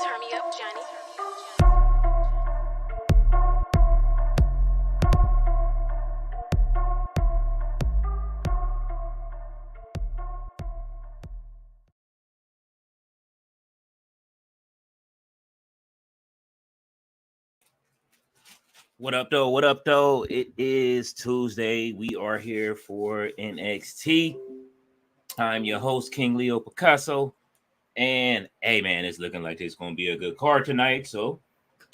Turn me up, Johnny. What up, though? What up, though? It is Tuesday. We are here for NXT. I'm your host, King Leo Picasso. And hey, man, it's looking like it's going to be a good card tonight. So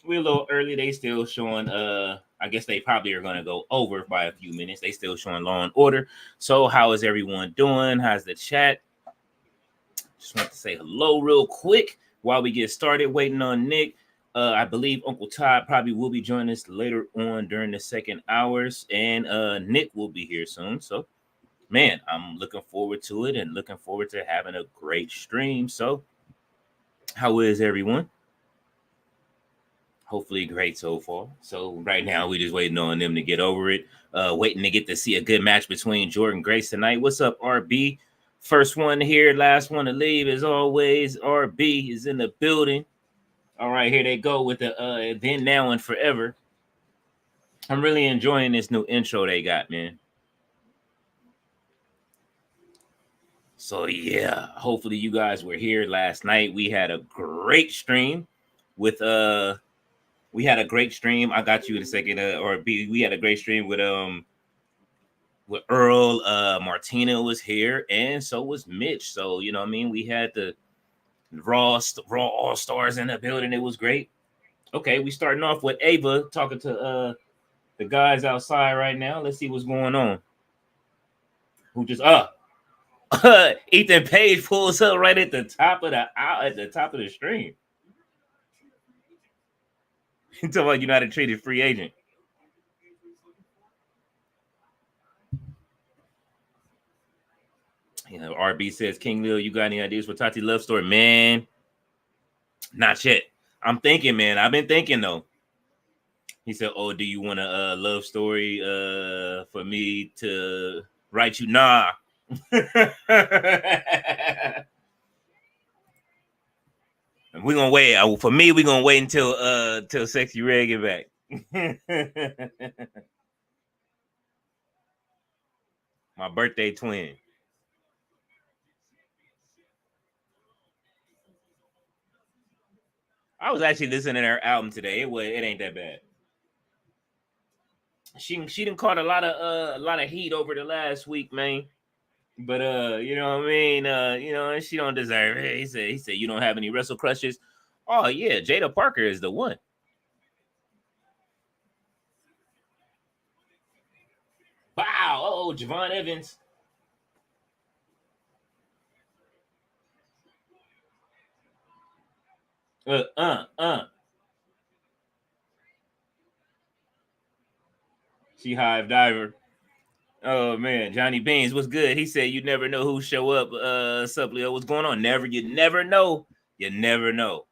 we're a little early. They still showing, I guess they probably are going to go over by a few minutes. They still showing Law and Order. So how is everyone doing? How's the chat? Just want to say hello real quick while we get started. Waiting on Nick. I believe Uncle Todd probably will be joining us later on during the second hours, and Nick will be here soon. So, man, I'm looking forward to it and looking forward to having a great stream. So, how is everyone? Hopefully, great so far. So, right now, we're just waiting on them to get over it. Waiting to get to see a good match between Jordynne Grace tonight. What's up, RB? First one here, last one to leave, as always. RB is in the building. All right, here they go with the then, now, and forever. I'm really enjoying this new intro they got, man. So yeah, hopefully you guys were here last night. We had a great stream with we had a great stream. I got you in a second, we had a great stream with Earl. Martina was here, and so was Mitch. So you know what I mean, we had the Raw All Stars in the building. It was great. Okay, we starting off with Ava talking to the guys outside right now. Let's see what's going on. Who just Ethan Page pulls up right at the top of the stream. You talking about United traded free agent. You know, RB says, King Leo, you got any ideas for Tati love story? Man, not yet. I'm thinking, man. I've been thinking though. He said, "Oh, do you want a love story for me to write you?" Nah. We're gonna wait. For me, we're gonna wait until Sexy Red get back. My birthday twin. I was actually listening to her album today. It ain't that bad. She didn't caught a lot of heat over the last week, man. But you know what I mean? She don't deserve it. He said you don't have any wrestle crushes. Oh yeah, Jada Parker is the one. Wow. Oh, Javon Evans. She hive diver. Oh man, Johnny Beans, what's good? He said you never know who show up. Sup, Leo, what's going on? You never know. You never know.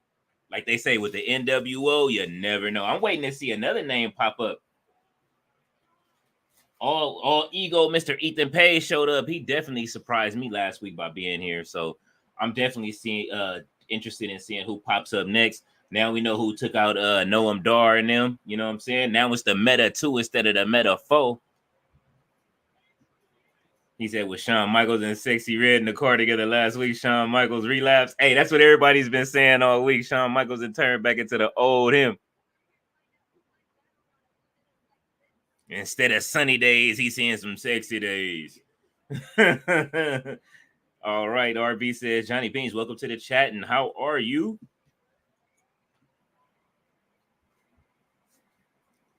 Like they say with the NWO, you never know. I'm waiting to see another name pop up. All ego, Mr. Ethan Page showed up. He definitely surprised me last week by being here. So I'm definitely interested in seeing who pops up next. Now we know who took out Noam Dar and them. You know what I'm saying? Now it's the Meta 2 instead of the Meta 4. He said with Shawn Michaels and Sexy Red in the car together last week, Shawn Michaels relapsed. Hey, that's what everybody's been saying all week. Shawn Michaels had turned back into the old him. Instead of sunny days, he's seeing some sexy days. All right, RB says, Johnny Beans, welcome to the chat, and how are you?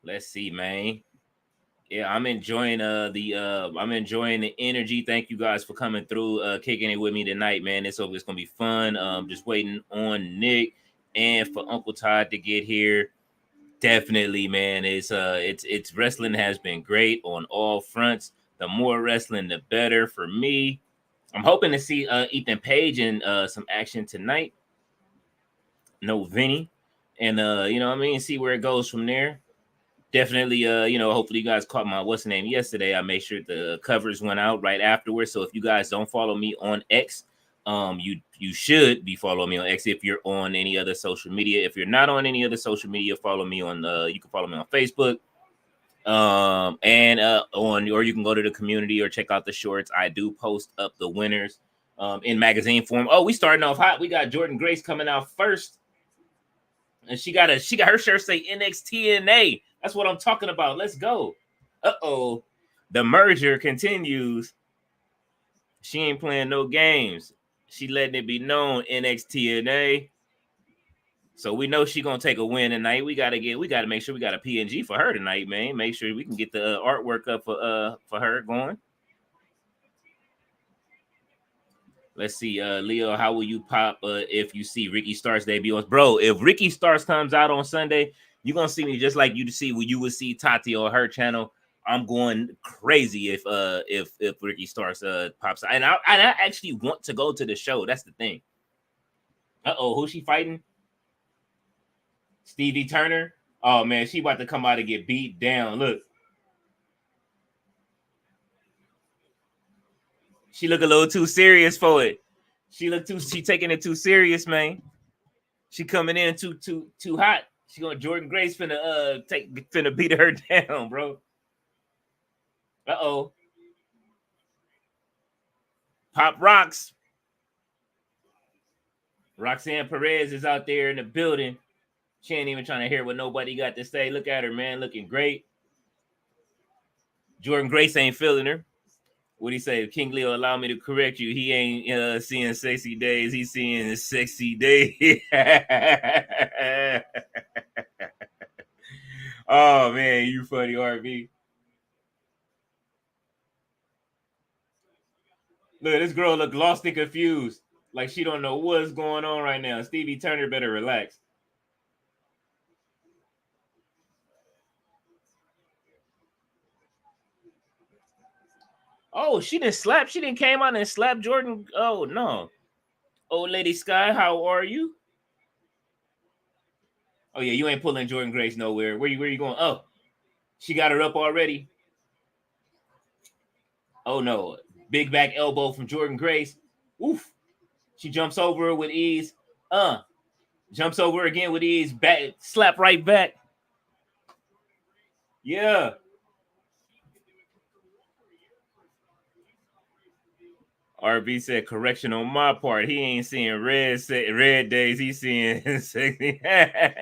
Let's see, man. Yeah, I'm enjoying the energy. Thank you guys for coming through, kicking it with me tonight, man. It's gonna be fun. Just waiting on Nick and for Uncle Todd to get here. Definitely, man. It's wrestling has been great on all fronts. The more wrestling, the better for me. I'm hoping to see Ethan Page in some action tonight. No Vinny. And you know what I mean, see where it goes from there. Definitely, hopefully you guys caught my what's the name yesterday. I made sure the covers went out right afterwards. So if you guys don't follow me on X, You should be following me on X if you're on any other social media. If you're not on any other social media, follow me on you can follow me on Facebook. And on, or you can go to the community or check out the shorts. I do post up the winners in magazine form. Oh, we starting off hot. We got Jordynne Grace coming out first. And she got her shirt say NXT. That's what I'm talking about. Let's go. Uh-oh. The merger continues. She ain't playing no games. She letting it be known NXT. So we know she gonna take a win tonight. We gotta make sure we got a PNG for her tonight, man. Make sure we can get the artwork up for her going. Let's see, Leo, how will you pop if you see Ricky Starks debut? Bro, if Ricky Starks comes out on Sunday, you're gonna see me just like you see when you would see Tati on her channel. I'm going crazy if Ricky Starks pops out. And I actually want to go to the show. That's the thing. Uh-oh, who's she fighting? Stevie Turner. Oh man, she about to come out and get beat down. Look. She look a little too serious for it. She taking it too serious, man. She coming in too hot. She gonna Jordynne Grace finna beat her down, bro. Uh-oh. Pop rocks. Roxanne Perez is out there in the building. She ain't even trying to hear what nobody got to say. Look at her, man, looking great. Jordynne Grace ain't feeling her. What he say? King Leo, allow me to correct you. He ain't seeing sexy days. He's seeing sexy days. Oh man, you funny, RB. Look, this girl look lost and confused, like she don't know what's going on right now. Stevie Turner better relax. Oh, she didn't slap. She didn't came out and slap Jordynne. Oh no. Oh, Lady Sky, how are you? Oh yeah, you ain't pulling Jordynne Grace nowhere. Where you going? Oh, she got her up already. Oh no. Big back elbow from Jordynne Grace. Oof. She jumps over with ease. Jumps over again with ease. Back, slap right back. Yeah. RB said correction on my part. He ain't seeing red days. He's seeing sexy.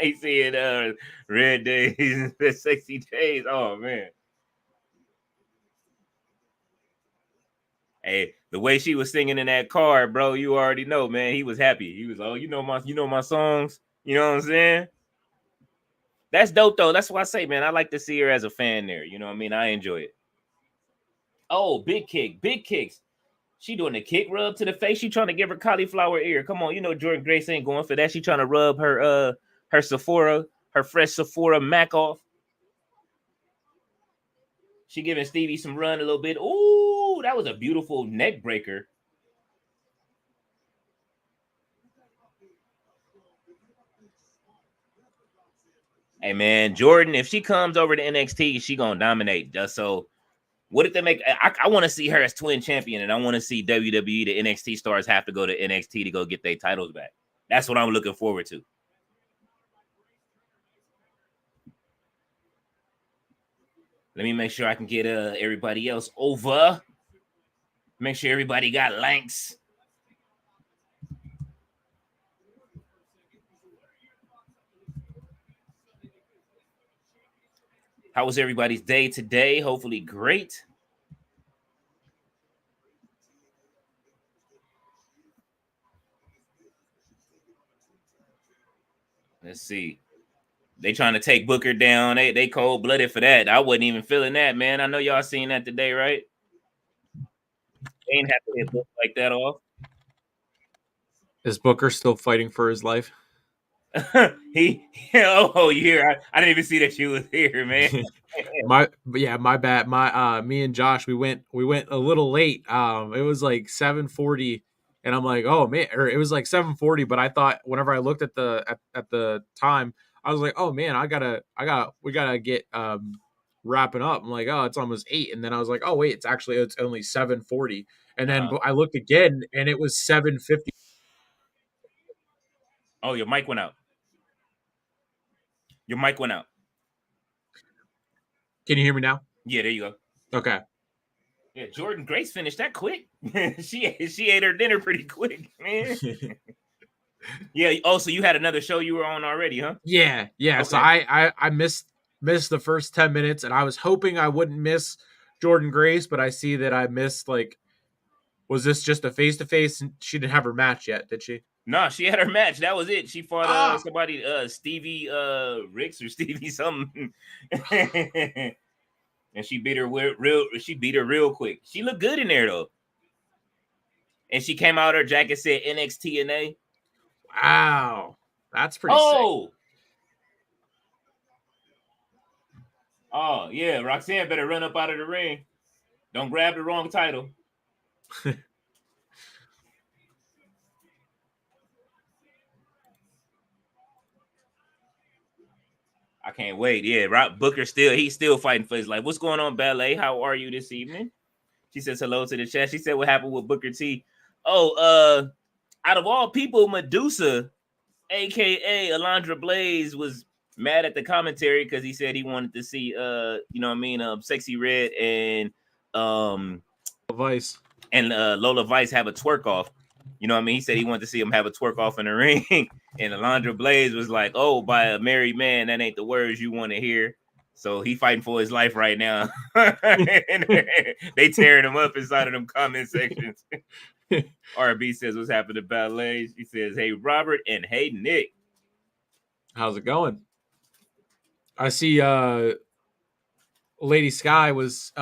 He's seeing red days, 60 days. Oh man. Hey, the way she was singing in that car, bro, you already know, man. He was happy. He was, oh, you know my songs. You know what I'm saying? That's dope though. That's what I say, man. I like to see her as a fan there. You know what I mean? I enjoy it. Oh, big kicks. She doing the kick rub to the face. She trying to give her cauliflower ear. Come on, you know Jordynne Grace ain't going for that. She trying to rub her Sephora, her fresh Sephora Mac off. She giving Stevie some run a little bit. Ooh, that was a beautiful neck breaker. Hey man, Jordynne, if she comes over to NXT, she gonna dominate. Just so, what if they make? I want to see her as twin champion, and I want to see WWE, the NXT stars, have to go to NXT to go get their titles back. That's what I'm looking forward to. Let me make sure I can get everybody else over. Make sure everybody got links. How was everybody's day today? Hopefully great. Let's see. They trying to take Booker down. They cold blooded for that. I wasn't even feeling that, man. I know y'all seen that today, right? They ain't have to hit Booker like that off. Is Booker still fighting for his life? Oh, you here? I didn't even see that you was here, man. my bad. Me and Josh, we went a little late. It was like 7:40, and I'm like, oh man, or it was like 7:40. But I thought whenever I looked at the time, I was like, oh man, we gotta get wrapping up. I'm like, oh, it's almost 8, and then I was like, oh wait, it's only 7:40, and then Uh-huh. I looked again, and it was 7:50. Oh, your mic went out. Your mic went out. Can you hear me now? Yeah, there you go. Okay. Yeah, Jordynne Grace finished that quick. she ate her dinner pretty quick, man. Yeah. Oh, so you had another show you were on already, huh? Yeah. So Okay. I missed the first 10 minutes, and I was hoping I wouldn't miss Jordynne Grace, but I see that I missed, like, was this just a face to face? She didn't have her match yet, did she? No, she had her match. That was it. She fought Ah, somebody, Stevie Ricks or Stevie something. And she beat her real quick. She looked good in there though. And she came out, her jacket said NXT and A. wow, that's pretty sick. Oh, oh yeah, Roxanne better run up out of the ring. Don't grab the wrong title. I can't wait. Yeah, Rob Booker he's still fighting for his life. What's going on, Ballet? How are you this evening? She says hello to the chat. She said what happened with Booker T. Oh, out of all people, Medusa, aka Alondra Blaze, was mad at the commentary because he said he wanted to see Sexy Red and Vice. Lola Vice have a twerk off. You know what I mean? He said he wanted to see him have a twerk off in the ring. And Alondra Blaze was like, oh, by a married man, that ain't the words you want to hear. So he fighting for his life right now. They tearing him up inside of them comment sections. RB says, what's happening to Ballet? She says, hey, Robert, and hey, Nick. How's it going? I see Lady Sky was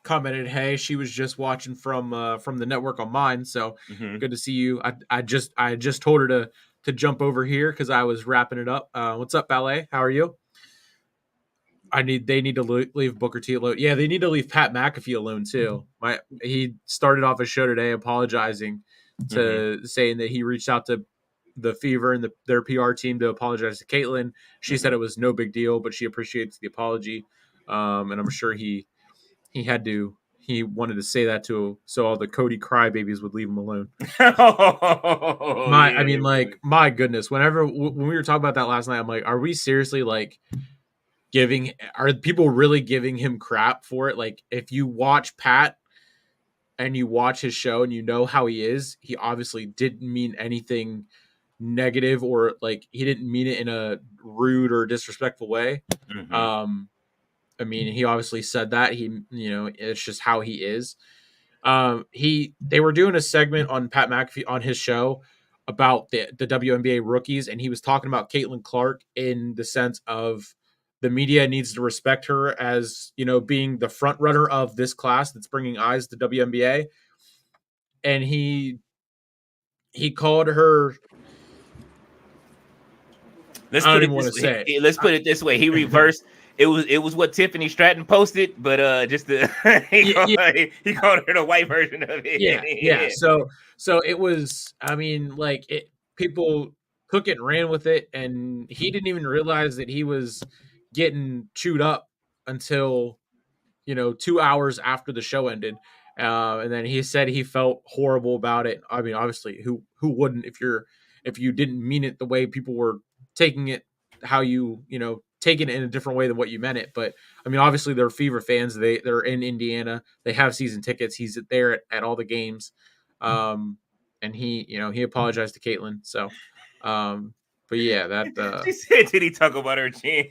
commented, hey, she was just watching from the network on mine, so good to see you. I just told her to jump over here because I was wrapping it up. What's up, Ballet? How are you? They need to leave Booker T alone. Yeah, they need to leave Pat McAfee alone too. He started off his show today apologizing to saying that he reached out to the Fever and their PR team to apologize to Caitlyn. She said it was no big deal, but she appreciates the apology. And I'm sure he wanted to say that so all the Cody crybabies would leave him alone. My goodness, when we were talking about that last night, I'm like, are we seriously like are people really giving him crap for it? Like, if you watch Pat and you watch his show and you know how he is, he obviously didn't mean anything negative, or like he didn't mean it in a rude or disrespectful way. I mean, he obviously said that it's just how he is. They were doing a segment on Pat McAfee on his show about the WNBA rookies, and he was talking about Caitlin Clark in the sense of the media needs to respect her as, being the front runner of this class that's bringing eyes to WNBA. And he called her. Let's I don't put even it want to this way. say it. Let's put it this way. He reversed. It was what Tiffany Stratton posted, but just he called her the white version of it. Yeah. So it was. I mean, like people took it and ran with it, and he didn't even realize that he was getting chewed up until 2 hours after the show ended. And then he said he felt horrible about it. I mean, obviously, who wouldn't if you didn't mean it the way people were taking it, how taking it in a different way than what you meant it. But I mean, obviously, they're Fever fans. They're in Indiana. They have season tickets. He's there at all the games. And he apologized to Caitlyn. So, but yeah, that she said, "Did he talk about her chin?"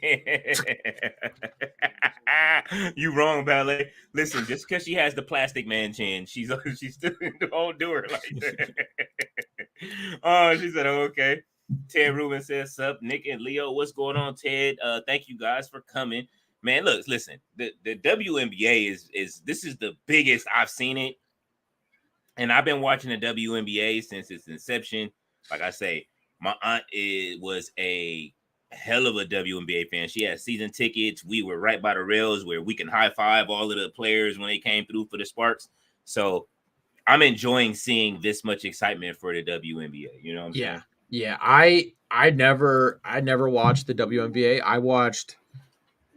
You wrong, Ballet. Listen, just because she has the plastic man chin, she's still don't do her like that. Oh, she said, oh, "Okay." Ted Rubin says, "Sup, Nick and Leo? What's going on, Ted? Thank you guys for coming, man. Look, listen, the WNBA is this is the biggest I've seen it, and I've been watching the WNBA since its inception. Like I say, my aunt was a hell of a WNBA fan. She had season tickets. We were right by the rails where we can high five all of the players when they came through for the Sparks. So I'm enjoying seeing this much excitement for the WNBA. You know what I'm saying? Yeah. I never watched the WNBA. I watched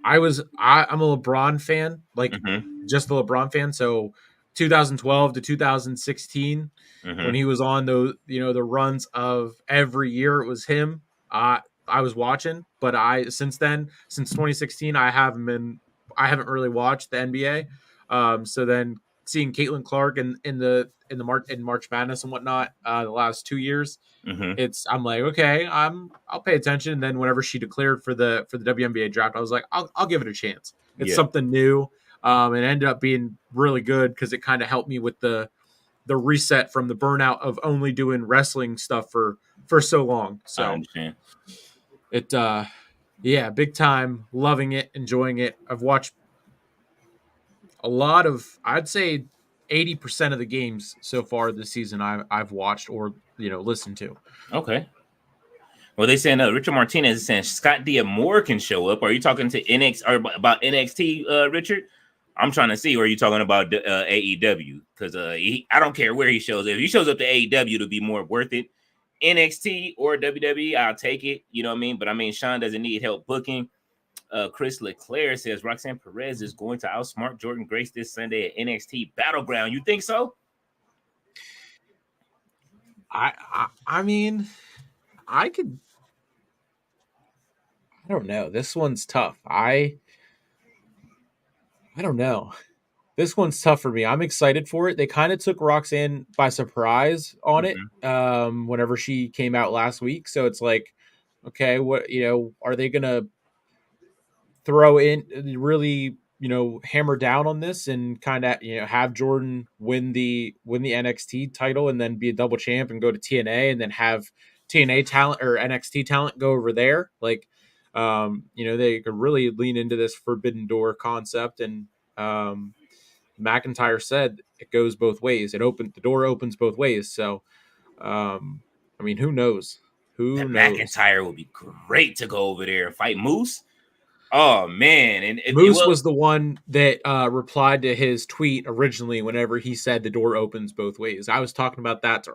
I'm a LeBron fan, like Mm-hmm. just the LeBron fan. So 2012 to 2016, when Mm-hmm. he was on those, the runs of every year, it was him. I was watching, but since 2016, I haven't really watched the NBA. So then seeing Caitlin Clark in March Madness and whatnot, the last 2 years, Mm-hmm. I'm like, okay, I'll pay attention. And then whenever she declared for the WNBA draft, I was like, I'll give it a chance. It's Yeah. something new. It ended up being really good because it kind of helped me with the reset from the burnout of only doing wrestling stuff for so long. I So understand. it yeah, big time, loving it, enjoying it. I've watched a lot of, I'd say 80% of the games so far this season I've watched or listened to. Okay. Well, they saying Richard Martinez is saying Scott D'Amore can show up. Are you talking to NX or about NXT, Richard? I'm trying to see. Or are you talking about AEW? Because I don't care where he shows up. If he shows up to AEW to be more worth it, NXT or WWE, I'll take it. You know what I mean? But I mean, Sean doesn't need help booking. Chris Leclerc says Roxanne Perez is going to outsmart Jordynne Grace this Sunday at NXT Battleground. You think so? I mean, I could. I don't know. This one's tough. I don't know. This one's tough for me. I'm excited for it. They kind of took Roxanne by surprise on it. Mm-hmm. Whenever she came out last week, so it's like, okay, what are they gonna throw in, really hammer down on this and kind of have Jordynne win the NXT title and then be a double champ and go to TNA and then have TNA talent or NXT talent go over there, like they could really lean into this forbidden door concept. And McIntyre said it goes both ways. The door opens both ways. So I mean, who knows? Who That knows? McIntyre would be great to go over there and fight Moose. Oh man, and Moose well, was the one that replied to his tweet originally whenever he said the door opens both ways. I was talking about that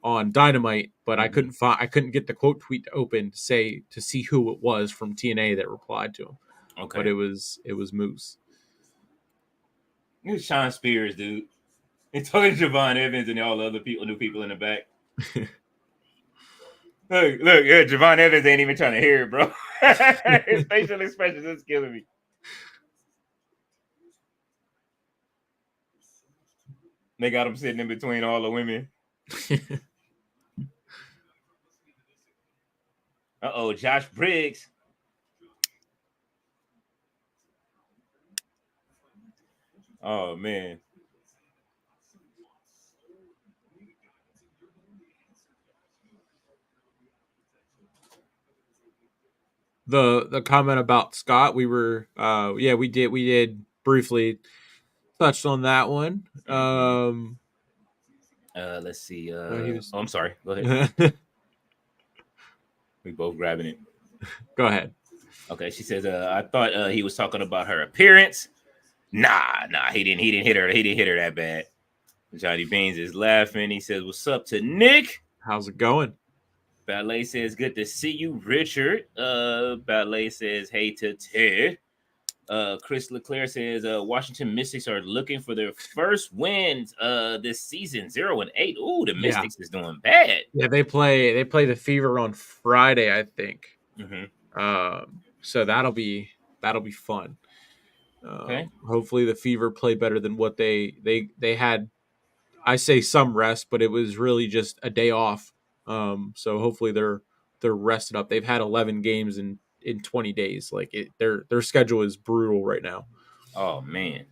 on Dynamite, but mhm. I couldn't get the quote tweet to open to see who it was from TNA that replied to him. But Okay. it was Moose. It was Sean Spears, dude. And talking to Javon Evans and all the other people, new people in the back. Look, yeah, Javon Evans ain't even trying to hear it, bro. His facial expressions is killing me. They got him sitting in between all the women. Uh-oh, Josh Briggs. Oh man. The comment about Scott, we did briefly touched on that one. Mm-hmm. Let's see. He was. I'm sorry. Go ahead. Go We both grabbing it. ahead. Okay, she says, I thought he was talking about her appearance. Nah, he didn't hit her. He didn't hit her that bad. Johnny Beans is laughing. He says, "What's up to Nick?" How's it going? Ballet says, "Good to see you, Richard." Ballet says, "Hey to Ted." Chris Leclerc says, "Washington Mystics are looking for their first wins this season, 0-8. Ooh, the Yeah. Mystics is doing bad." Yeah, they play the Fever on Friday, I think. Mm-hmm. So that'll be fun. Okay. Hopefully the Fever play better than what they had. I say some rest, but it was really just a day off. So hopefully they're rested up. They've had 11 games in 20 days. Like their schedule is brutal right now. Oh man.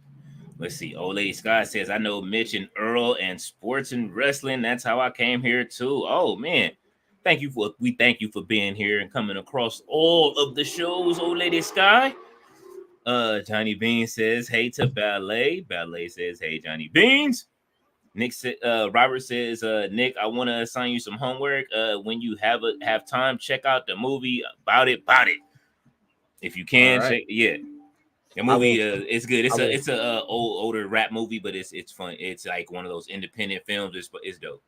Let's see. Old Lady Scott says, "I know Mitch and Earl and sports and wrestling. That's how I came here too." Oh man. We thank you for being here and coming across all of the shows, Old Lady Sky. Johnny Bean says, "Hey to Ballet." Ballet says, "Hey, Johnny Beans." Robert says, "Nick, I want to assign you some homework. When you have time, check out the movie About It, About It. If you All can, right. check. Yeah, the I will movie it's good. I will It's a older rap movie, but it's fun. It's like one of those independent films. It's dope.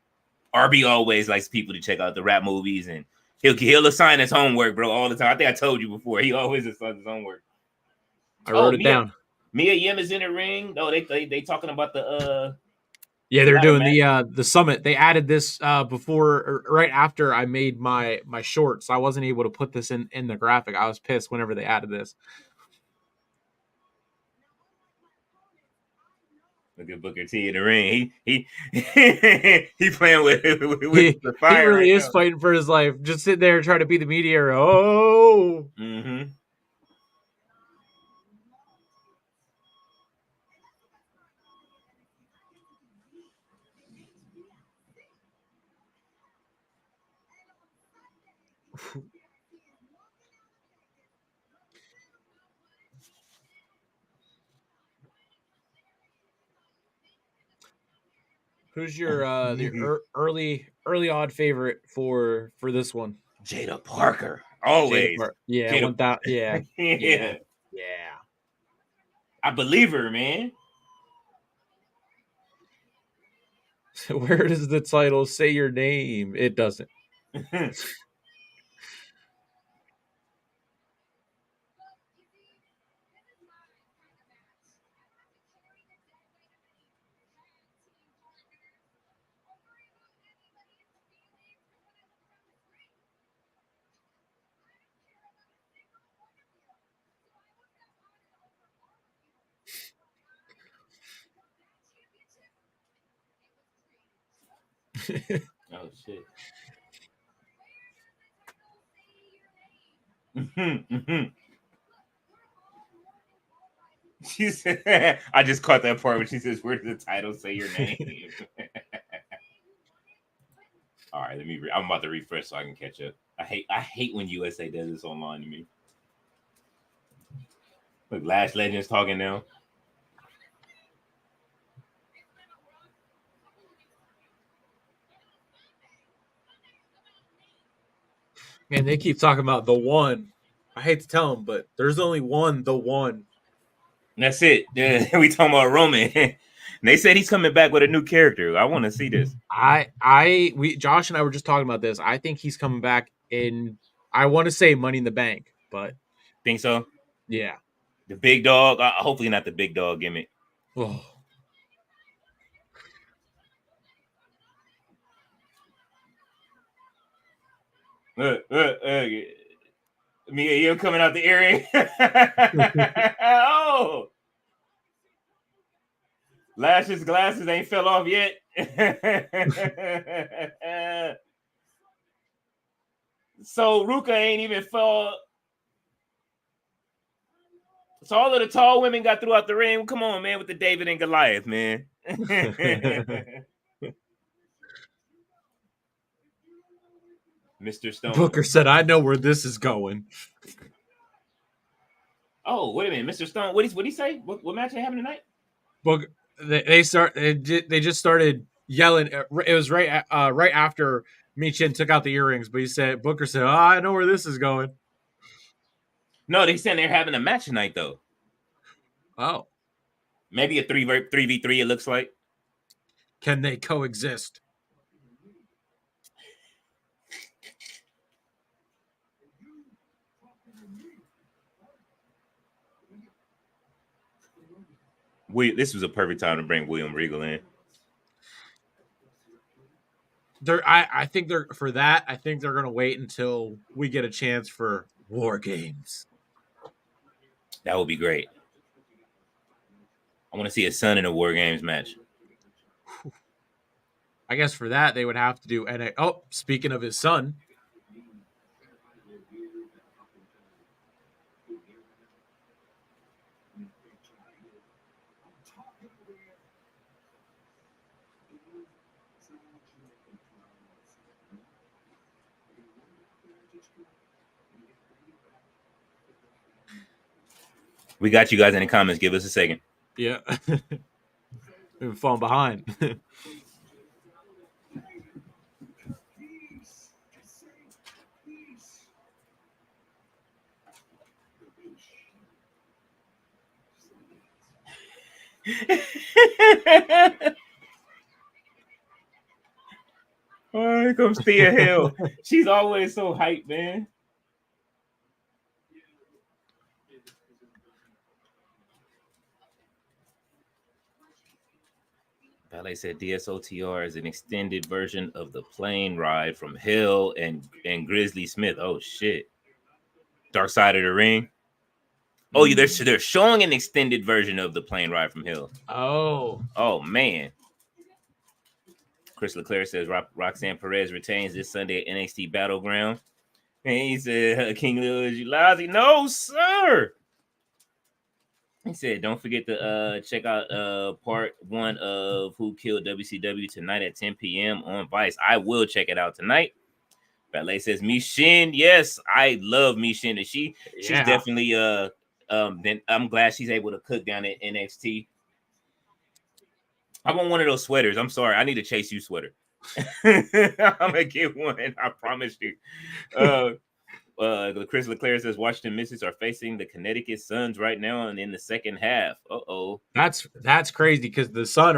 RB always likes people to check out the rap movies, and he'll assign his homework, bro, all the time. I think I told you before. He always assigns his homework. I wrote it down. Mia Yim is in the ring. Oh, they talking about the Yeah, they're doing the summit. They added this before or right after I made my short, so I wasn't able to put this in the graphic. I was pissed whenever they added this. Look at Booker T in the ring. He playing with the fire. He really is fighting for his life. Just sitting there trying to be the mediator. Oh. Mm-hmm. Who's your early odd favorite for this one? Jada Parker. Always. Yeah, Jada. Yeah. I believe her, man. Where does the title say your name? It doesn't. Oh shit. She said, I just caught that part when she says, where does the title say your name? All right, I'm about to refresh so I can catch up. I hate when USA does this online to me. Look, Lash Legends talking now. Man, they keep talking about the one. I hate to tell them, but there's only one, the one. That's it. We talking about Roman. They said he's coming back with a new character. I want to see this. Josh and I were just talking about this. I think he's coming back in, I want to say Money in the Bank, but think so. Yeah, the big dog. Hopefully not the big dog gimmick. Oh. Mia Yim coming out the earring. Oh. Lash's glasses ain't fell off yet. So Ruka ain't even fell. So all of the tall women got through out the ring. Come on, man, with the David and Goliath, man. Mr. Stone. Booker said, I know where this is going. Oh, wait a minute. Mr. Stone, what he say? What match they having tonight? Booker, they just started yelling. It was right after Michin took out the earrings, but Booker said, oh, I know where this is going. No, they said they're having a match tonight, though. Oh. Maybe a 3v3, it looks like. Can they coexist? This was a perfect time to bring William Regal in. I think they're going to wait until we get a chance for War Games. That would be great. I want to see his son in a War Games match. I guess for that they would have to do NXT. Oh, speaking of his son. We got you guys in the comments. Give us a second. Yeah. We've been falling behind. Oh, here comes Thea Hill. She's always so hyped, man. Ballet said DSOTR is an extended version of the plane ride from Hell and Grizzly Smith. Oh shit. Dark Side of the Ring. Oh, they're showing an extended version of the plane ride from Hell. Oh man. Chris Leclerc says Roxanne Perez retains this Sunday at NXT Battleground. And he said, King Leo is you lousy. No, sir. He said, don't forget to check out part 1 of Who Killed WCW tonight at 10 p.m. on Vice. I will check it out tonight. Ballet says, Michin. Yes, I love Michin. And she's definitely then I'm glad she's able to cook down at NXT. I want one of those sweaters. I'm sorry. I need a Chase U sweater. I'm gonna get one. I promise you. Chris Leclerc says Washington Mystics are facing the Connecticut Suns right now and in the second half. That's crazy because the Sun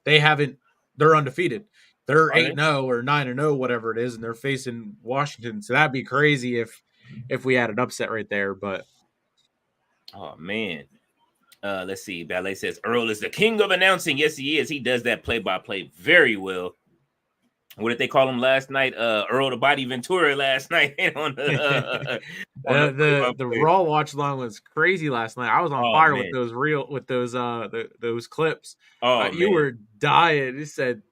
they're undefeated. They're 8-0 or 9-0, whatever it is, and they're facing Washington. So that'd be crazy if we had an upset right there. But oh man. Let's see. Ballet says Earl is the king of announcing. Yes, he is. He does that play-by-play very well. What did they call him last night? Earl the Body Ventura last night on the Raw watch along was crazy last night. I was on fire with those clips. You were dying. He said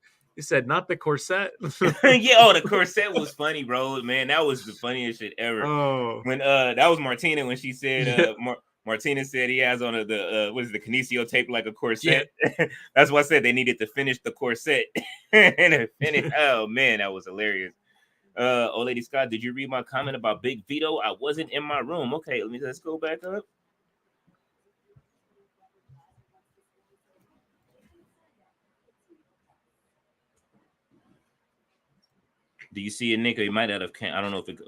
not the corset. Yeah, the corset was funny, bro. Man, that was the funniest shit ever. When that was Martina when she said Martina said he has on the Kinesio tape like a corset. Yeah. That's why I said they needed to finish the corset. And finish. Oh man, that was hilarious. Old Lady Scott, did you read my comment about Big Vito? I wasn't in my room. Okay, let's go back up. Do you see it, Nick? Or you might have. I don't know if it.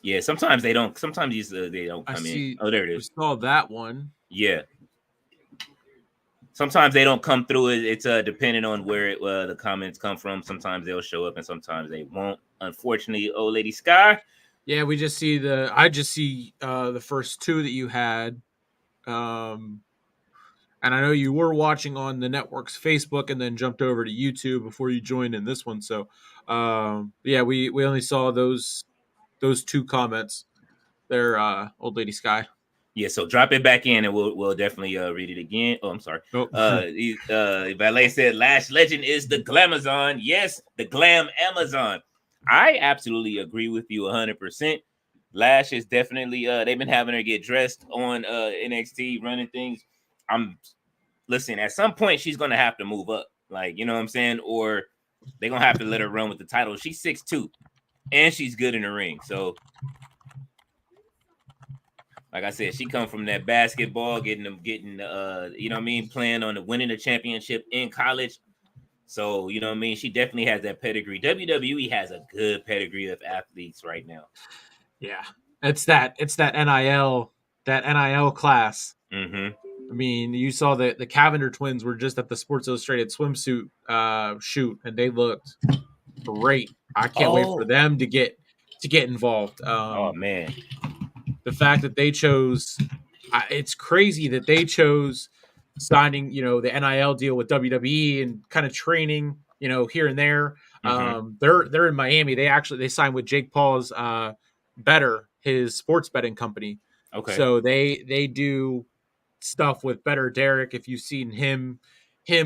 Yeah, sometimes they don't. Sometimes they don't come in. Oh, there it is. We saw that one. Yeah. Sometimes they don't come through. It's depending on where the comments come from. Sometimes they'll show up, and sometimes they won't. Unfortunately, Old Lady Sky. Yeah, I just see the first two that you had. And I know you were watching on the network's Facebook and then jumped over to YouTube before you joined in this one. So, yeah, we only saw those two comments there, Old Lady Sky. Yeah, so drop it back in and we'll definitely read it again. Oh, I'm sorry. Valet said Lash Legend is the Glamazon. Yes, the Glam Amazon. I absolutely agree with you 100%. Lash is definitely they've been having her get dressed on NXT running things. Listen, at some point she's gonna have to move up, like, you know what I'm saying, or they're gonna have to let her run with the title. She's 6'2", and she's good in the ring. So, like I said, she come from that basketball, getting you know what I mean, playing on winning the championship in college. So, you know what I mean, she definitely has that pedigree. WWE has a good pedigree of athletes right now. Yeah, it's that NIL class. Mm-hmm. I mean, you saw the Cavender twins were just at the Sports Illustrated swimsuit shoot, and they looked great. I can't wait for them to get involved. Oh man, the fact that they chose, it's crazy that they chose signing, you know, the NIL deal with WWE and kind of training, you know, here and there. Mm-hmm. They're in Miami. They signed with Jake Paul's Better, his sports betting company. Okay. So they do stuff with Better Derek. If you've seen him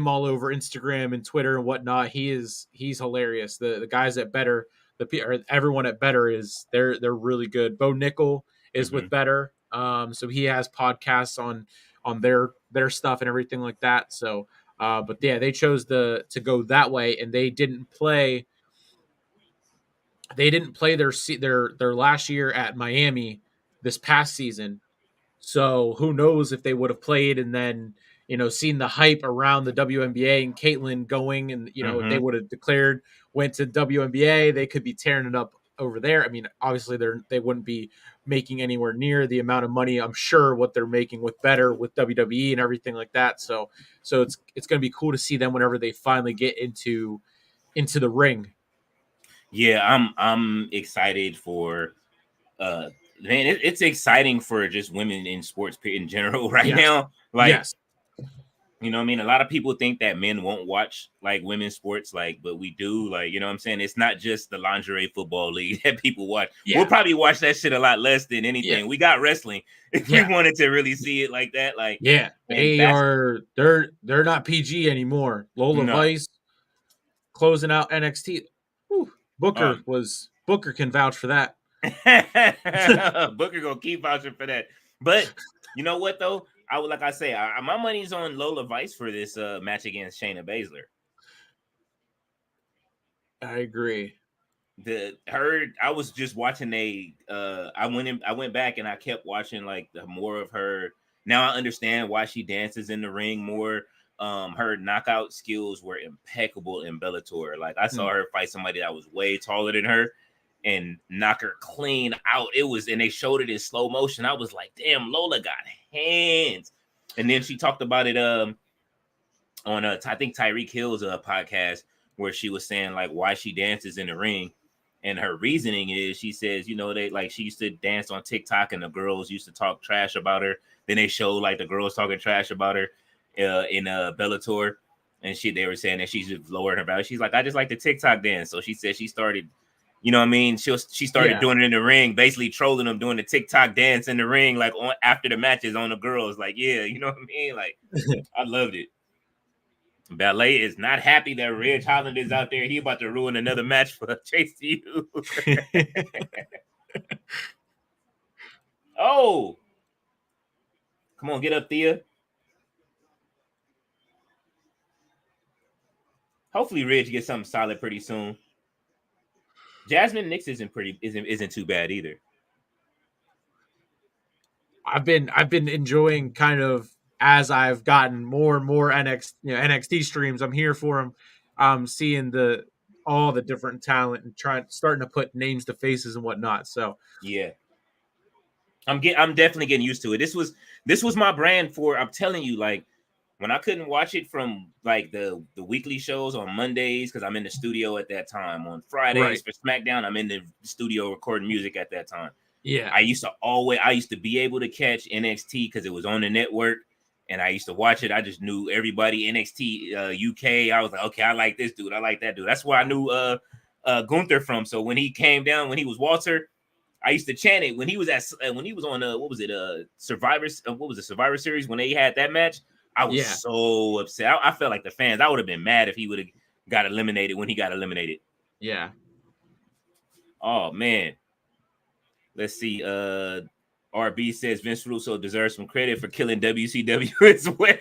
all over Instagram and Twitter and whatnot, he's hilarious. The guys at Better, everyone at Better they're really good. Bo Nickel is with Better, so he has podcasts on their stuff and everything like that. So, but yeah, they chose to go that way, and they didn't play their last year at Miami this past season. So who knows if they would have played and then, you know, seen the hype around the WNBA and Caitlyn going, and, you know, if they would have went to WNBA, they could be tearing it up over there. I mean, obviously they wouldn't be making anywhere near the amount of money, I'm sure, what they're making with Better, with WWE and everything like that. So it's going to be cool to see them whenever they finally get into the ring. Yeah, I'm excited for man, it's exciting for just women in sports in general right Yes. now. Like, Yes. you know what I mean? A lot of people think that men won't watch like women's sports, like, but we do. Like, you know what I'm saying? It's not just the lingerie football league that people watch. Yeah. We'll probably watch that shit a lot less than anything. Yeah. We got wrestling if we wanted to really see it like that. Like, Yeah, and they're not PG anymore. Lola no. Vice closing out NXT. Whew. Booker can vouch for that. Booker gonna keep vouching for that. But you know what though? Like I say, my money's on Lola Vice for this match against Shayna Baszler. I agree. I was just watching I went back and I kept watching like the more of her. Now I understand why she dances in the ring more. Her knockout skills were impeccable in Bellator. Like I saw her fight somebody that was way taller than her and knock her clean out. And they showed it in slow motion. I was like, damn, Lola got hands. And then she talked about it on I think Tyreek Hill's podcast, where she was saying like why she dances in the ring. And her reasoning is, she says, you know, she used to dance on TikTok and the girls used to talk trash about her. Then they showed like the girls talking trash about her in Bellator. And they were saying that she's just lowering her value. She's like, I just like the TikTok dance. So she said she started, you know what I mean? She started doing it in the ring, basically trolling them, doing the TikTok dance in the ring, like after the matches on the girls. Like, yeah, you know what I mean? Like, I loved it. Ballet is not happy that Reg Holland is out there. He about to ruin another match for Chase U. Oh, come on, get up, Thea. Hopefully, Reg gets something solid pretty soon. Jasmine Nix isn't too bad either. I've been enjoying kind of as I've gotten more and more NXT streams. I'm here for them. I'm seeing all the different talent and starting to put names to faces and whatnot. So yeah, I'm definitely getting used to it. This was my brand for. I'm telling you, like when I couldn't watch it from like the weekly shows on Mondays because I'm in the studio at that time. On Fridays for SmackDown, I'm in the studio recording music at that time. Yeah, I used to be able to catch NXT because it was on the network, and I used to watch it. I just knew everybody NXT UK. I was like, okay, I like this dude, I like that dude. That's where I knew Gunther from. So when he came down, when he was Walter, I used to chant it when he was on Survivor Series when they had that match. I was so upset. I felt like the fans. I would have been mad if he would have got eliminated when he got eliminated. Yeah. Oh man. Let's see. RB says Vince Russo deserves some credit for killing WCW as well.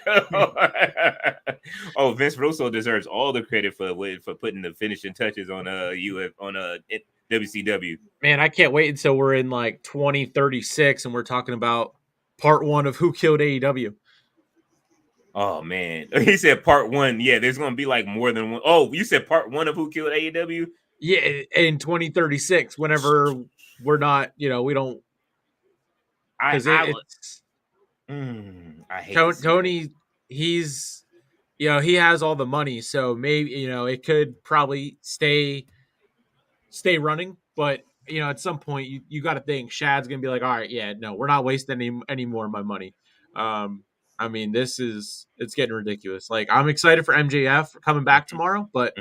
Oh, Vince Russo deserves all the credit for putting the finishing touches on WCW. Man, I can't wait until we're in like 2036 and we're talking about part 1 of Who Killed AEW. Oh man, he said part 1. Yeah, there's gonna be like more than one. Oh, you said part 1 of Who Killed AEW? Yeah, in 2036, whenever we're not, we don't. I hate Tony. He's, he has all the money, so maybe it could probably stay running, but at some point you got to think Shad's gonna be like, all right, yeah, no, we're not wasting any more of my money. I mean, it's getting ridiculous. Like, I'm excited for MJF coming back tomorrow, but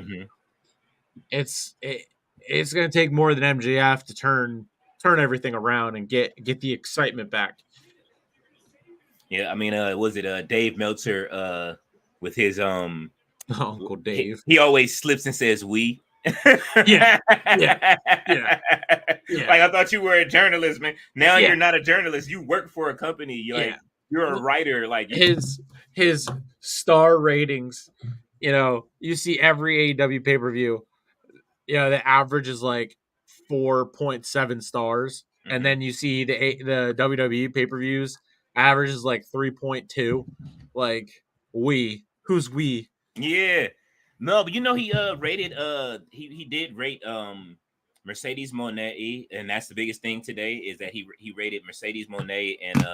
it's gonna take more than MJF to turn everything around and get the excitement back. Yeah, I mean, was it Dave Meltzer with his Uncle Dave? He always slips and says we. yeah. Like, I thought you were a journalist, man. Now you're not a journalist. You work for a company. You're a writer. Like, his star ratings. You see every AEW pay-per-view. The average is like 4.7 stars, and then you see the WWE pay-per-views average is like 3.2. Like, who's we? Yeah. No, but he rated he did rate Mercedes Moné, and that's the biggest thing today is that he rated Mercedes Moné and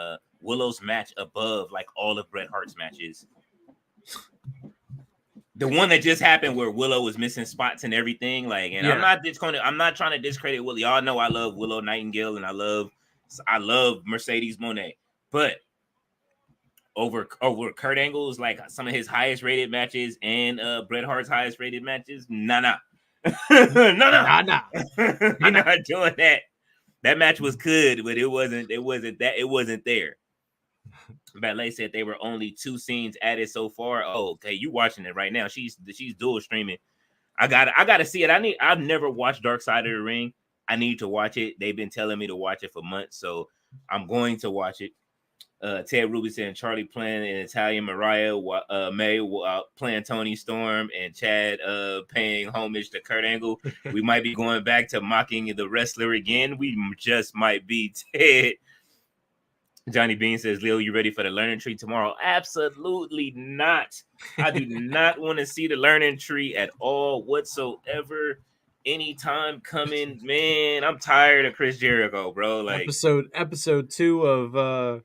Willow's match above like all of Bret Hart's matches. The one that just happened where Willow was missing spots and everything, like, and I'm not trying to discredit Willow. Y'all know I love Willow Nightingale and I love I love Mercedes Moné, but over Kurt Angle is like some of his highest rated matches and Bret Hart's highest rated matches. Nah. No. Nah. We're not doing that. That match was good, but it wasn't there. Ballet said they were only 2 scenes added so far. Oh, okay, you watching it right now. She's dual streaming. I gotta see it. I've never watched Dark Side of the Ring. I need to watch it. They've been telling me to watch it for months, so I'm going to watch it. Ted Ruby saying Charlie playing an Italian Mariah May playing Tony Storm, and Chad paying homage to Kurt Angle. We might be going back to mocking the wrestler again. We just might be. Ted. Johnny Bean says, Leo, you ready for the learning tree tomorrow? Absolutely not. I do not want to see the learning tree at all whatsoever. Anytime coming, man. I'm tired of Chris Jericho, bro. Like episode 2 of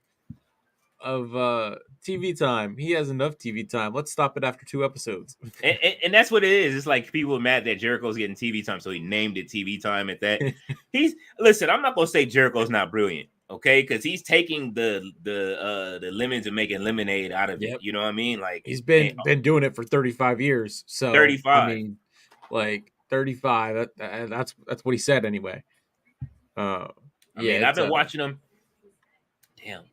TV time. He has enough TV time. Let's stop it after 2 episodes. and that's what it is. It's like people are mad that Jericho's getting TV time, so he named it TV time at that. Listen, I'm not gonna say Jericho's not brilliant, okay? Because he's taking the lemons and making lemonade out of it. You know what I mean? Like he's been doing it for 35 years. So 35. I mean, like 35. That's what he said anyway. I mean, I've been watching him. Damn.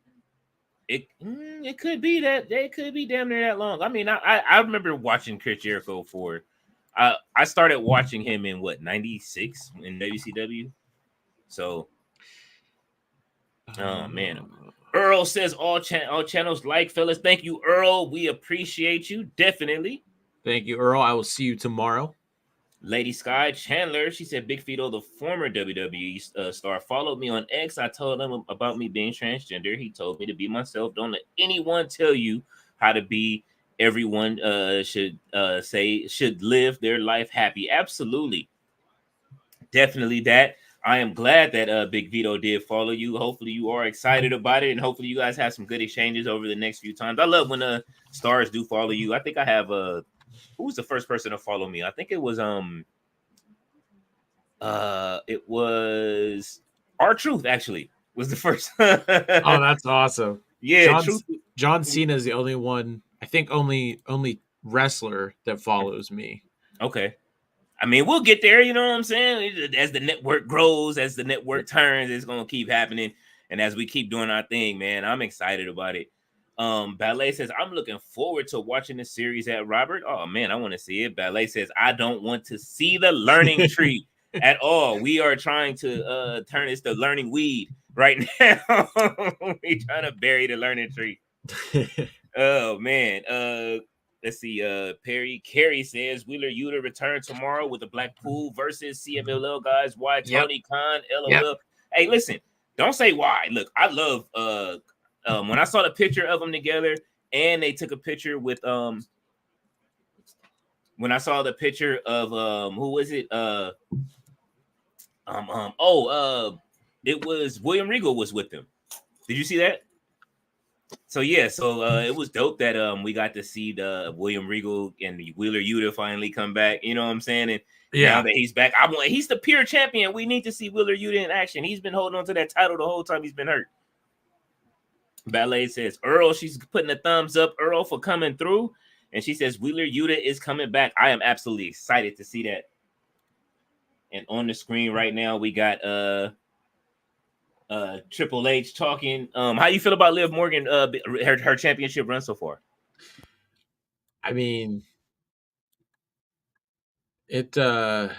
It could be that they could be damn near that long. I mean, I remember watching Chris Jericho for I started watching him in 96 in WCW. So oh man. Earl says all channels like fellas. Thank you, Earl. We appreciate you. Definitely. Thank you, Earl. I will see you tomorrow. Lady Sky Chandler, she said, Big Fido, the former WWE star, followed me on X. I told him about me being transgender. He told me to be myself. Don't let anyone tell you how to be. Everyone should live their life happy. Absolutely. Definitely that. I am glad that Big Vito did follow you. Hopefully you are excited about it, and hopefully you guys have some good exchanges over the next few times. I love when stars do follow you. I think I have who was the first person to follow me? I think it was R-Truth actually was the first. Oh, that's awesome. Yeah, John Cena is the only one, I think only wrestler that follows me. Okay. I mean, we'll get there, you know what I'm saying? As the network grows, as the network turns, it's gonna keep happening. And as we keep doing our thing, man, I'm excited about it. Ballet says, I'm looking forward to watching the series at Robert. Oh man, I want to see it. Ballet says, I don't want to see the learning tree at all. We are trying to turn this to learning weed right now. We're trying to bury the learning tree. Oh man. Let's see. Carey says Wheeler Yuta return tomorrow with the Blackpool versus CMLL guys. Why Tony Khan? LOL. Yep. Hey, listen, don't say why. Look, I love when I saw the picture of them together, and they took a picture with when I saw the picture of who was it? It was William Regal was with them. Did you see that? So yeah, it was dope that we got to see the William Regal and the Wheeler Yuta finally come back. You know what I'm saying? And now that he's back, he's the pure champion. We need to see Wheeler Yuta in action. He's been holding on to that title the whole time he's been hurt. Ballet says, Earl, she's putting a thumbs up, Earl, for coming through. And she says, Wheeler Yuta is coming back. I am absolutely excited to see that. And on the screen right now, we got Triple H talking. How you feel about Liv Morgan, her championship run so far? I mean, the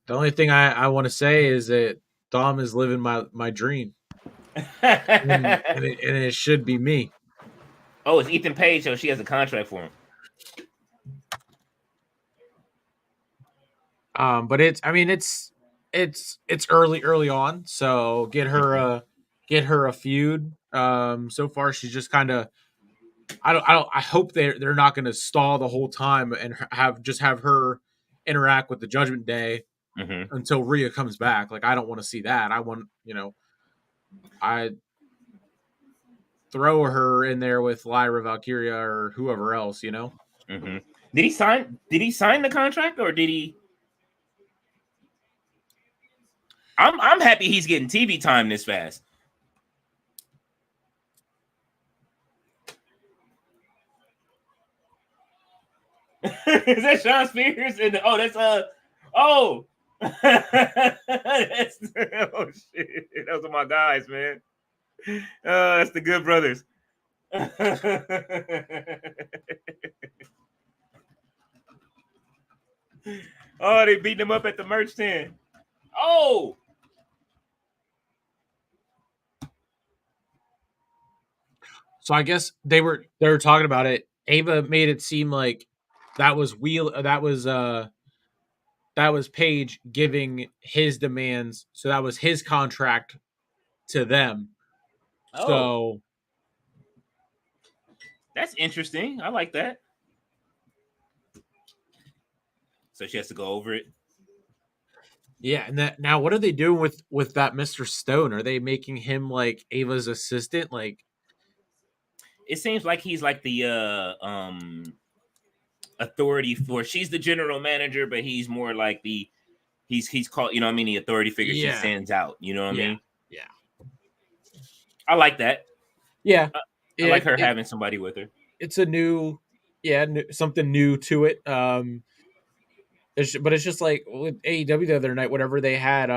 only thing I want to say is that Dom is living my dream. and it should be me. Oh, it's Ethan Page, so she has a contract for him. But it's early on, so get her a feud. So far she's just kind of I hope they're not going to stall the whole time and have her interact with the Judgment Day until Rhea comes back. Like I don't want to see that. I want, I throw her in there with Lyra Valkyria or whoever else, Did he sign the contract or did he? I'm happy he's getting TV time this fast. Is that Sean Spears? And that's oh. That's, oh shit. Those are my guys, man. That's the Good Brothers. Oh, they beat them up at the merch stand. Oh, So I guess they were talking about it. Ava made it seem like that was that was Paige giving his demands, so that was his contract to them. oh, So that's interesting. I like that. So she has to go over it. yeah, and that now what are they doing with that Mr. Stone? Are they making him like Ava's assistant? Like, It seems like he's like the authority for. She's the general manager, but he's more like the he's called, you know what I mean, the authority figure she yeah, sends out. You know what I yeah, mean? yeah, I like that. yeah. I like It, her it having somebody with her. it's a new, yeah, something new to it. But it's just like with AEW the other night, whatever they had,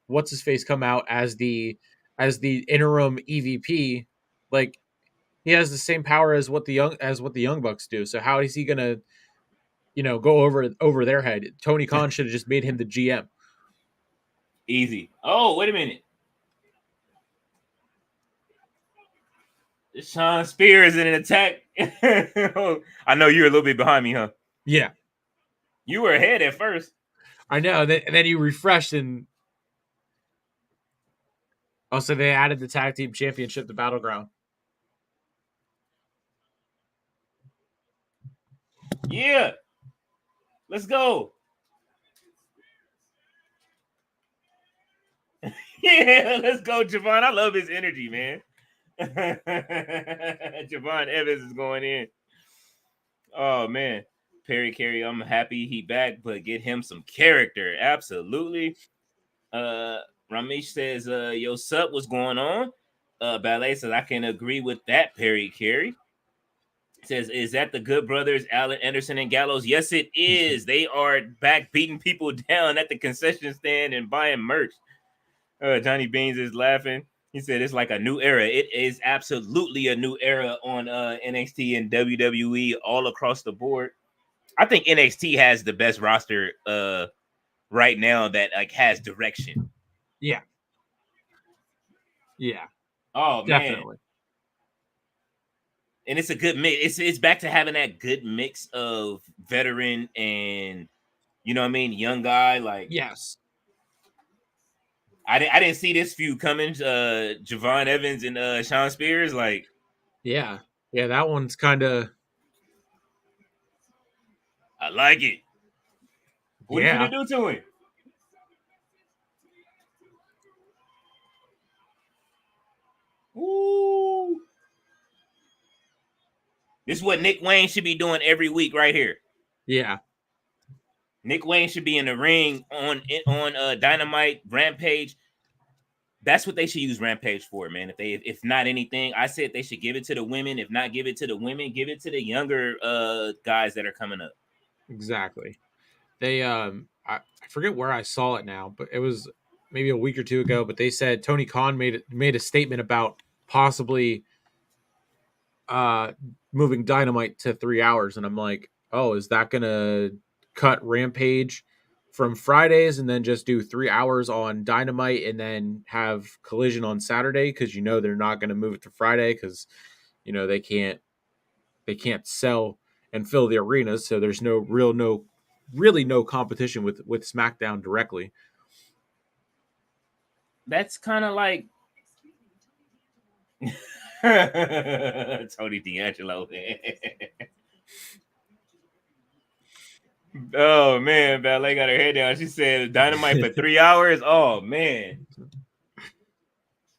what's his face come out as the interim EVP, like he has the same power as what the Young Bucks do. So how is he gonna, go over their head? Tony Khan should have just made him the GM. Easy. Oh, wait a minute. Sean Spears in an attack. I know you're a little bit behind me, huh? Yeah, You were ahead at first. I know. And then you refreshed, and also they added the tag team championship to Battleground. Yeah. Let's go. Yeah, let's go, Javon. I love his energy, man. Javon Evans is going in. Oh man. Perry Carey, I'm happy he back, but get him some character. Absolutely. Uh Ramesh says, yo, sup, what's going on? Ballet says, I can agree with that, Perry Carey. Says, is that the Good Brothers, Allen Anderson and Gallows? Yes, it is. They are back beating people down at the concession stand and buying merch. Johnny Beans is laughing. He said it's like a new era. It is absolutely a new era on NXT and WWE all across the board. I think NXT has the best roster right now that like has direction. Yeah, yeah, Oh man. definitely. And it's a good mix. It's back to having that good mix of veteran and, you know what I mean, young guy. Like Yes. I didn't see this feud coming. Javon Evans and Sean Spears. Like, Yeah. Yeah, that one's kind of, I like it. What are you yeah. gonna do to him? Ooh. This is what Nick Wayne should be doing every week right here. Yeah. Nick Wayne should be in the ring on Dynamite, Rampage. That's what they should use Rampage for, man. If not anything, I said they should give it to the women. If not give it to the women, give it to the younger guys that are coming up. Exactly. They I forget where I saw it now, but it was maybe a week or two ago, but they said Tony Khan made a statement about possibly uh moving Dynamite to 3 hours, and I'm like, "Oh, is that going to cut Rampage from Fridays and then just do 3 hours on Dynamite and then have Collision on Saturday, cuz they're not going to move it to Friday cuz they can't sell and fill the arenas, so there's really no competition with SmackDown directly." That's kind of like Tony D'Angelo. Oh man, Ballet got her head down. She said Dynamite for 3 hours. Oh man.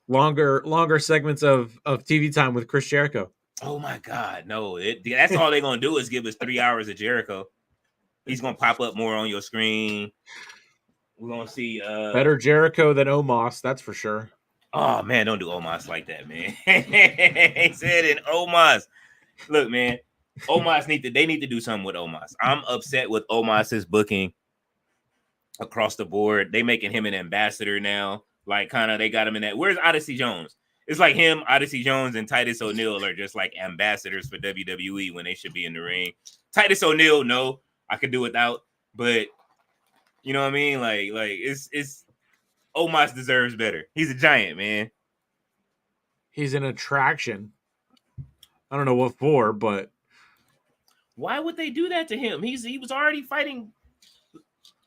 Longer segments of TV time with Chris Jericho. Oh my God, no! That's all they're gonna do is give us 3 hours of Jericho. He's gonna pop up more on your screen. We're gonna see. Better Jericho than Omos, that's for sure. Oh man, don't do Omos like that, man. He said in Omos. Look, man. Omos need to do something with Omos. I'm upset with Omos's booking across the board. They making him an ambassador now. Like kind of they got him in that. Where's Odyssey Jones? It's like him, Odyssey Jones, and Titus O'Neil are just like ambassadors for WWE when they should be in the ring. Titus O'Neil, no, I could do without, but you know what I mean? Like it's Omos deserves better. He's a giant, man. He's an attraction. I don't know what for, but why would they do that to him? He was already fighting.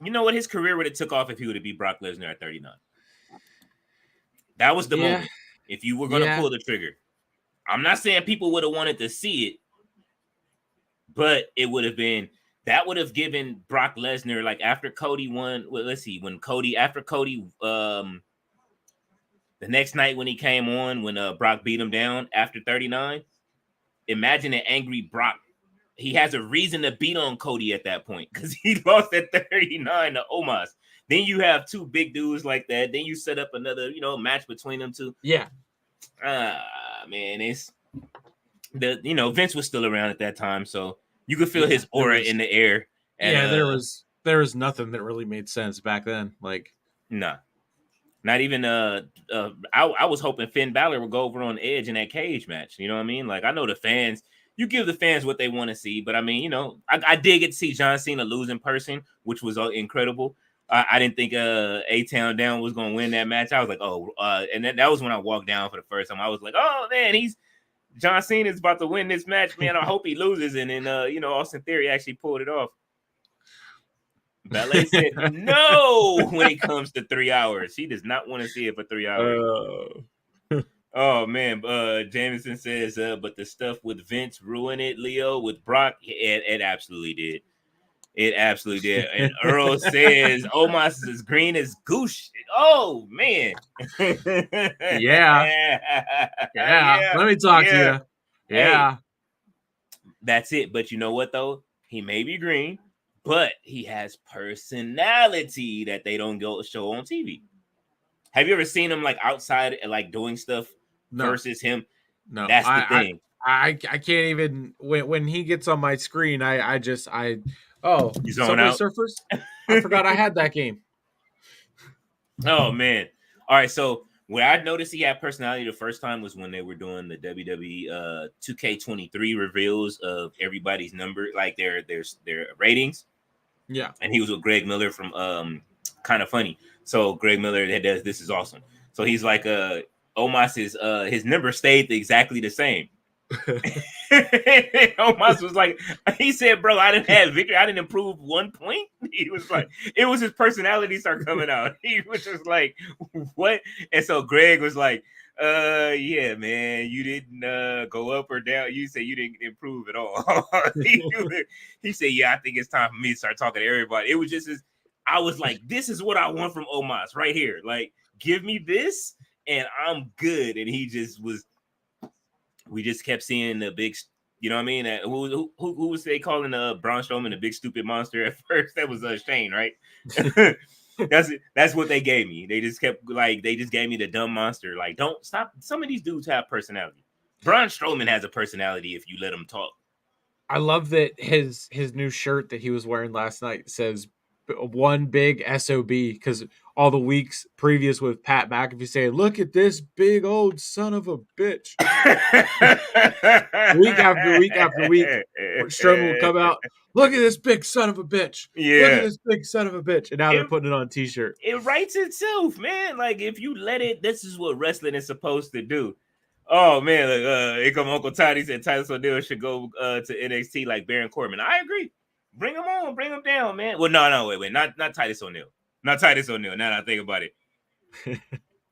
You know what? His career would have took off if he would have beat Brock Lesnar at 39. That was the moment. If you were going to pull the trigger. I'm not saying people would have wanted to see it, but it would have been, that would have given Brock Lesnar, like after Cody won, well, let's see, after Cody, the next night when he came on, when Brock beat him down after 39, imagine an angry Brock. He has a reason to beat on Cody at that point because he lost at 39 to Omos. Then you have two big dudes like that. Then you set up another, match between them two. Yeah. Man, it's Vince was still around at that time, so you could feel his aura in the air. And, there was nothing that really made sense back then. Like, nah, not even I was hoping Finn Balor would go over on Edge in that cage match. You know what I mean? Like, I know the fans. You give the fans what they want to see, but I mean, I did get to see John Cena lose in person, which was incredible. I didn't think A-Town Down was going to win that match. I was like, and that was when I walked down for the first time. I was like, oh man, John Cena is about to win this match, man. I hope he loses. And then, Austin Theory actually pulled it off. Ballet said no when it comes to 3 hours. She does not want to see it for 3 hours. Oh man, Jameson says, but the stuff with Vince ruined it, Leo, with Brock. It absolutely did. It absolutely did. And Earl says, Omos is as green as goose. Oh man. Yeah. Let me talk to you. Yeah. Hey, that's it. But you know what though? He may be green, but he has personality that they don't go show on TV. Have you ever seen him like outside, like doing stuff versus him? No, that's the thing. I can't even when he gets on my screen. Subway Surfers. I forgot I had that game. Oh man! All right, so where I noticed he had personality the first time was when they were doing the WWE 2K23 reveals of everybody's number, like their ratings. Yeah, and he was with Greg Miller from Kind of Funny. So Greg Miller that does This Is Awesome. So he's like Omos his number stayed exactly the same. Omos was like, he said, bro, I didn't have victory. I didn't improve 1 point. He was like, it was his personality start coming out. He was just like, what? And so Greg was like, yeah, man, you didn't go up or down. You said you didn't improve at all. He said, yeah, I think it's time for me to start talking to everybody. It was just I was like, this is what I want from Omos right here. Like, give me this and I'm good. And he just was, we just kept seeing the big, you know what I mean? Who was they calling Braun Strowman the big stupid monster at first? That was Shane, right? That's what they gave me. They just kept they just gave me the dumb monster. Like, don't stop. Some of these dudes have personality. Braun Strowman has a personality if you let him talk. I love that his new shirt that he was wearing last night says one big SOB, because all the weeks previous with Pat McAfee saying, look at this big old son of a bitch. Week after week after week, Strowman will come out, look at this big son of a bitch. Yeah. Look at this big son of a bitch. And now they're putting it on a t-shirt. It writes itself, man. Like, if you let it, this is what wrestling is supposed to do. Oh man, here come Uncle Todd. He said Titus O'Neil should go to NXT like Baron Corbin. I agree. Bring him on, bring him down, man. Well, no, wait, not Titus O'Neil. Not Titus O'Neil. Now that I think about it,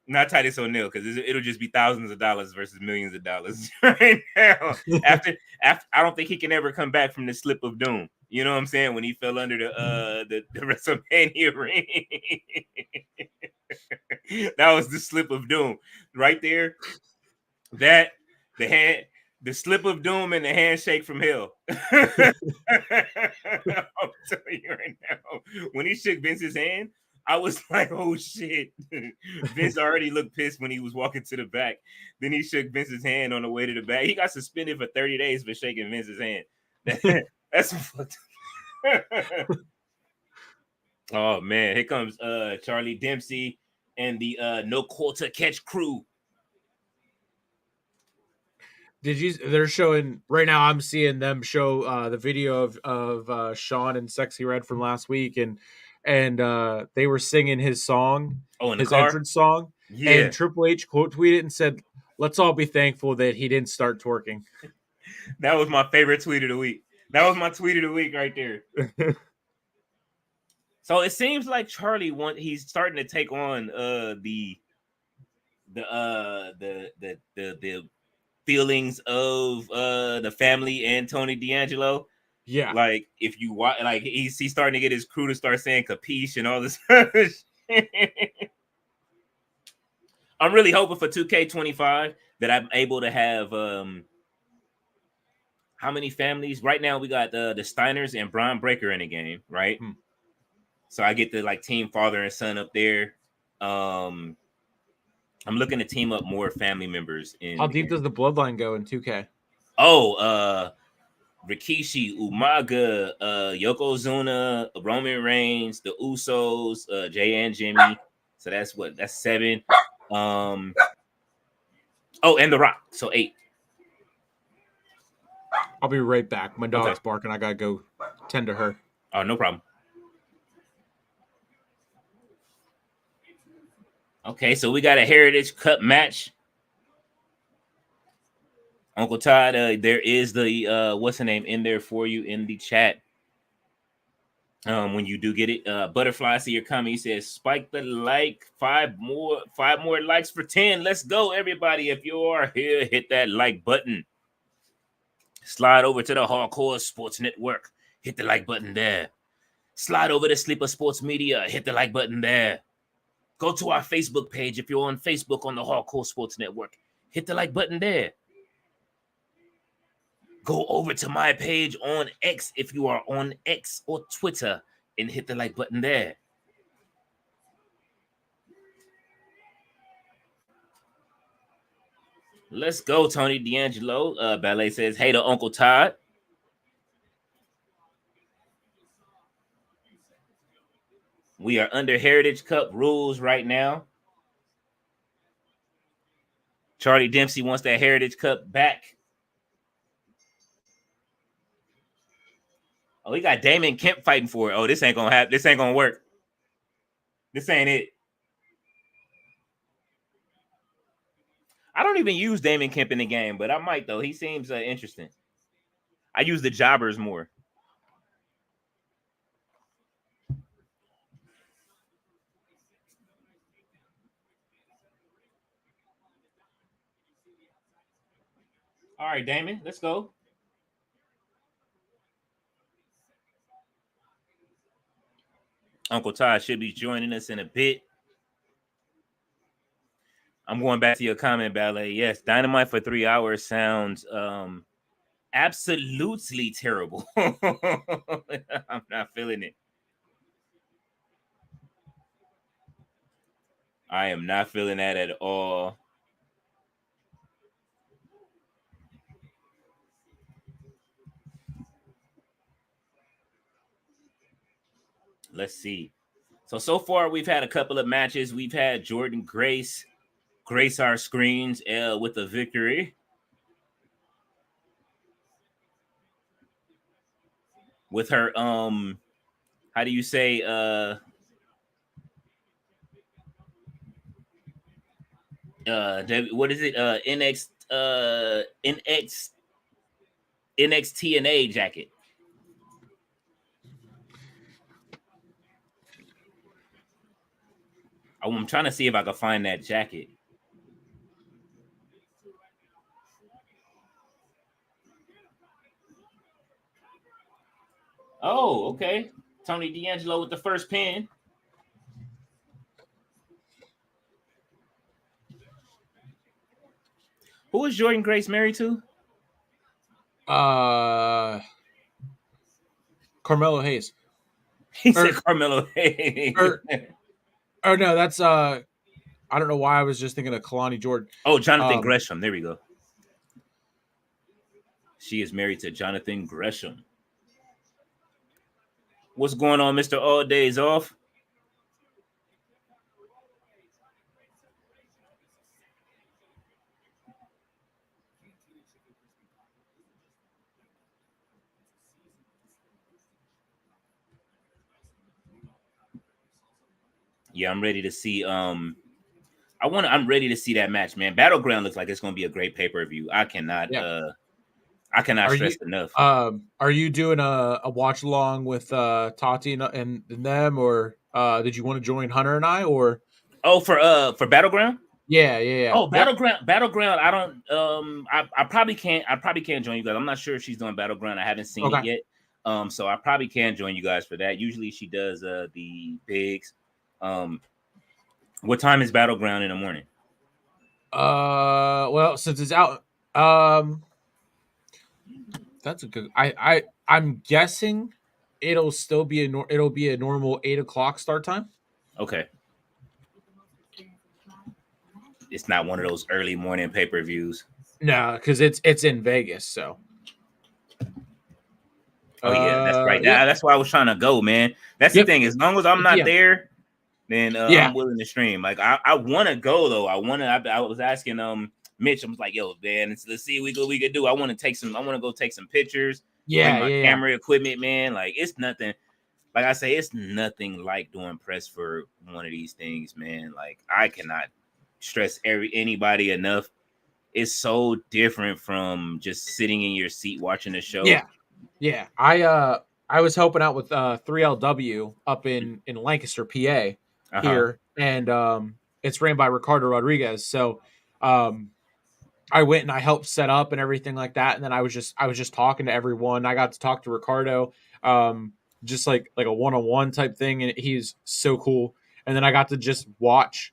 not Titus O'Neil, because it'll just be thousands of dollars versus millions of dollars right now. After, I don't think he can ever come back from the slip of doom. You know what I'm saying? When he fell under the WrestleMania ring, that was the slip of doom right there. That the slip of doom and the handshake from hell. I'm telling you right now, when he shook Vince's hand, I was like, oh shit. Vince already looked pissed when he was walking to the back. Then he shook Vince's hand on the way to the back. He got suspended for 30 days for shaking Vince's hand. That's fucked up. Oh man, here comes Charlie Dempsey and the No Quarter Catch crew. They're showing right now. I'm seeing them show the video of Sean and Sexy Red from last week, and they were singing his song, Oh, in the his car? entrance song, Yeah. and Triple H quote tweeted and said, "Let's all be thankful that he didn't start twerking." That was my favorite tweet of the week. That was my tweet of the week right there. So it seems like he's starting to take on the feelings of the family and Tony D'Angelo. Yeah. Like if you watch, like he's starting to get his crew to start saying capiche and all this. I'm really hoping for 2K25 that I'm able to have how many families? Right now we got the Steiners and Braun Breaker in the game, right? So I get the like team father and son up there. I'm looking to team up more family members in How the deep game. does the bloodline go in 2K? Oh, Rikishi, Umaga, Yokozuna, Roman Reigns, the Usos, Jay and Jimmy. So that's 7. Oh, and The Rock. So 8. I'll be right back. My dog's Okay. barking. I gotta go tend to her. Oh, no problem. Okay, so we got a Heritage Cup match. Uncle Todd, there is the what's the name in there for you in the chat. When you do get it, Butterfly, I see your comment. He says, "Spike the like, 5 more likes for 10. Let's go, everybody! If you are here, hit that like button. Slide over to the Hardcore Sports Network. Hit the like button there. Slide over to Sleeper Sports Media. Hit the like button there. Go to our Facebook page if you're on Facebook on the Hardcore Sports Network. Hit the like button there. Go over to my page on X if you are on X or Twitter and hit the like button there. Let's go, Tony D'Angelo. Ballet says, hey to Uncle Todd. We are under Heritage Cup rules right now. Charlie Dempsey wants that Heritage Cup back. Oh, we got Damon Kemp fighting for it. Oh, this ain't gonna happen. This ain't gonna work. This ain't it. I don't even use Damon Kemp in the game, but I might though. He seems interesting. I use the jobbers more. All right, Damon, let's go. Uncle Todd should be joining us in a bit. I'm going back to your comment, Ballet. Yes, Dynamite for 3 hours sounds absolutely terrible. I'm not feeling it. I am not feeling that at all. Let's see. So far, we've had a couple of matches. We've had Jordynne Grace grace our screens with a victory. With her, how do you say, what is it? NXT jacket. I'm trying to see if I can find that jacket. Oh, okay. Tony D'Angelo with the first pin. Who is Jordynne Grace married to? Carmelo Hayes. He said Carmelo Hayes. Oh no, that's I don't know why I was just thinking of Kalani Jordan. Oh, Jonathan Gresham. There we go. She is married to Jonathan Gresham. What's going on, Mr. All Days Off? Yeah, I'm ready to see. I'm ready to see that match, man. Battleground looks like it's gonna be a great pay-per-view. Yeah. I cannot Are stress you enough. are you doing a watch along with Tati and them, or did you want to join Hunter and I, or Oh, for Battleground? yeah. Oh, Yep. Battleground. I don't. I probably can't. I probably can't join you guys. I'm not sure if she's doing Battleground. I haven't seen it Okay. yet. So I probably can join you guys for that. Usually she does the bigs. What time is Battleground in the morning? Well, since it's out, um, that's a good. I'm guessing it'll still be it'll be a normal 8 o'clock start time. Okay, it's not one of those early morning pay-per-views. No, because it's in Vegas, so. Oh yeah, that's right. Yeah. That's why I was trying to go, man. That's the Yep. thing. As long as I'm 8 not p.m. there, then Yeah. I'm willing to stream. Like I want to go though. I was asking Mitch. I was like, yo, man, let's see what we could do. I want to take some. I want to go take some pictures. Bring my Yeah. camera equipment, man. Like it's nothing. Like I say, it's nothing like doing press for one of these things, man. Like I cannot stress anybody enough. It's so different from just sitting in your seat watching the show. Yeah. I was helping out with 3LW up in Lancaster, PA Uh-huh. here, and it's ran by Ricardo Rodriguez. So um I went and I helped set up and everything like that, and then I was just talking to everyone. I got to talk to Ricardo, um, just like a one-on-one type thing, and he's so cool. And then I got to just watch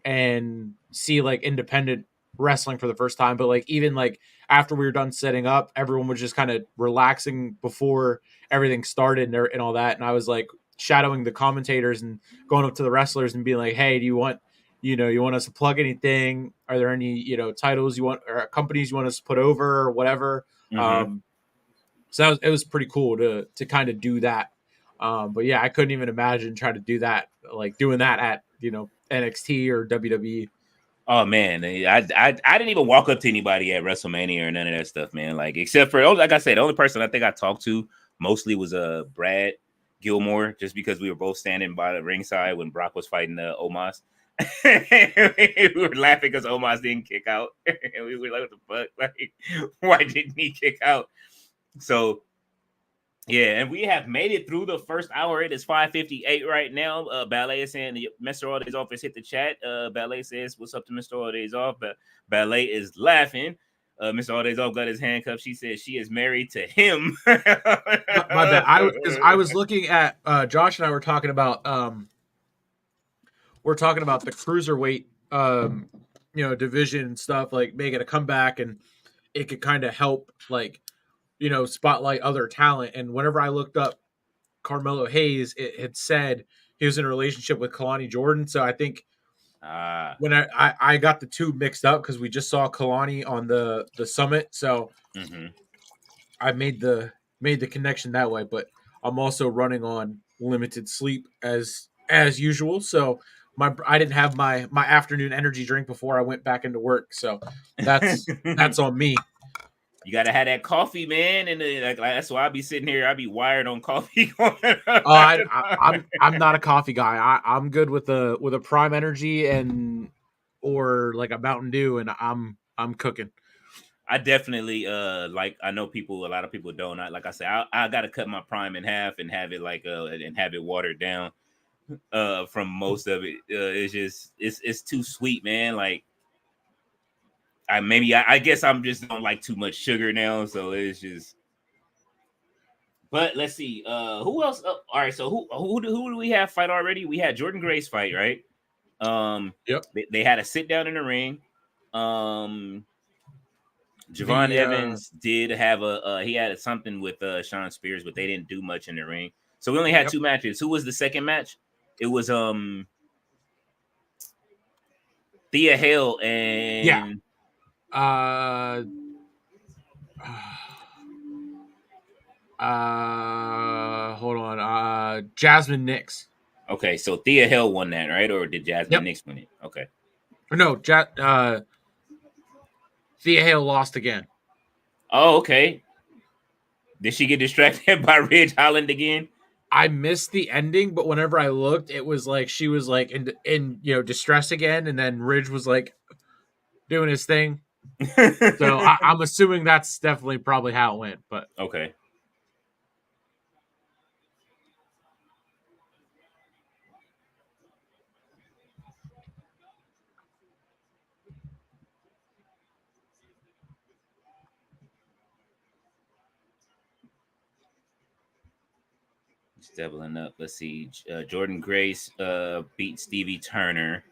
and see like independent wrestling for the first time. But like even like after we were done setting up, everyone was just kind of relaxing before everything started and all that. And I was like shadowing the commentators and going up to the wrestlers and being like, "Hey, do you want?" You want us to plug anything? Are there any, titles you want or companies you want us to put over or whatever? Mm-hmm. So it was pretty cool to kind of do that. But yeah, I couldn't even imagine trying to do that, like doing that at, NXT or WWE. Oh man, I didn't even walk up to anybody at WrestleMania or none of that stuff, man. Like except for like I said, the only person I think I talked to mostly was Brad Gilmore, just because we were both standing by the ringside when Brock was fighting Omos. We were laughing because Omos didn't kick out, and we were like, "What the fuck? Like, why didn't he kick out?" So yeah, and we have made it through the first hour. It is 5:58 right now. Ballet is saying Mr. All Days Off has hit the chat. Ballet says, "What's up to Mr. All Days Off?" But Ballet is laughing. Mr. All Days Off got his handcuffs. She says she is married to him. My bad. I was looking at Josh and I were talking about the cruiserweight division and stuff, like making a comeback, and it could kind of help like spotlight other talent. And whenever I looked up Carmelo Hayes, it had said he was in a relationship with Kalani Jordan. So I think when I got the two mixed up because we just saw Kalani on the summit. So mm-hmm. I made the connection that way. But I'm also running on limited sleep as usual. So I didn't have my afternoon energy drink before I went back into work. So that's on me. You gotta have that coffee, man, and like that's why I be sitting here. I be wired on coffee. I'm not a coffee guy. I'm good with a Prime Energy and or like a Mountain Dew, and I'm cooking. I definitely like I know a lot of people don't. Like I said, I gotta cut my Prime in half and have it and have it watered down from most of it. It's just it's too sweet, man. Like I guess I'm just don't like too much sugar now, so it's just. But let's see. Who else? Oh, all right. So who do we have fight already? We had Jordynne Grace fight, right? Yep. They had a sit down in the ring. Javon The Evans did have he had something with Sean Spears, but they didn't do much in the ring. So we only had two matches. Who was the second match? It was Thea Hale and Hold on. Jasmine Nix. Okay, so Thea Hill won that, right? Or did Jasmine Yep. Nix win it? Okay. No, Thea Hale lost again. Oh, okay. Did she get distracted by Ridge Holland again? I missed the ending, but whenever I looked, it was like she was like in distress again, and then Ridge was like doing his thing. So I'm assuming that's definitely probably how it went. But okay. Just doubling up. Let's see. Jordynne Grace beat Stevie Turner.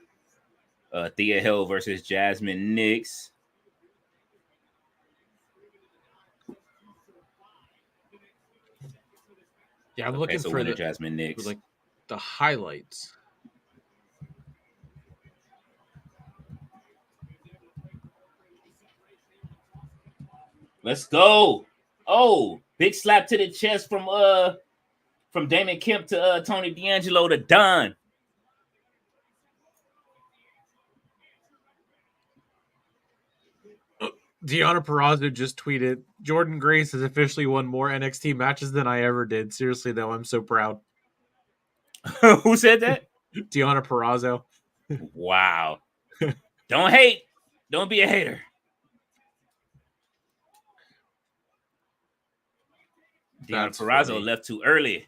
Thea Hill versus Jasmine Nix. yeah, I'm Okay, looking so for winner Jasmine Nix. like the highlights. Let's go. Oh, big slap to the chest from Damon Kemp to Tony D'Angelo to Don. Deonna Purrazzo just tweeted, Jordynne Grace has officially won more NXT matches than I ever did. Seriously, though, I'm so proud. Who said that? Deonna Purrazzo. Wow. Don't hate. Don't be a hater. Deonna Purrazzo left too early.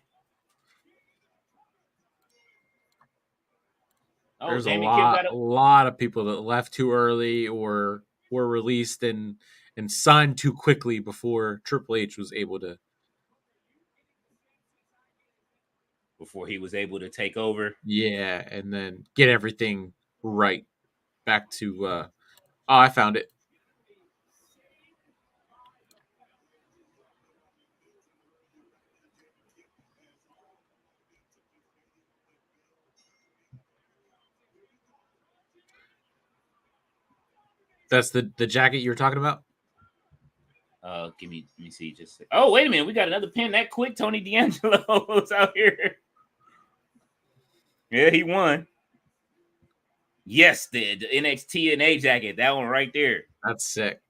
Oh, there's a lot of people that left too early or were released and signed too quickly before Triple H was able to. Before he was able to take over. Yeah, and then get everything right. Back to I found it. That's the jacket you were talking about? Let me see. Just oh, wait a minute, we got another pin that quick. Tony D'Angelo's out here. Yeah, he won. Yes, the NXT and A jacket, that one right there. That's sick.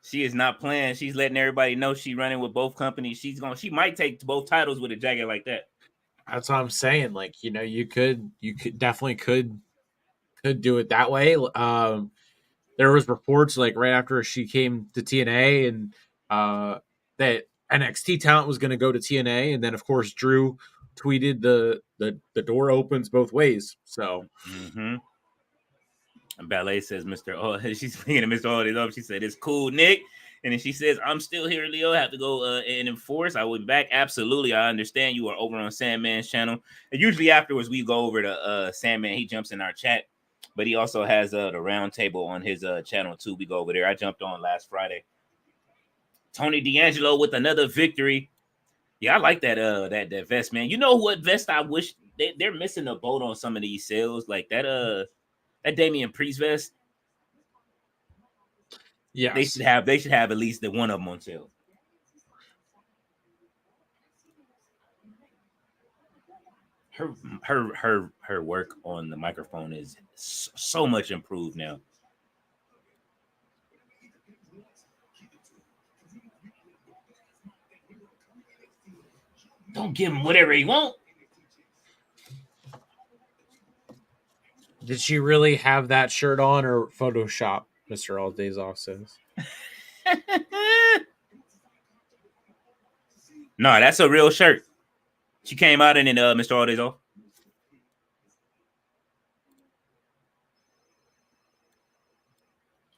She is not playing. She's letting everybody know she's running with both companies. She might take both titles with a jacket like that. That's what I'm saying. Like, you could definitely could do it that way. There was reports like right after she came to TNA and that NXT talent was going to go to TNA, and then of course Drew tweeted the door opens both ways. So Ballet says Mr. Oh, she's speaking to Mr. All up. She said it's cool, Nick. And then she says, I'm still here, Leo. I have to go and enforce. I will be back. Absolutely. I understand you are over on Sandman's channel. And usually afterwards, we go over to Sandman. He jumps in our chat, but he also has the round table on his channel too. We go over there. I jumped on last Friday. Tony D'Angelo with another victory. Yeah, I like that that vest, man. You know what vest I wish they're missing a boat on some of these sales, like that Damian Priest vest. yeah, they should have at least the one of them on sale. Her work on the microphone is so much improved now. Don't give him whatever he wants. Did she really have that shirt on or Photoshop? Mr. All Days Off says. No, that's a real shirt. She came out in Mr. All Days Off.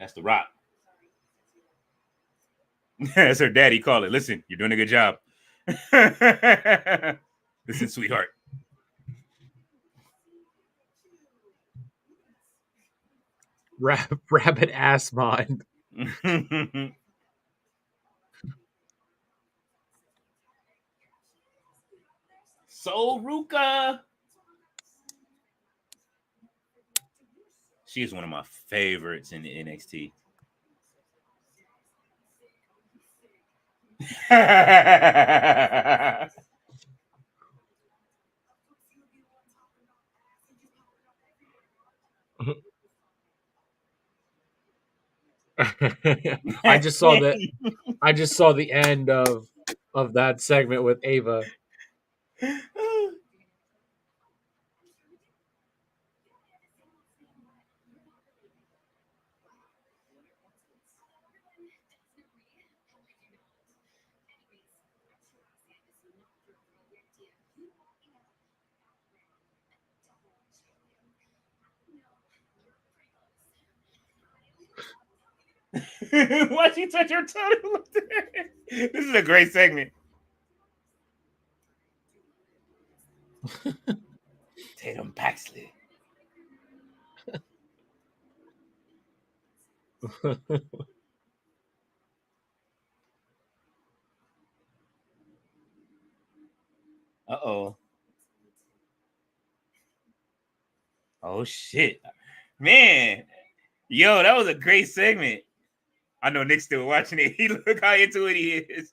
That's The Rock. That's her daddy call it. Listen, you're doing a good job. Listen, sweetheart. Rabbit ass mind. So Ruka. She is one of my favorites in the NXT. I just saw that. I just saw the end of that segment with Ava. Why'd you touch your tongue? This is a great segment. Tatum Paxley. Uh-oh. Oh shit. Man. Yo, that was a great segment. I know Nick's still watching it. He look how into it he is.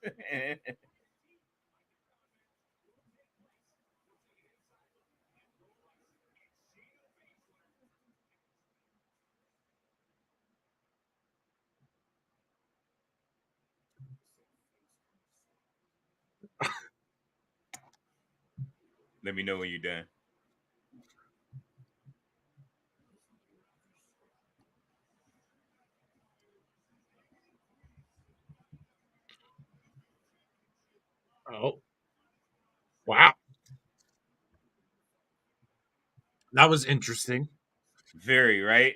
Let me know when you're done. Oh, wow. That was interesting. Very, right?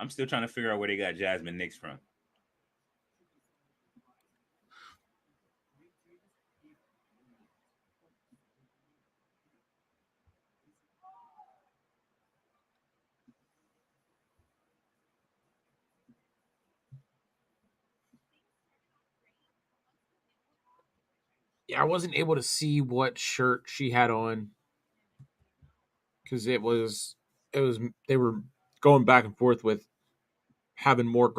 I'm still trying to figure out where they got Jasmine Nix from. Yeah, I wasn't able to see what shirt she had on because it was they were going back and forth with having more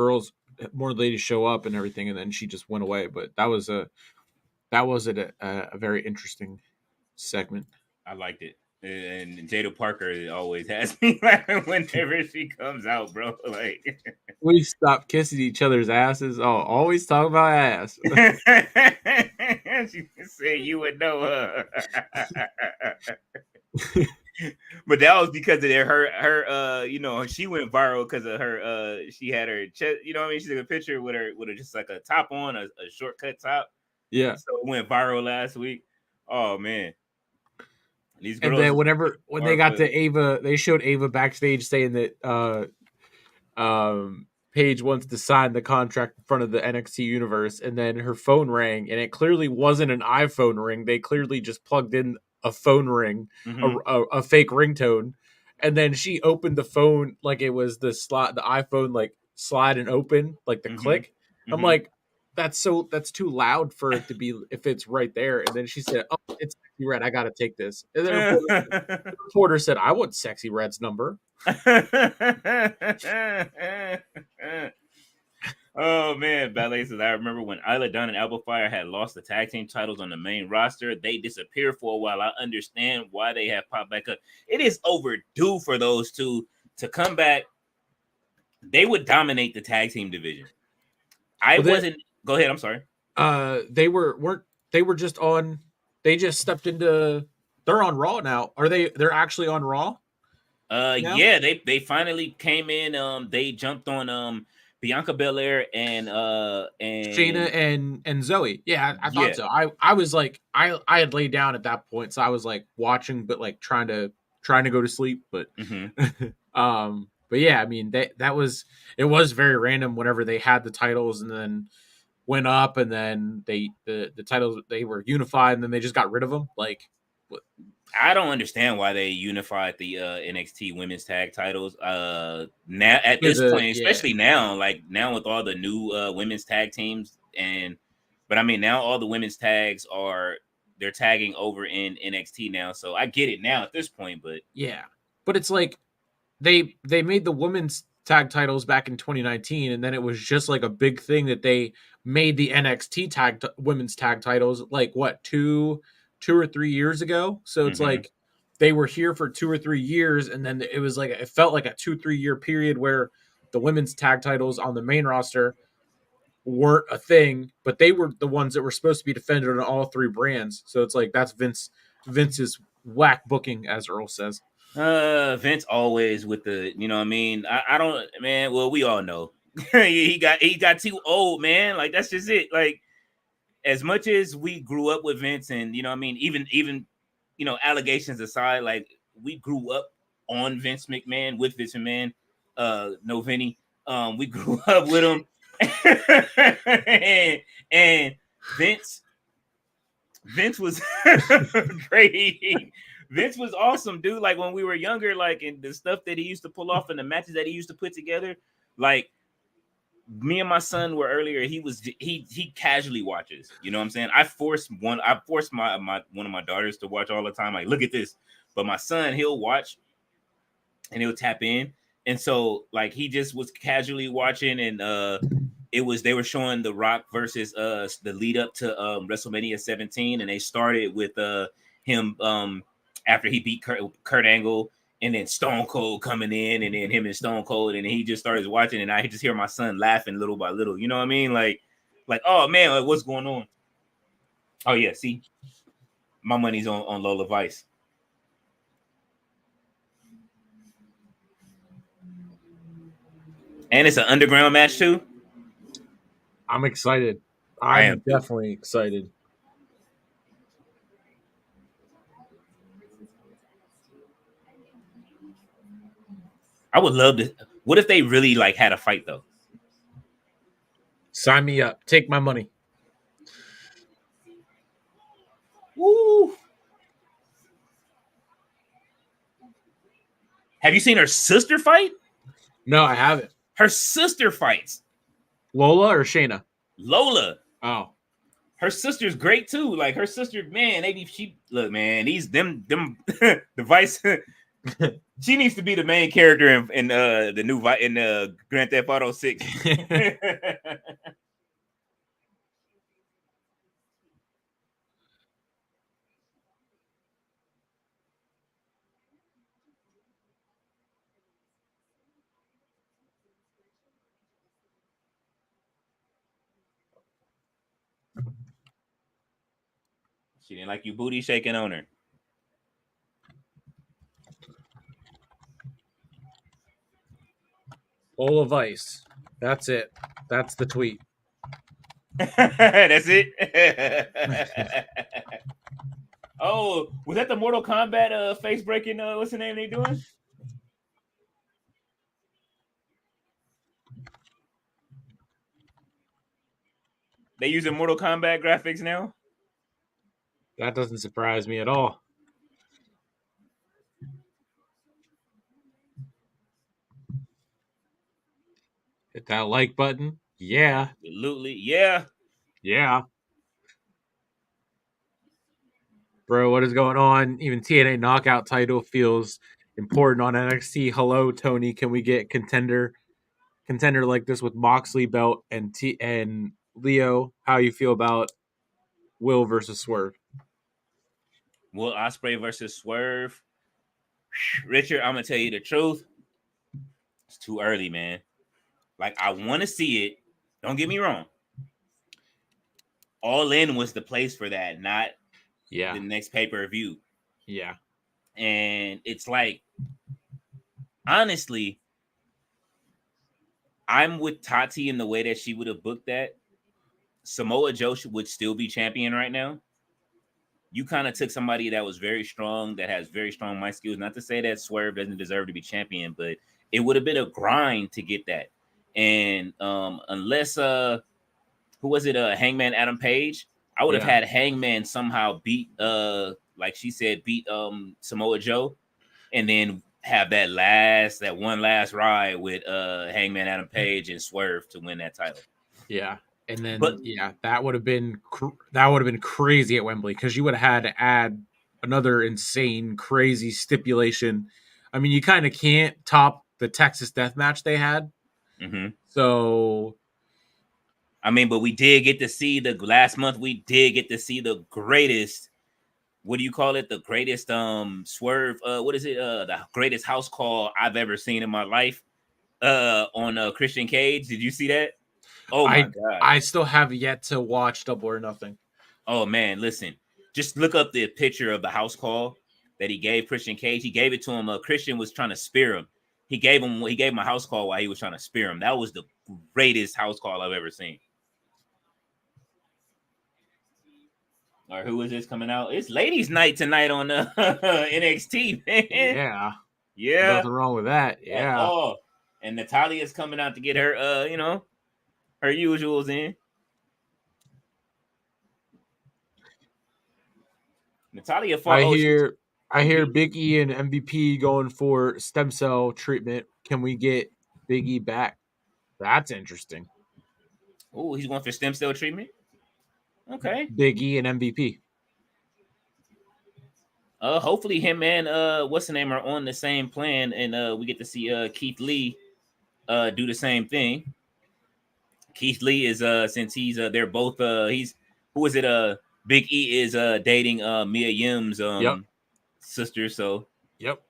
ladies show up and everything, and then she just went away. But that was a very interesting segment. I liked it. And Jada Parker always has me laughing whenever she comes out, bro. Like We stopped kissing each other's asses. Oh, always talk about ass. she said you would know her. But that was because of her she went viral because of her she had her chest, you know what I mean? She took a picture with her just like a top on, a shortcut top. Yeah. So it went viral last week. Oh man. These And girls then when they are got for to Ava, they showed Ava backstage saying that Paige wants to sign the contract in front of the NXT universe, and then her phone rang, and it clearly wasn't an iPhone ring. They clearly just plugged in a phone ring, a fake ringtone, and then she opened the phone like it was the iPhone like slide and open, like the click. I'm like, that's too loud for it to be if it's right there. And then she said, "Oh, it's Sexy Red. I got to take this." And then the reporter said, "I want Sexy Red's number." Oh man, Ballet says I remember when Isla Dawn and Alba Fire had lost the tag team titles on the main roster. They disappeared for a while. I understand why they have popped back up. It is overdue for those two to come back. They would dominate the tag team division. I wasn't. Go ahead. I'm sorry. They were just on. They just stepped into. They're on Raw now. Are they? They're actually on Raw. Yeah, they finally came in. They jumped on Bianca Belair and Shayna and Zoe. Yeah, I thought yeah. so. I was like I had laid down at that point, so I was like watching, but like trying to go to sleep. But but yeah, I mean that was it was very random whenever they had the titles and then went up and then the titles they were unified and then they just got rid of them. Like I don't understand why they unified the NXT women's tag titles. Now at this point, Yeah. especially now, like now with all the new women's tag teams, but I mean now all the women's tags they're tagging over in NXT now. So I get it now at this point, but Yeah. But it's like they made the women's tag titles back in 2019, and then it was just like a big thing that they made the NXT women's tag titles like what, 2 or 3 years ago. So it's mm-hmm. like they were here for 2 or 3 years, and then it was like it felt like a 2-3 year period where the women's tag titles on the main roster weren't a thing, but they were the ones that were supposed to be defended on all three brands. So it's like that's Vince's whack booking, as Earl says. Vince always with the, you know what I mean? I don't, man, well, we all know. he got too old, man. Like that's just it. Like as much as we grew up with Vince and you know what I mean, even you know, allegations aside, like we grew up on Vince McMahon with Vince McMahon, no Vinny. We grew up with him. and Vince was great. Vince was awesome, dude. Like when we were younger, like and the stuff that he used to pull off and the matches that he used to put together, like me and my son were earlier. He casually watches. You know what I'm saying? I forced my one of my daughters to watch all the time. Like, look at this. But my son, he'll watch and he'll tap in. And so like he just was casually watching and they were showing The Rock versus the lead up to WrestleMania 17, and they started with him after he beat Kurt Angle, and then Stone Cold coming in, and then him and Stone Cold, and he just started watching, and I just hear my son laughing little by little. You know what I mean? Like oh man, like, what's going on? Oh yeah, see, my money's on Lola Vice. And it's an underground match too. I'm excited. I I'm am definitely excited. I would love to. What if they really like had a fight though? Sign me up. Take my money. Woo! Have you seen her sister fight? No, I haven't. Her sister fights. Lola or Shayna? Lola. Oh. Her sister's great too. Like her sister, man, look, man, them the Vice. She needs to be the main character in the new Grand Theft Auto 6. She didn't like you booty shaking on her. Lola Vice. That's it. That's the tweet. That's it. Oh, was that the Mortal Kombat face breaking? What's the name they doing? They using Mortal Kombat graphics now. That doesn't surprise me at all. Hit that like button. Yeah. Absolutely. Yeah. Yeah. Bro, what is going on? Even TNA knockout title feels important on NXT. Hello, Tony. Can we get contender like this with Moxley belt and Leo? How you feel about Will versus Swerve? Will Ospreay versus Swerve. Richard, I'm gonna tell you the truth. It's too early, man. Like I want to see it. Don't get me wrong. All In was the place for that, not the next pay-per-view. Yeah. And it's like, honestly, I'm with Tati in the way that she would have booked that. Samoa Joe would still be champion right now. You kind of took somebody that was very strong, that has very strong mic skills. Not to say that Swerve doesn't deserve to be champion, but it would have been a grind to get that. And unless who was it? Hangman Adam Page. I would have had Hangman somehow beat like she said, beat Samoa Joe, and then have that one last ride with Hangman Adam Page and Swerve to win that title. Yeah. And But then that would have been crazy at Wembley, because you would have had to add another insane, crazy stipulation. I mean, you kind of can't top the Texas Death Match they had. So, I mean, but we did get to see last month. We did get to see the greatest. What do you call it? The greatest Swerve. What is it? The greatest house call I've ever seen in my life. On Christian Cage. Did you see that? Oh my god! I still have yet to watch Double or Nothing. Oh man, listen. Just look up the picture of the house call that he gave Christian Cage. He gave it to him. Christian was trying to spear him. He gave him a house call while he was trying to spear him. That was the greatest house call I've ever seen. All right, who is this coming out? It's ladies' night tonight on NXT, man. Yeah. Nothing wrong with that. Yeah. Oh, and Natalia's coming out to get her, her usuals in. Natalia fought. I hear Big E and MVP going for stem cell treatment. Can we get Big E back? That's interesting. Oh, he's going for stem cell treatment? Okay. Big E and MVP. Hopefully him and what's the name are on the same plan, and we get to see Keith Lee do the same thing. Keith Lee is since he's they're both he's who is it? Big E is dating Mia Yim's sister, so yep.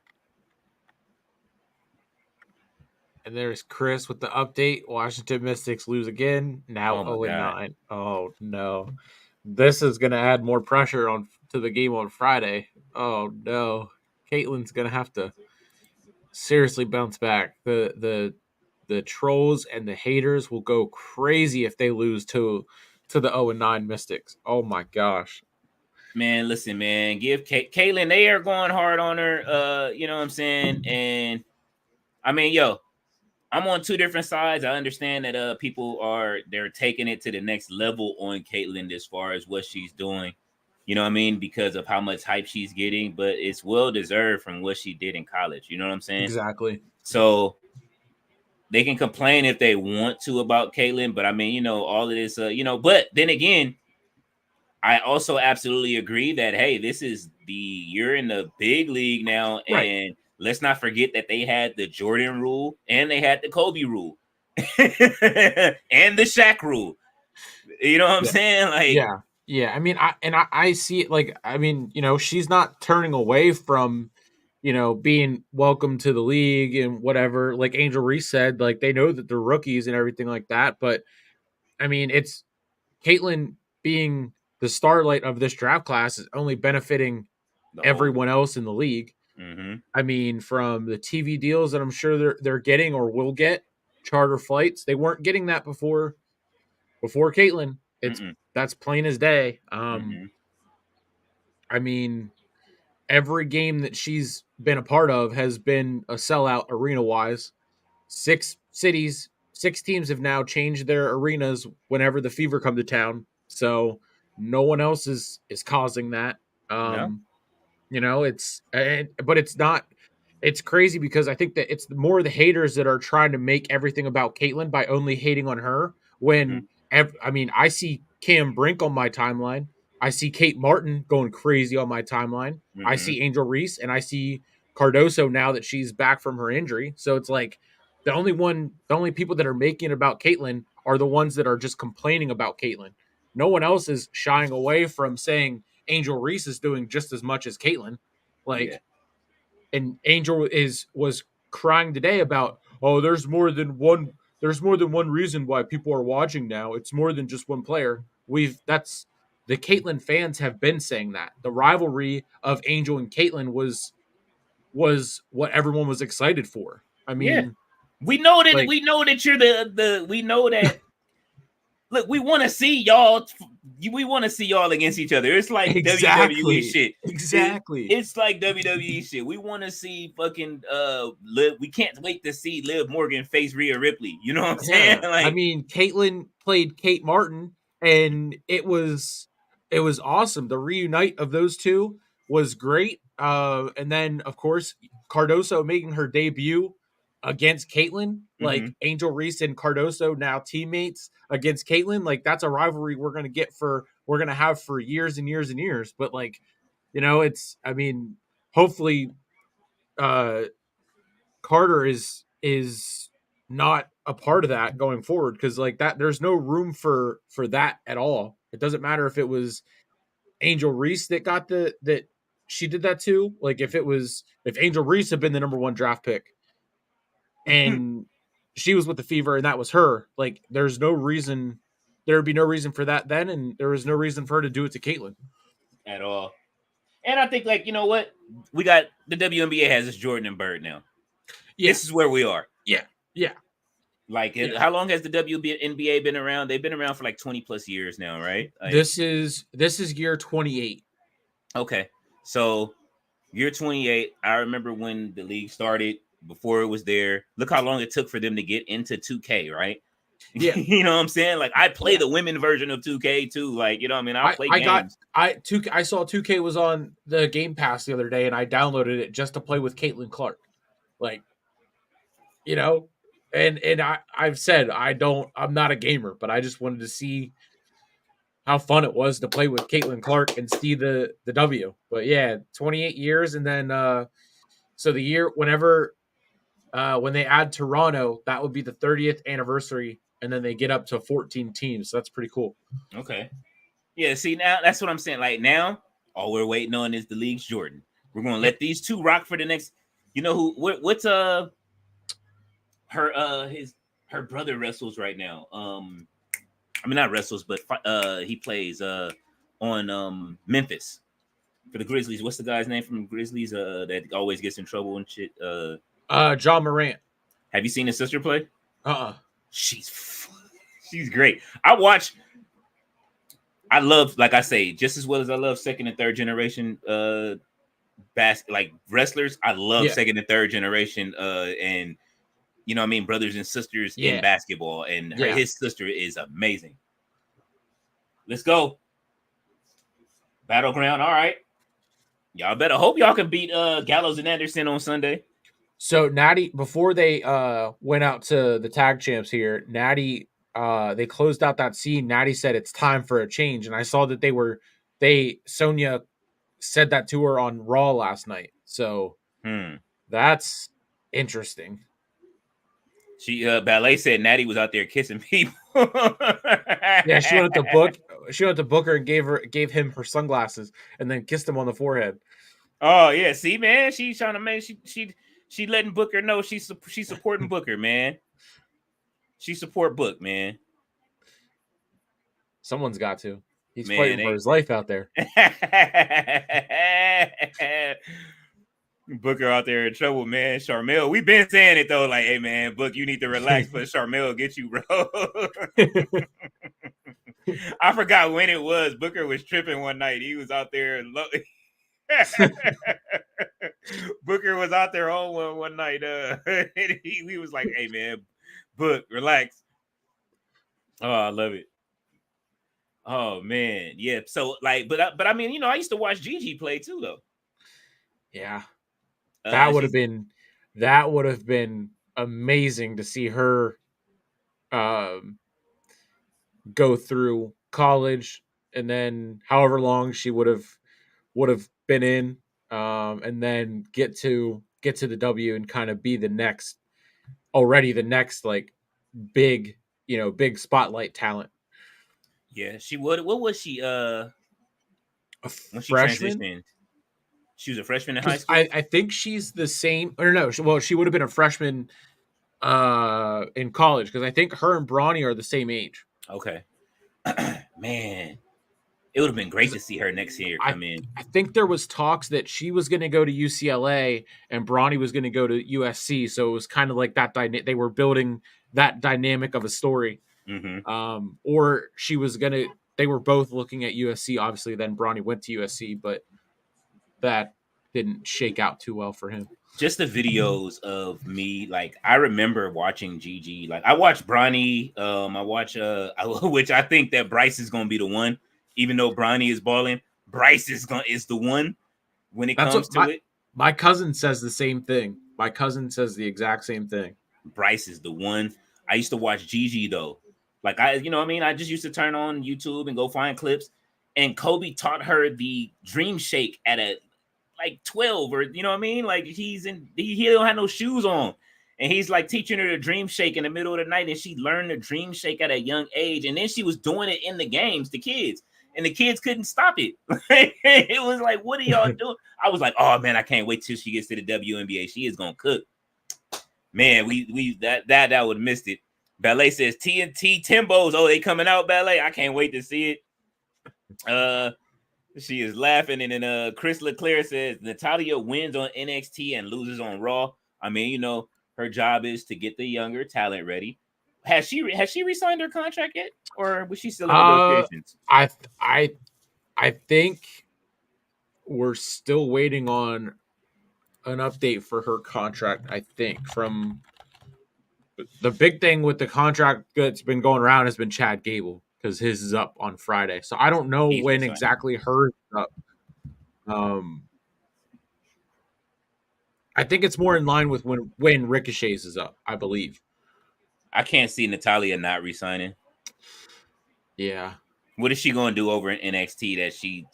And there's Chris with the update. Washington Mystics lose again. Now 0-9. Oh no. This is gonna add more pressure to the game on Friday. Oh no. Caitlin's gonna have to seriously bounce back. The trolls and the haters will go crazy if they lose to the 0-9 Mystics. Oh my gosh. Man, listen, man. Give Caitlin, they are going hard on her. You know what I'm saying? And I mean, I'm on two different sides. I understand that they're taking it to the next level on Caitlin as far as what she's doing. You know what I mean? Because of how much hype she's getting, but it's well deserved from what she did in college. You know what I'm saying? Exactly. So they can complain if they want to about Caitlin, but I mean, all of this, but then again, I also absolutely agree that, hey, you're in the big league now, and right. Let's not forget that they had the Jordan rule and they had the Kobe rule and the Shaq rule. You know what I'm saying? Like, yeah. I mean, I see it. Like, I mean, she's not turning away from, being welcome to the league and whatever. Like Angel Reese said, like they know that they're rookies and everything like that. But I mean, it's Caitlin being the starlight of this draft class is only benefiting everyone else in the league. Mm-hmm. I mean, from the TV deals that I'm sure they're getting or will get, charter flights. They weren't getting that before Caitlin. That's plain as day. I mean, every game that she's been a part of has been a sellout arena wise. 6 cities, 6 teams have now changed their arenas whenever the Fever come to town. So no one else is causing that. But it's not. It's crazy because I think that it's more the haters that are trying to make everything about Caitlin by only hating on her. When I see Cam Brink on my timeline, I see Kate Martin going crazy on my timeline. I see Angel Reese, and I see Cardoso now that she's back from her injury. So it's like the only people that are making it about Caitlin are the ones that are just complaining about Caitlin. No one else is shying away from saying Angel Reese is doing just as much as Caitlin. And Angel was crying today about, there's more than one reason why people are watching now. It's more than just one player. That's the Caitlyn fans have been saying that. The rivalry of Angel and Caitlyn was what everyone was excited for. I mean, we know that you're we know that look, we want to see y'all. We want to see y'all against each other. It's like WWE shit. Exactly. It's like WWE shit. We want to see fucking Liv. We can't wait to see Liv Morgan face Rhea Ripley. You know what I'm saying? Like, I mean, Caitlyn played Kate Martin, and it was awesome. The reunite of those two was great. And then of course Cardoso making her debut against Caitlyn, like Angel Reese and Cardoso now teammates against Caitlyn. Like that's a rivalry we're gonna have for years and years and years. But like, hopefully uh Carter is not a part of that going forward, because like that there's no room for that at all. It doesn't matter if it was Angel Reese that got that she did that too. Like if Angel Reese had been the number 1 draft pick and she was with the Fever and that was her, like there would be no reason for that then, and there was no reason for her to do it to Caitlyn at all. And I think, like, you know what? We got the WNBA has this Jordan and Bird now. Yeah. This is where we are. Yeah. Yeah. Like, how long has the WNBA been around? They've been around for like 20 plus years now, right? Like, this is year 28. Okay. So year 28, I remember when the league started, before it was there. Look how long it took for them to get into 2K, right? Yeah. You know what I'm saying? Like, I play the women version of 2K too. Like, you know what I mean? I play games. I saw 2K was on the Game Pass the other day, and I downloaded it just to play with Caitlin Clark. Like, you know, and I've said I'm not a gamer, but I just wanted to see how fun it was to play with Caitlin Clark and see the W. But yeah, 28 years, and then so the year whenever when they add Toronto, that would be the 30th anniversary, and then they get up to 14 teams. So that's pretty cool. Okay. Yeah, see, now that's what I'm saying. Like, now, all we're waiting on is the league's Jordan. We're gonna let these two rock for the next. You know who? What's her brother wrestles right now. I mean, not wrestles, but he plays on Memphis for the Grizzlies. What's the guy's name from the Grizzlies? That always gets in trouble and shit. John Morant. Have you seen his sister play? She's great. I love, like I say, just as well as I love second and third generation like wrestlers. I love second and third generation and you know what I mean, brothers and sisters in basketball. And his sister is amazing. Let's go. Battleground. All right. Y'all better hope y'all can beat Gallows and Anderson on Sunday. So Natty, before they went out to the tag champs here, Natty, they closed out that scene. Natty said it's time for a change. And I saw that Sonya said that to her on Raw last night. So that's interesting. She Ballet said Natty was out there kissing people. Yeah, she went to book her and gave him her sunglasses and then kissed him on the forehead. Oh yeah, see, man, she's trying to make she letting Booker know she's supporting Booker, man. She support Book, man. Someone's got to. He's fighting for his life out there. Booker out there in trouble, man. Sharmell, we've been saying it though, like, hey man, Book, you need to relax, but Sharmell get you, bro. I forgot when it was. Booker was tripping one night. He was out there. Booker was out there on one night. He was like, hey man, Book, relax. Oh, I love it. Oh man, yeah. So like, but I mean, you know, I used to watch Gigi play too, though. Yeah. That would have been amazing to see her go through college and then however long she would have been in and then get to the W and kind of be the next like big spotlight talent. Yeah, she would. What was she a when she freshman? Transitioned? She was a freshman in high school. I think she's the same. Or no, she would have been a freshman in college because I think her and Bronny are the same age. Okay, man, it would have been great to see her next year come in. I think there was talks that she was going to go to UCLA and Bronny was going to go to USC. So it was kind of like that. They were building that dynamic of a story. Mm-hmm. Or she was going to. They were both looking at USC. Obviously, then Bronny went to USC, but that didn't shake out too well for him. Just the videos of me, like I remember watching Gigi. Like I watched Bronny. I watch which I think that Bryce is gonna be the one. Even though Bronny is balling, Bryce is the one. when it That's comes what to it. my cousin says the same thing. My cousin says the exact same thing. Bryce is the one. I used to watch Gigi though. Like you know what I mean? I just used to turn on YouTube and go find clips. And Kobe taught her the dream shake at a like 12, or you know what I mean? Like he don't have no shoes on. And he's like teaching her the dream shake in the middle of the night. And she learned the dream shake at a young age. And then she was doing it in the games, the kids. And the kids couldn't stop it. It was like, what are y'all doing? I was like, oh man, I can't wait till she gets to the WNBA. She is gonna cook. Man, we that would have missed it. Ballet says TNT Timbos. Oh, they coming out, Ballet. I can't wait to see it. She is laughing, and then Chris Leclerc says Natalia wins on NXT and loses on Raw. I mean, you know, her job is to get the younger talent ready. Has she re-signed her contract yet, or was she still in negotiations? I think we're still waiting on an update for her contract. I think from the big thing with the contract that's been going around has been Chad Gable, because his is up on Friday. So I don't know He's when re-signed. exactly hers is up. I think it's more in line with when Ricochet's is up, I believe. I can't see Natalia not re-signing. Yeah. What is she going to do over in NXT that she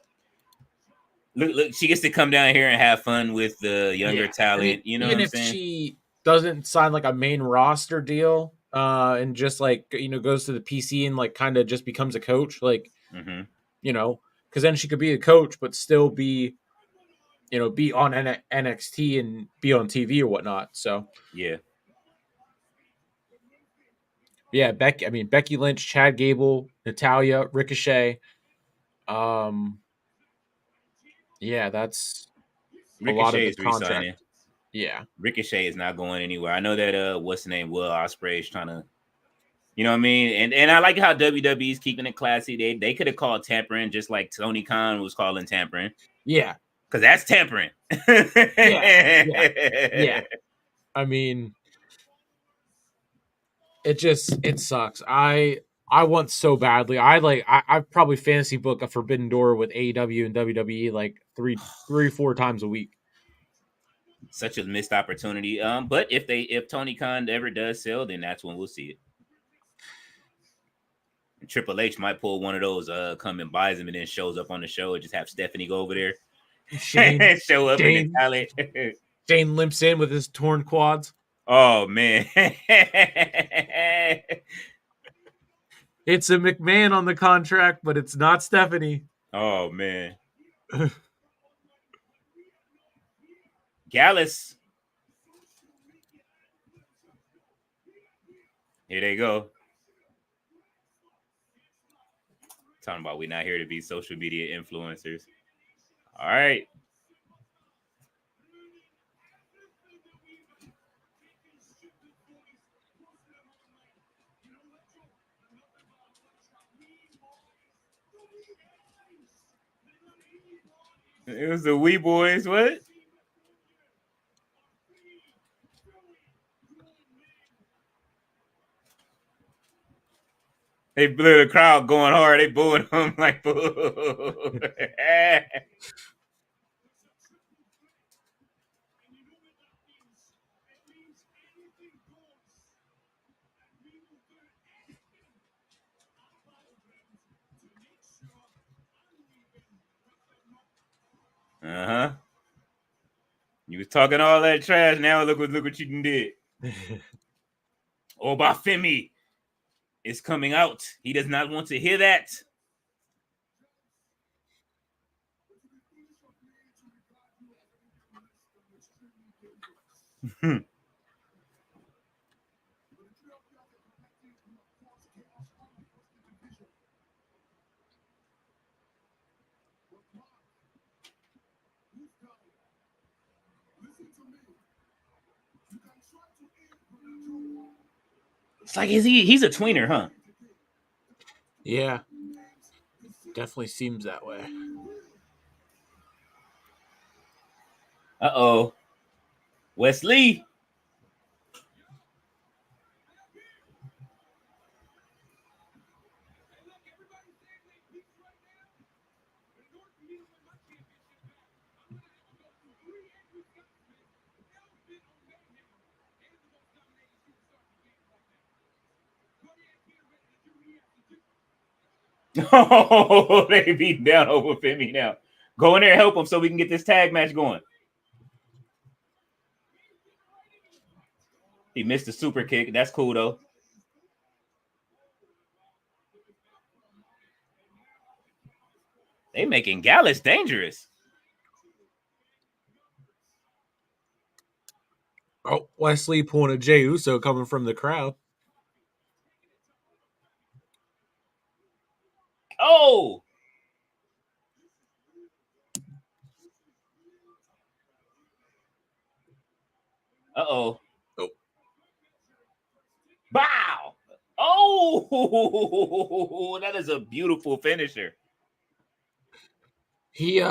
look? She gets to come down here and have fun with the younger talent. I mean, You know even what I'm if saying? she doesn't sign like a main roster deal, and just like, you know, goes to the PC and like kind of just becomes a coach, like, you know, because then she could be a coach but still be, you know, be on NXT and be on TV or whatnot. So yeah. Yeah, Becky Lynch, Chad Gable, Natalia, Ricochet. Yeah, that's a lot of Ricochet the is re-signing. contract. Yeah. Ricochet is not going anywhere. I know that what's the name? Will Ospreay is trying to, you know what I mean? And I like how WWE is keeping it classy. They could have called tampering just like Tony Khan was calling tampering. Yeah. Because that's tampering. Yeah. I mean, it sucks. I want so badly. I probably fantasy book a Forbidden Door with AEW and WWE like three, 4 times a week. Such a missed opportunity. But if Tony Khan ever does sell, then that's when we'll see it. And Triple H might pull one of those, come and buys him and then shows up on the show and just have Stephanie go over there. Show up in the talent. Shane limps in with his torn quads. Oh man. It's a McMahon on the contract, but it's not Stephanie. Oh man. Gallus. Here they go. Talking about we're not here to be social media influencers. All right. It was the Wee Boys. What? They blew the crowd going hard. They booing him like boo. Uh-huh. You was talking all that trash. Now look what you did. Obafemi is coming out. He does not want to hear that. It's like, he's a tweener, huh? Yeah. Definitely seems that way. Uh-oh. Wesley. Oh, they beat down over Femi now. Go in there and help him so we can get this tag match going. He missed the super kick. That's cool though. They making Gallus dangerous. Oh, Wesley pulling a Jey Uso coming from the crowd. Oh. Uh-oh. Oh. Wow. Oh, that is a beautiful finisher. He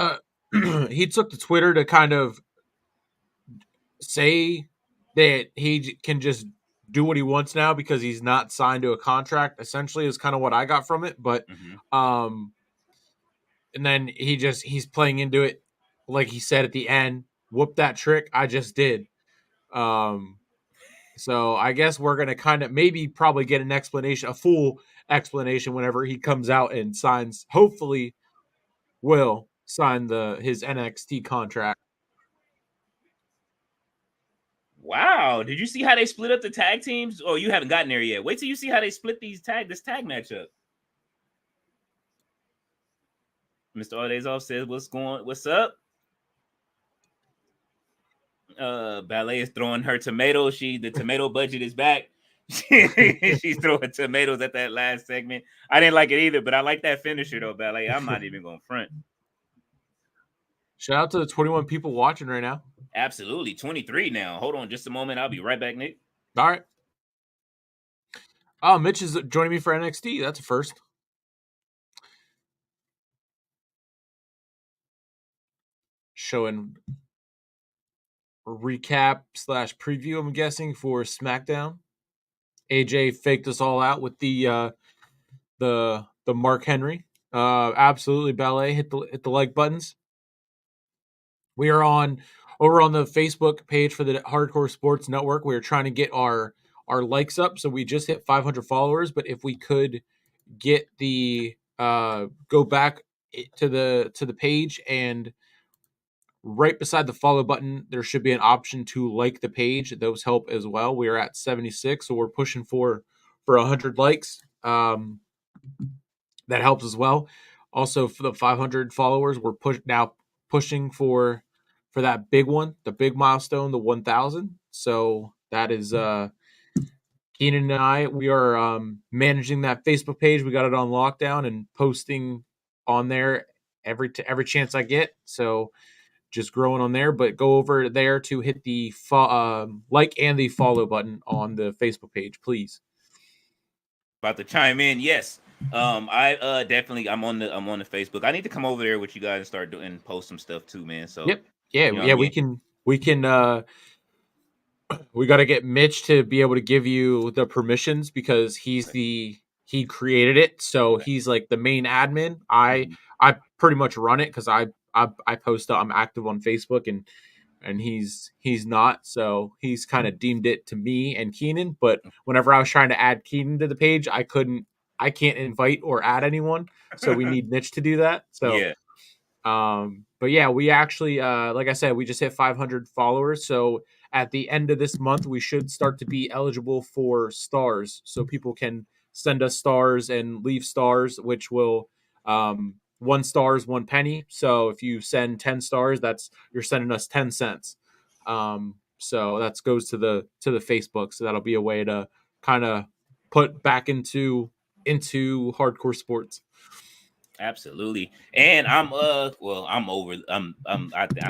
he took to Twitter to kind of say that he can just do what he wants now because he's not signed to a contract. Essentially, is kind of what I got from it. But and then he's playing into it, like he said at the end. Whoop that trick! I just did. So I guess we're gonna kind of probably get an explanation, a full explanation, whenever he comes out and signs. Hopefully, will sign his NXT contract. Wow. Did you see how they split up the tag teams? Oh, you haven't gotten there yet. Wait till you see how they split this tag matchup. Mr. Aldezov says, what's up? Ballet is throwing her tomatoes. The tomato budget is back. She's throwing tomatoes at that last segment. I didn't like it either, but I like that finisher though, Ballet. I'm not even going front. Shout out to the 21 people watching right now. Absolutely. 23 now. Hold on just a moment. I'll be right back, Nick. All right. Oh, Mitch is joining me for NXT. That's a first. Showing recap / preview, I'm guessing, for SmackDown. AJ faked us all out with the Mark Henry. Absolutely, Ballet. Hit the like buttons. We are over on the Facebook page for the Hardcore Sports Network. We are trying to get our likes up. So we just hit 500 followers. But if we could get the go back to the page, and right beside the follow button, there should be an option to like the page. Those help as well. We are at 76, so we're pushing for 100 likes. That helps as well. Also, for the 500 followers, we're pushing for that big one, the big milestone, the 1,000. So that is Keenan and I. We are managing that Facebook page. We got it on lockdown and posting on there every chance I get. So just growing on there. But go over there to hit the like and the follow button on the Facebook page, please. About to chime in, yes. I definitely I'm on the Facebook. I need to come over there with you guys and start doing post some stuff too, man. So yep, yeah, you know yeah. We can we got to get Mitch to be able to give you the permissions because he created it, so he's like the main admin. I pretty much run it because I post. I'm active on Facebook and he's not, so he's kind of deemed it to me and Keenan. But whenever I was trying to add Keenan to the page, I can't invite or add anyone, so we need Mitch to do that. So yeah. But yeah, we actually like I said, we just hit 500 followers, so at the end of this month we should start to be eligible for stars, so people can send us stars and leave stars, which will 1 star is 1 penny. So if you send 10 stars, you're sending us 10 cents. So that goes to the Facebook. So that'll be a way to kind of put back into hardcore sports. Absolutely. And I'm I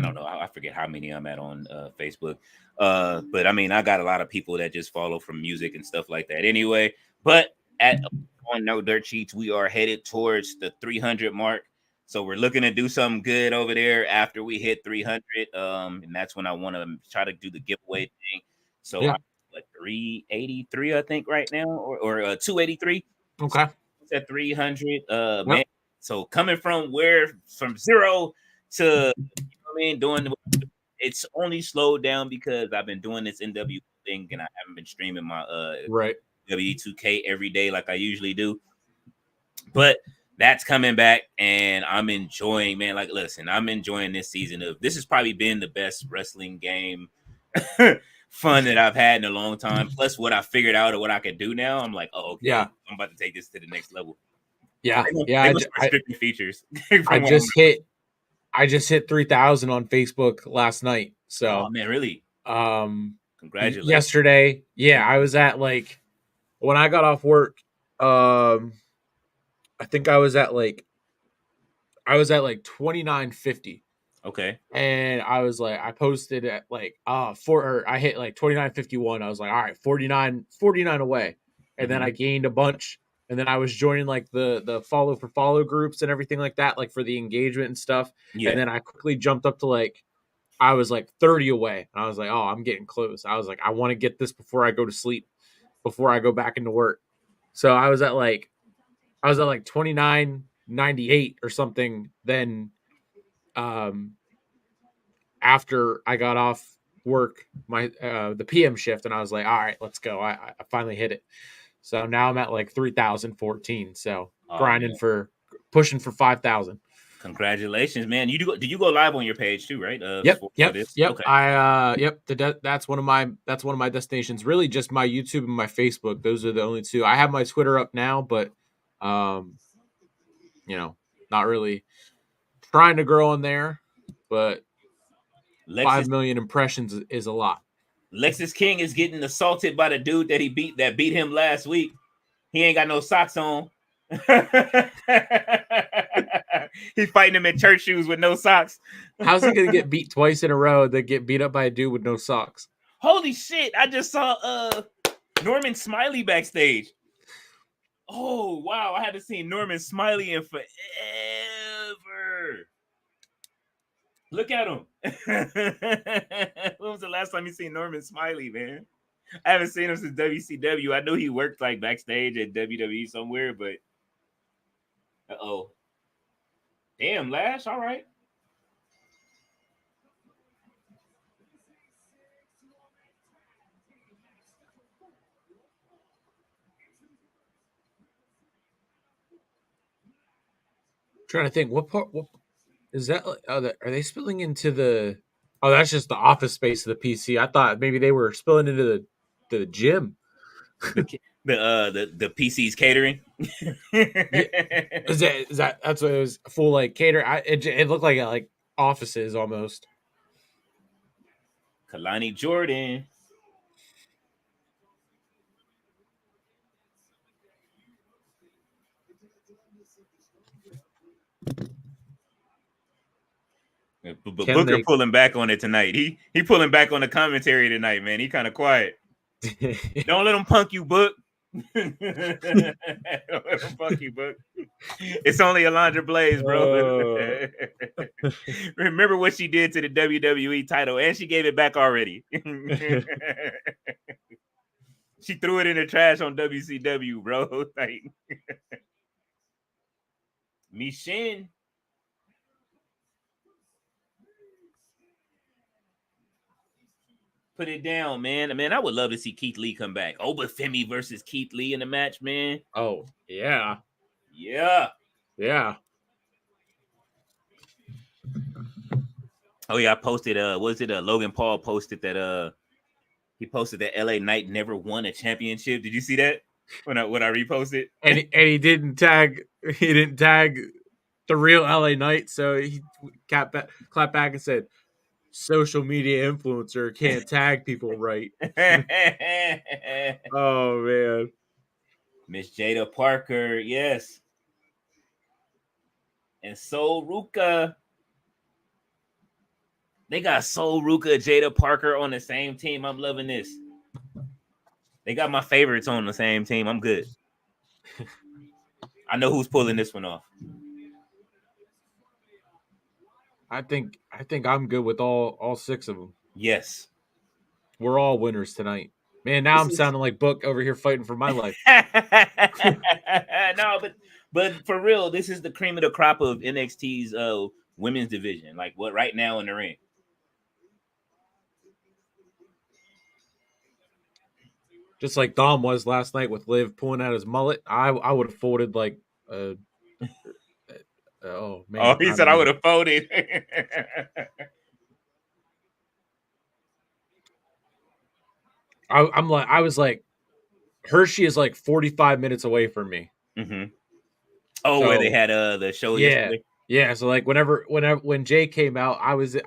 don't know. I forget how many I'm at on Facebook. But I mean, I got a lot of people that just follow from music and stuff like that anyway. But on No Dirt Sheets, we are headed towards the 300 mark. So we're looking to do something good over there after we hit 300. And that's when I want to try to do the giveaway thing. So yeah. I'm at 383, I think, right now, or 283. Okay. It's at 300. Man. So coming from zero to, you know what I mean, it's only slowed down because I've been doing this NW thing and I haven't been streaming my right W2K every day like I usually do. But that's coming back, and I'm enjoying, man. Like, listen, I'm enjoying this season of. This has probably been the best wrestling game fun that I've had in a long time. Plus, what I figured out or what I can do now, I'm like, oh, okay, Yeah. I'm about to take this to the next level. Yeah. They must restrict me features. I From what just hit 3,000 on Facebook last night. oh So, man, really? Congratulations. yesterday, yeah, I was at like when I got off work, I think I was at like 2950. Okay. And I was like, I posted at like I hit like 2951. I was like, all right, 49 away. And then I gained a bunch. And then I was joining like the follow for follow groups and everything like that, like for the engagement and stuff. And Yeah. then I quickly jumped up to like I was like 30 away. And I was like, oh, I'm getting close. I was like, I want to get this before I go to sleep, before I go back into work. So I was at like 2998 or something. Then um after I got off work, my the PM shift, and I was like, all right, let's go. I finally hit it. So now I'm at like 3,014. So Oh grinding man. for pushing for 5,000. Congratulations, man. Do you go live on your page too, right? Yep, For yep, this. yep. Okay. That's one of my destinations. Really, just my YouTube and my Facebook. Those are the only two. I have my Twitter up now, but um, not really trying to grow on there. But Lexus 5 million impressions is a lot. Lexus King is getting assaulted by the dude that beat him last week. He ain't got no socks on. He's fighting him in church shoes with no socks. How's he gonna get beat twice in a row? Then get beat up by a dude with no socks? Holy shit! I just saw Norman Smiley backstage. Oh wow! I haven't seen Norman Smiley in forever. Look at him. When was the last time you seen Norman Smiley, man? I haven't seen him since WCW. I know he worked like backstage at WWE somewhere, but oh, damn, Lash. All right. Trying to think what part. What is that? Are they spilling into the? Oh, that's just the office space of the PC. I thought maybe they were spilling into the gym. The PC's catering. Yeah, that's what it was? Full like cater. It looked like offices almost. Kalani Jordan. But Can Booker they? pulling back on it tonight. He pulling back on the commentary tonight, man. He kind of quiet. Don't let him punk you, Book. Don't let him punk you, Book. It's only Alondra Blaze, bro. Remember what she did to the WWE title, and she gave it back already. She threw it in the trash on WCW, bro. Like Michin. Put it down, man. Man, I would love to see Keith Lee come back. Obafemi versus Keith Lee in the match, man. Oh yeah, Yeah. yeah. Oh yeah, I posted. Was it Logan Paul posted that? He posted that LA Knight never won a championship. Did you see that? When I reposted, And he didn't tag. He didn't tag the real LA Knight, so he clapped back and said, social media influencer can't tag people right. Oh man. Miss Jada Parker, yes, and Sol Ruka. They got Sol Ruka, Jada Parker on the same team. I'm loving this. They got my favorites on the same team. I'm good. I know who's pulling this one off. I think I'm good with all six of them. Yes. We're all winners tonight. Man, now I'm sounding like Book over here fighting for my life. No, but for real, this is the cream of the crop of NXT's women's division. Like what right now in the ring. Just like Dom was last night with Liv pulling out his mullet. I would have folded like a Oh Oh, man, he I said don't I know. would have folded. I was like, Hershey is like 45 minutes away from me. Mm-hmm. Oh, where they So had the show yeah, yesterday. yeah. So like when Jay came out, I was in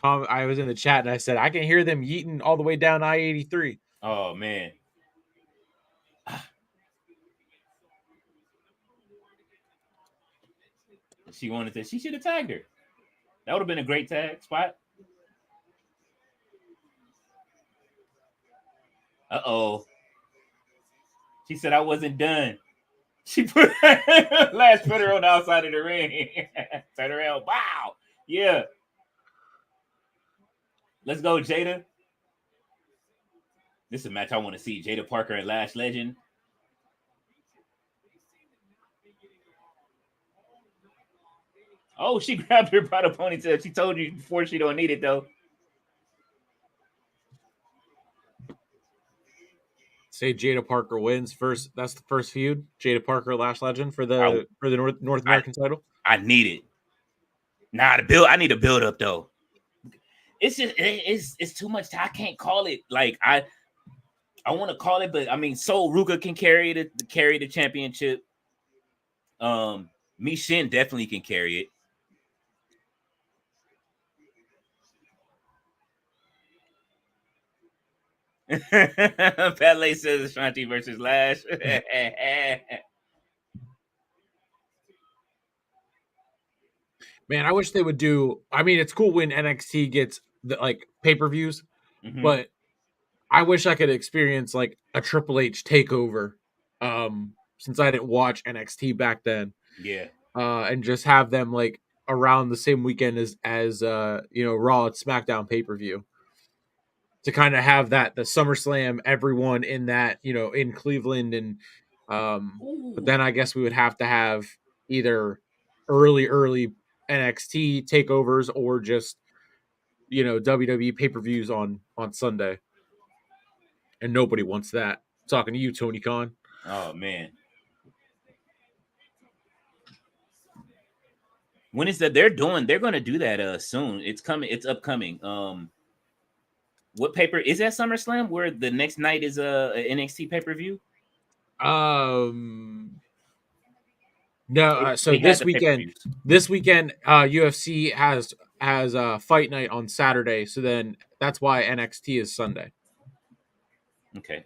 the chat and I said I can hear them yeeting all the way down I-83. Oh man. She wanted to. She should have tagged her. That would have been a great tag spot. Uh-oh. She said I wasn't done. She put last put her on the outside of the ring. Turn around. Wow. Yeah. Let's go, Jada. This is a match I want to see. Jada Parker and Lash Legend. Oh, she grabbed her by the ponytail. She told you before she don't need it though. Say Jada Parker wins first. That's the first feud. Jada Parker, Lash Legend for I the North I, American title. I need it. Nah, the build. I need a build up though. It's just it's too much. I can't call it like I want to call it, but I mean, Sol Ruka can carry the championship. Mi Shin definitely can carry it. Pele says Ashanti versus Lash. Man, I wish they would do. I mean, it's cool when NXT gets the like pay-per-views, Mm-hmm. but I wish I could experience like a Triple H takeover. Since I didn't watch NXT back then, Yeah. and just have them like around the same weekend as Raw and SmackDown pay-per-view to kind of have that the SummerSlam everyone in that in Cleveland and but Ooh. then I guess we would have to have either early NXT takeovers or just WWE pay-per-views on Sunday, and nobody wants that. Talking to you, Tony Khan. Oh man. When is that? They're gonna do that soon. It's coming, it's upcoming. What paper is that? SummerSlam, where the next night is a NXT pay-per-view? Um, no, so They had the pay-per-views. this weekend, UFC has a fight night on Saturday, so then that's why NXT is Sunday. Okay.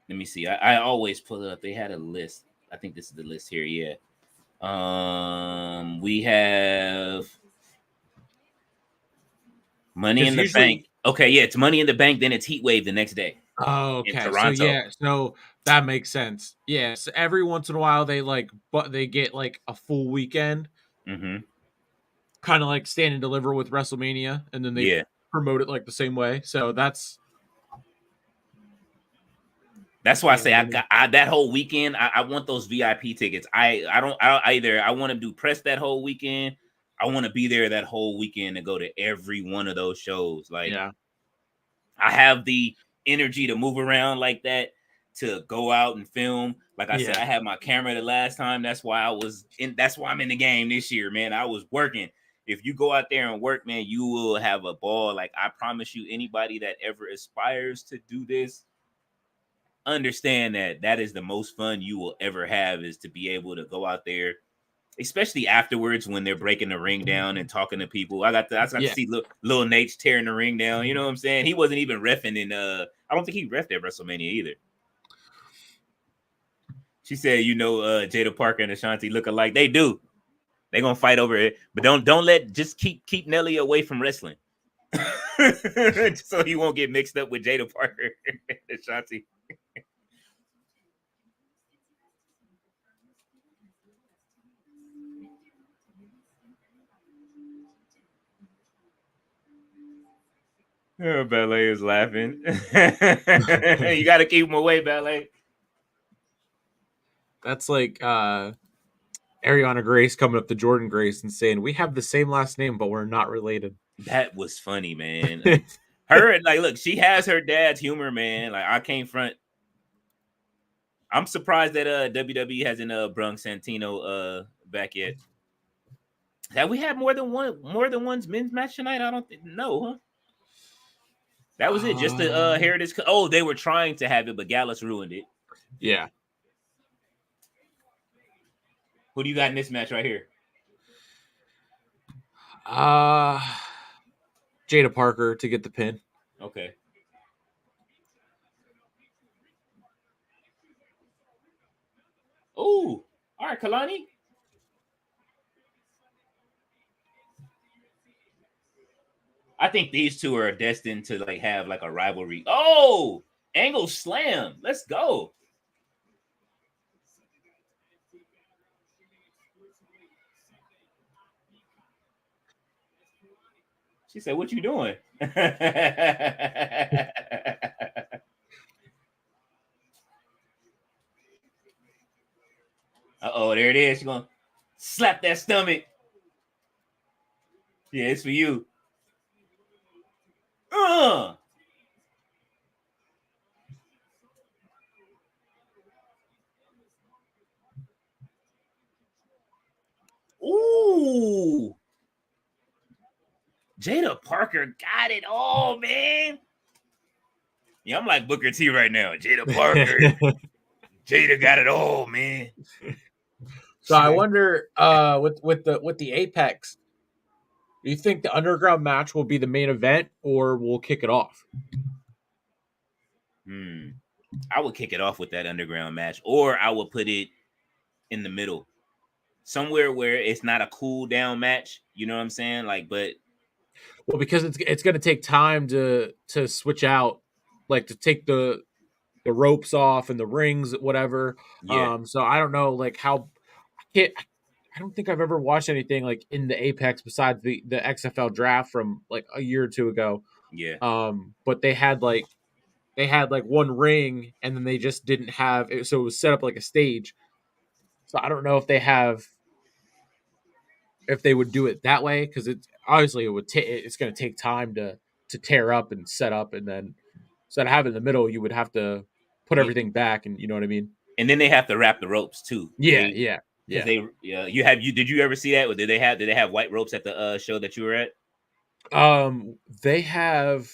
Let me see. I always pull it up. They had a list. I think this is the list here. Yeah. We have Money Because in the Bank. usually, Okay, yeah, it's Money in the Bank. Then it's Heat Wave the next day oh, in okay, so Toronto. yeah, so that makes sense. Yes, every once in a while but they get like a full weekend, Mm-hmm. kind of like Stand and Deliver with WrestleMania, and then they Yeah, promote it like the same way. So that's why I yeah, say that whole weekend. I want those VIP tickets. I want to do press that whole weekend. I want to be there that whole weekend and go to every one of those shows. Like yeah, I have the energy to move around like that, to go out and film. Like I said, yeah. I had my camera the last time. That's why I'm in the game this year, man. I was working. If you go out there and work, man, you will have a ball. Like I promise you, anybody that ever aspires to do this, understand that is the most fun you will ever have, is to be able to go out there, especially afterwards when they're breaking the ring down and talking to people. I got to Yeah. see Lil Nate tearing the ring down. You know what I'm saying? He wasn't even reffing in I don't think he reffed at WrestleMania either. She said, Jada Parker and Ashanti look alike. They do. They gonna fight over it, but just keep Nelly away from wrestling, so he won't get mixed up with Jada Parker and Ashanti. Oh, Ballet is laughing. You got to keep him away, Ballet. That's like Ariana Grace coming up to Jordynne Grace and saying, "We have the same last name, but we're not related." That was funny, man. Her, like, look, she has her dad's humor, man. Like, I can't front. I'm surprised that WWE hasn't brung Santino back yet. Have we had more than one's men's match tonight? I don't think huh? That was it. Just the Heritage. Oh, they were trying to have it, but Gallus ruined it. Yeah. Who do you got in this match right here? Jada Parker to get the pin. Okay. Oh, all right, Kalani. I think these two are destined to like have like a rivalry. Oh, Angle Slam. Let's go. She said, "What you doing?" Uh-oh, there it is. She's gonna slap that stomach. Yeah, it's for you. Ooh. Jada Parker got it all, man. Yeah, I'm like Booker T right now. Jada Parker. Jada got it all, man. So I wonder, with the Apex, do you think the underground match will be the main event, or we'll kick it off? I would kick it off with that underground match, or I would put it in the middle, somewhere where it's not a cool down match. You know what I'm saying? Like, but well, because it's going to take time to switch out, like to take the ropes off and the rings, whatever. Yeah. So I don't know, like how I don't think I've ever watched anything like in the Apex besides the XFL draft from like a year or two ago. Yeah. But they had like one ring, and then they just didn't have it, so it was set up like a stage. So I don't know if they would do it that way, because it's obviously it's going to take time to tear up and set up, and then instead of having in the middle, you would have to put everything back, and you know what I mean. And then they have to wrap the ropes too. Yeah. Because did you ever see that? Or did they have white ropes at the show that you were at? They have.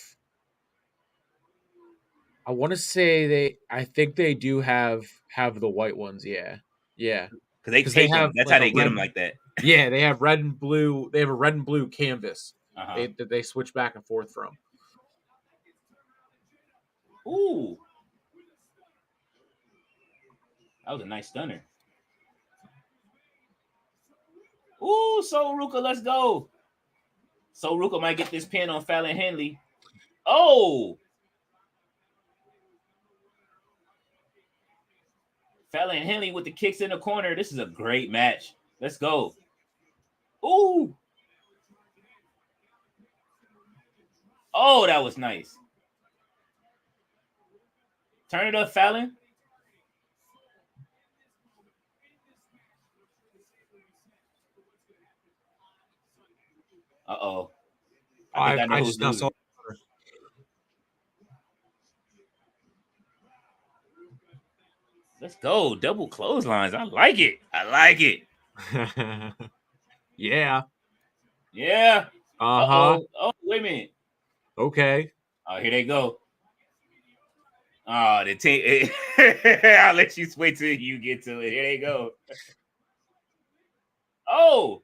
I want to say I think they do have the white ones. Yeah. Because they tape them. That's how they get them like that. Yeah, they have red and blue. They have a red and blue canvas that they switch back and forth from. Ooh, that was a nice stunner. Ooh, So Ruka, let's go. So Ruka might get this pin on Fallon Henley. Oh, Fallon Henley with the kicks in the corner. This is a great match. Let's go. Ooh. Oh, that was nice. Turn it up, Fallon. Uh-oh. I think I know who's losing. Let's go. Double clotheslines. I like it. Yeah. Yeah. Uh-huh. Oh, wait a minute. Okay. Oh, here they go. Oh, the team. I'll let you wait till you get to it. Here they go. Oh.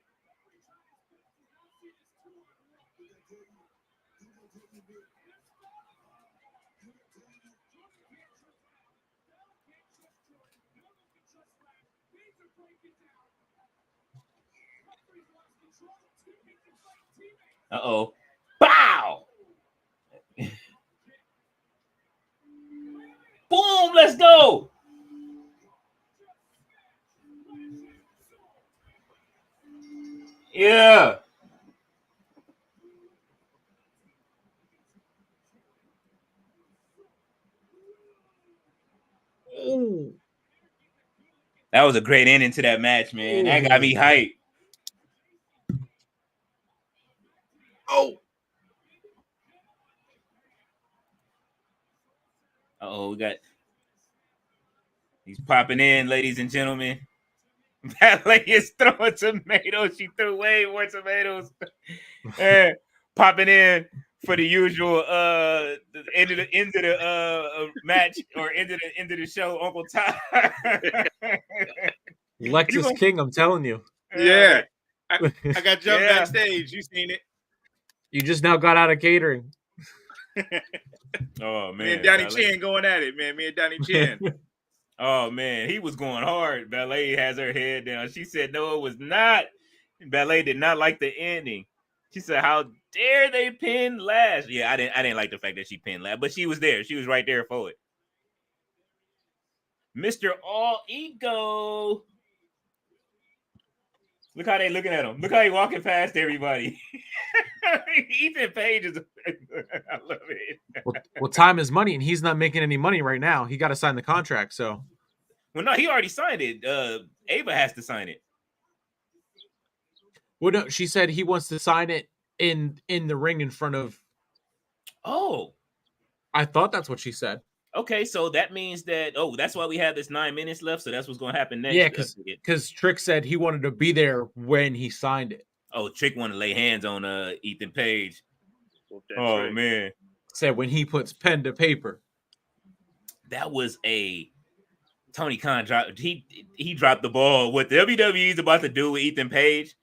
Uh-oh. Bow. Boom. Let's go. Yeah. Ooh. That was a great ending to that match, man. That got me hyped. Oh. Uh-oh, he's popping in, ladies and gentlemen. Ballet is throwing tomatoes. She threw way more tomatoes. Popping in for the usual the end of the match or end of the show, Uncle Ty. Lexus King, I'm telling you. Yeah. I got jumped backstage. You seen it. You just now got out of catering. Oh man. Me and Donnie Chin going at it, man. Me and Donnie Chin. Oh man, he was going hard. Ballet has her head down. She said, no, it was not. Ballet did not like the ending. She said, how dare they pin Lash? Yeah, I didn't like the fact that she pinned Lash, but she was there. She was right there for it. Mr. All Ego. Look how they looking at him. Look how he walking past everybody. Ethan Page is. I love it. Well, time is money, and he's not making any money right now. He got to sign the contract. So, well, no, he already signed it. Ava has to sign it. Well, no, she said he wants to sign it in the ring in front of. Oh, I thought that's what she said. Okay, so that means that that's why we have this 9 minutes left. So that's what's going to happen next. Yeah, because Trick said he wanted to be there when he signed it. Oh, Trick wanted to lay hands on Ethan Page. Oh man, said when he puts pen to paper. That was a Tony Khan drop. He dropped the ball. What the WWE is about to do with Ethan Page,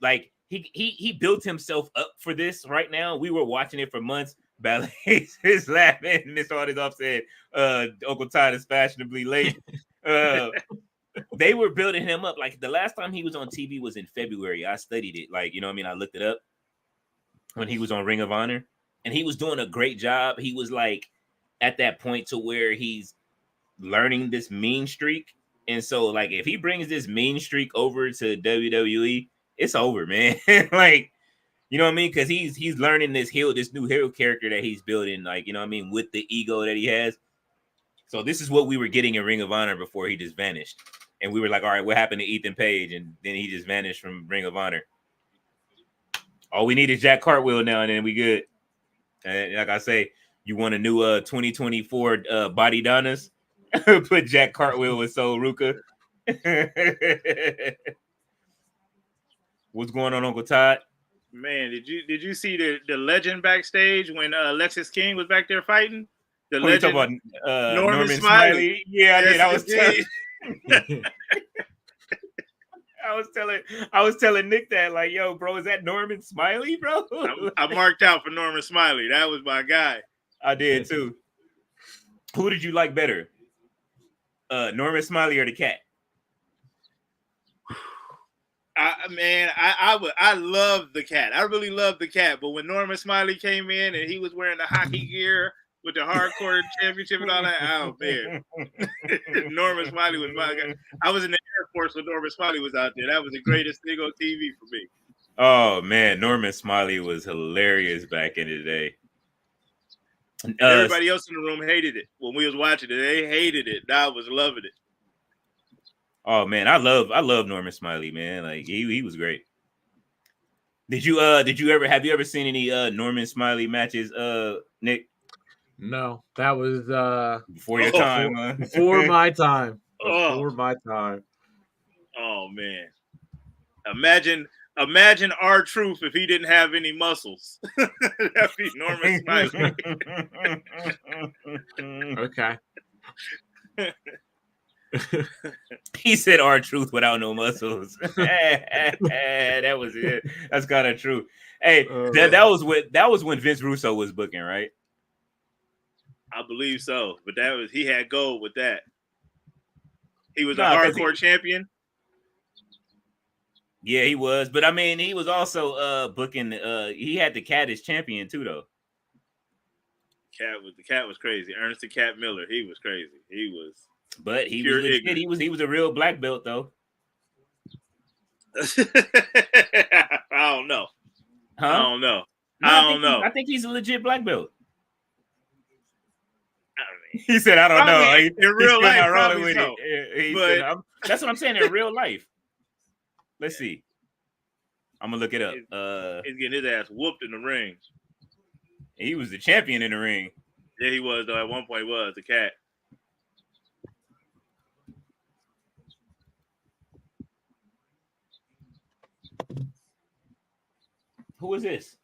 like he built himself up for this right now. We were watching it for months. Ballet is laughing. Miss Artisoff said, Uncle Todd is fashionably late. They were building him up. Like the last time he was on TV was in February. I studied it. Like, you know what I mean? I looked it up when he was on Ring of Honor. And he was doing a great job. He was like at that point to where he's learning this mean streak. And so, like, if he brings this mean streak over to WWE, it's over, man. Like, you know what I mean? Because he's learning this new hero character that he's building, like, you know what I mean, with the ego that he has. So this is what we were getting in Ring of Honor before he just vanished. And we were like, all right, what happened to Ethan Page? And then he just vanished from Ring of Honor. All we need is Jack Cartwheel now, and then we good. And like I say, you want a new 2024 Body Donnas? Put Jack Cartwheel with Sol Ruka. What's going on, Uncle Todd? Man, did you see the legend backstage when Lexus King was back there fighting? The legend about Norman Smiley. Yeah, yes, I did. I was telling Nick that, like, yo, bro, is that Norman Smiley, bro? I marked out for Norman Smiley. That was my guy. I did too. Who did you like better? Norman Smiley or the cat? I love the cat. I really love the cat. But when Norman Smiley came in and he was wearing the hockey gear with the hardcore championship and all that, oh man, Norman Smiley was my guy. I was in the Air Force when Norman Smiley was out there. That was the greatest thing on TV for me. Oh man, Norman Smiley was hilarious back in the day. Everybody else in the room hated it when we was watching it. They hated it. I was loving it. Oh man, I love Norman Smiley, man. Like he was great. Have you ever seen any Norman Smiley matches, Nick? No, that was before your time. Before my time. Before my time. Oh man. Imagine R-Truth if he didn't have any muscles. That'd be Norman Smiley. Okay. He said R-Truth without no muscles. That was it. That's kind of true. Hey, that was when Vince Russo was booking, right? I believe so, but he had gold with that. He was a hardcore champion. Yeah, he was, but I mean, he was also booking. He had the Cat as champion too, though. The Cat was crazy. Ernest the Cat Miller, he was crazy. But he was legit. He was a real black belt, though. I don't know. Huh? I don't know. No, I don't know. I think he's a legit black belt. He said, "I don't know." In real life, probably so. But that's what I'm saying. In real life, let's see. I'm gonna look it up. He's getting his ass whooped in the ring. He was the champion in the ring. Yeah, he was though. At one point, was the Cat. Who is this?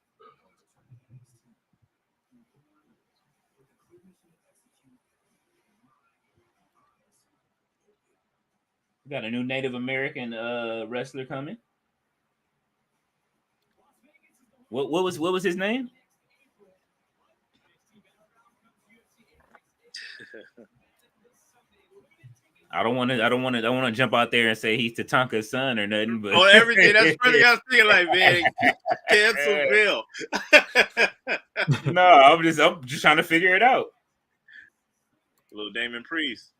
We got a new Native American wrestler coming. What was his name? I don't want to jump out there and say he's Tatanka's son or nothing, but everything. That's the first thing I was thinking. Like, man, cancel Bill. No, I'm just trying to figure it out. Little Damon Priest.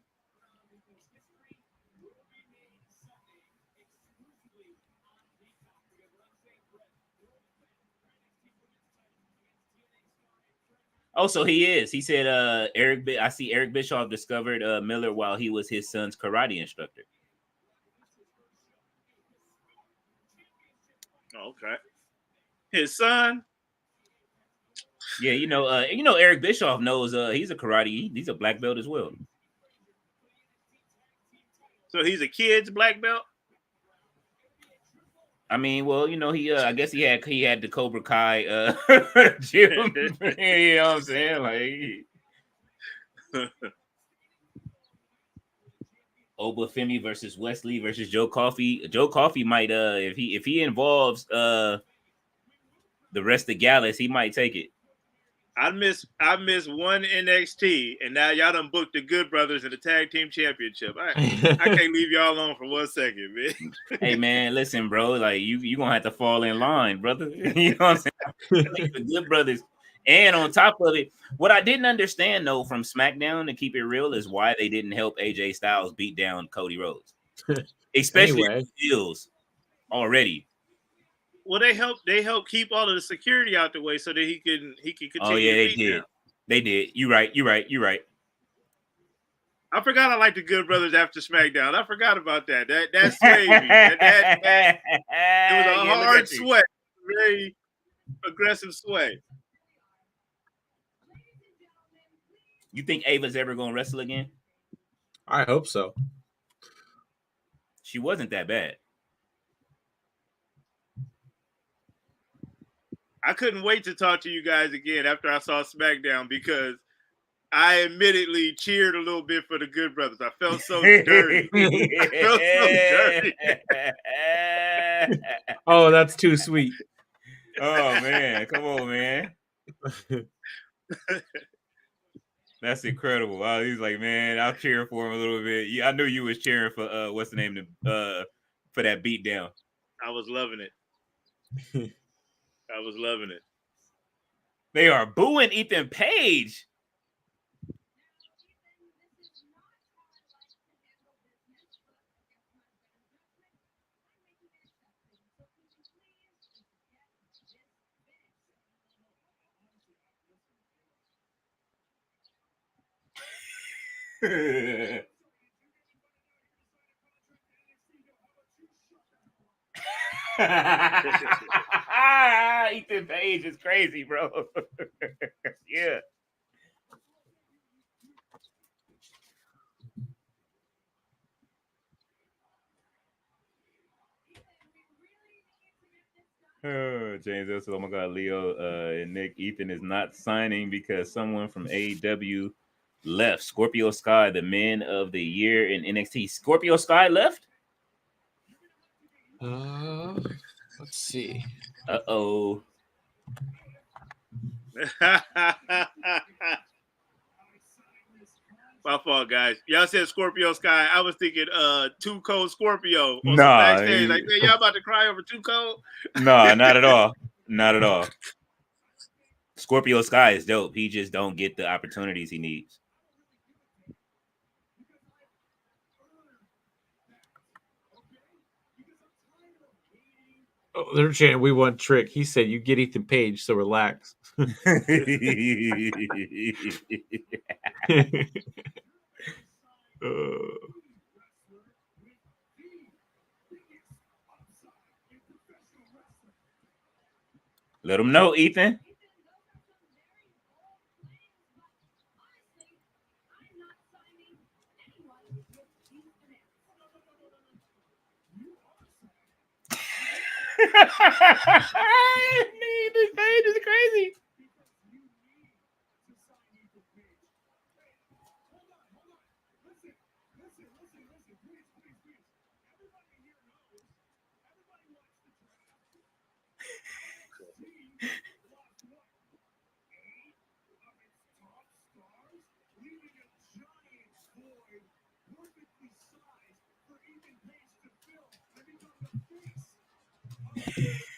Oh, so he is. He said I see Eric Bischoff discovered Miller while he was his son's karate instructor. Okay. His son? Yeah, Eric Bischoff knows he's a karate, he's a black belt as well. So he's a kid's black belt? I mean, well, he I guess he had the Cobra Kai gym. You know what I'm saying? Like Obafemi versus Wesley versus Joe Coffey. Joe Coffey might if he involves the rest of Gallus, he might take it. I missed one NXT, and now y'all done booked the Good Brothers in the Tag Team Championship. I can't leave y'all alone for 1 second, man. Hey, man, listen, bro. Like you gonna have to fall in line, brother. You know what I'm saying? The Good Brothers, and on top of it, what I didn't understand though from SmackDown, to keep it real, is why they didn't help AJ Styles beat down Cody Rhodes, especially heels already. Well, they help keep all of the security out the way so that he can continue. Oh yeah, they did. Now. They did. You're right. I forgot I like the Good Brothers after SmackDown. I forgot about that. That swayed me. It was a hard sway, very aggressive sway. You think Ava's ever gonna wrestle again? I hope so. She wasn't that bad. I couldn't wait to talk to you guys again after I saw SmackDown because I admittedly cheered a little bit for the Good Brothers. I felt so dirty. Oh, that's too sweet. Oh, man. Come on, man. That's incredible. Wow, he's like, man, I'll cheer for him a little bit. Yeah, I knew you was cheering for what's the name for that beatdown. I was loving it. I was loving it. They are booing Ethan Page. Ethan Page is crazy, bro. Yeah. Oh, James says, oh my God, Leo and Nick, Ethan is not signing because someone from AEW left. Scorpio Sky, the men of the year in NXT. Scorpio Sky left? Let's see. Uh-oh. My fault, guys. Y'all said Scorpio Sky. I was thinking Too Cold Scorpio on some backstage. Like, man, y'all about to cry over Too Cold? No, not at all. Not at all. Scorpio Sky is dope. He just don't get the opportunities he needs. Oh, they're chanting, we want Trick. He said, you get Ethan Page, so relax. Let him know, Ethan. This page is crazy.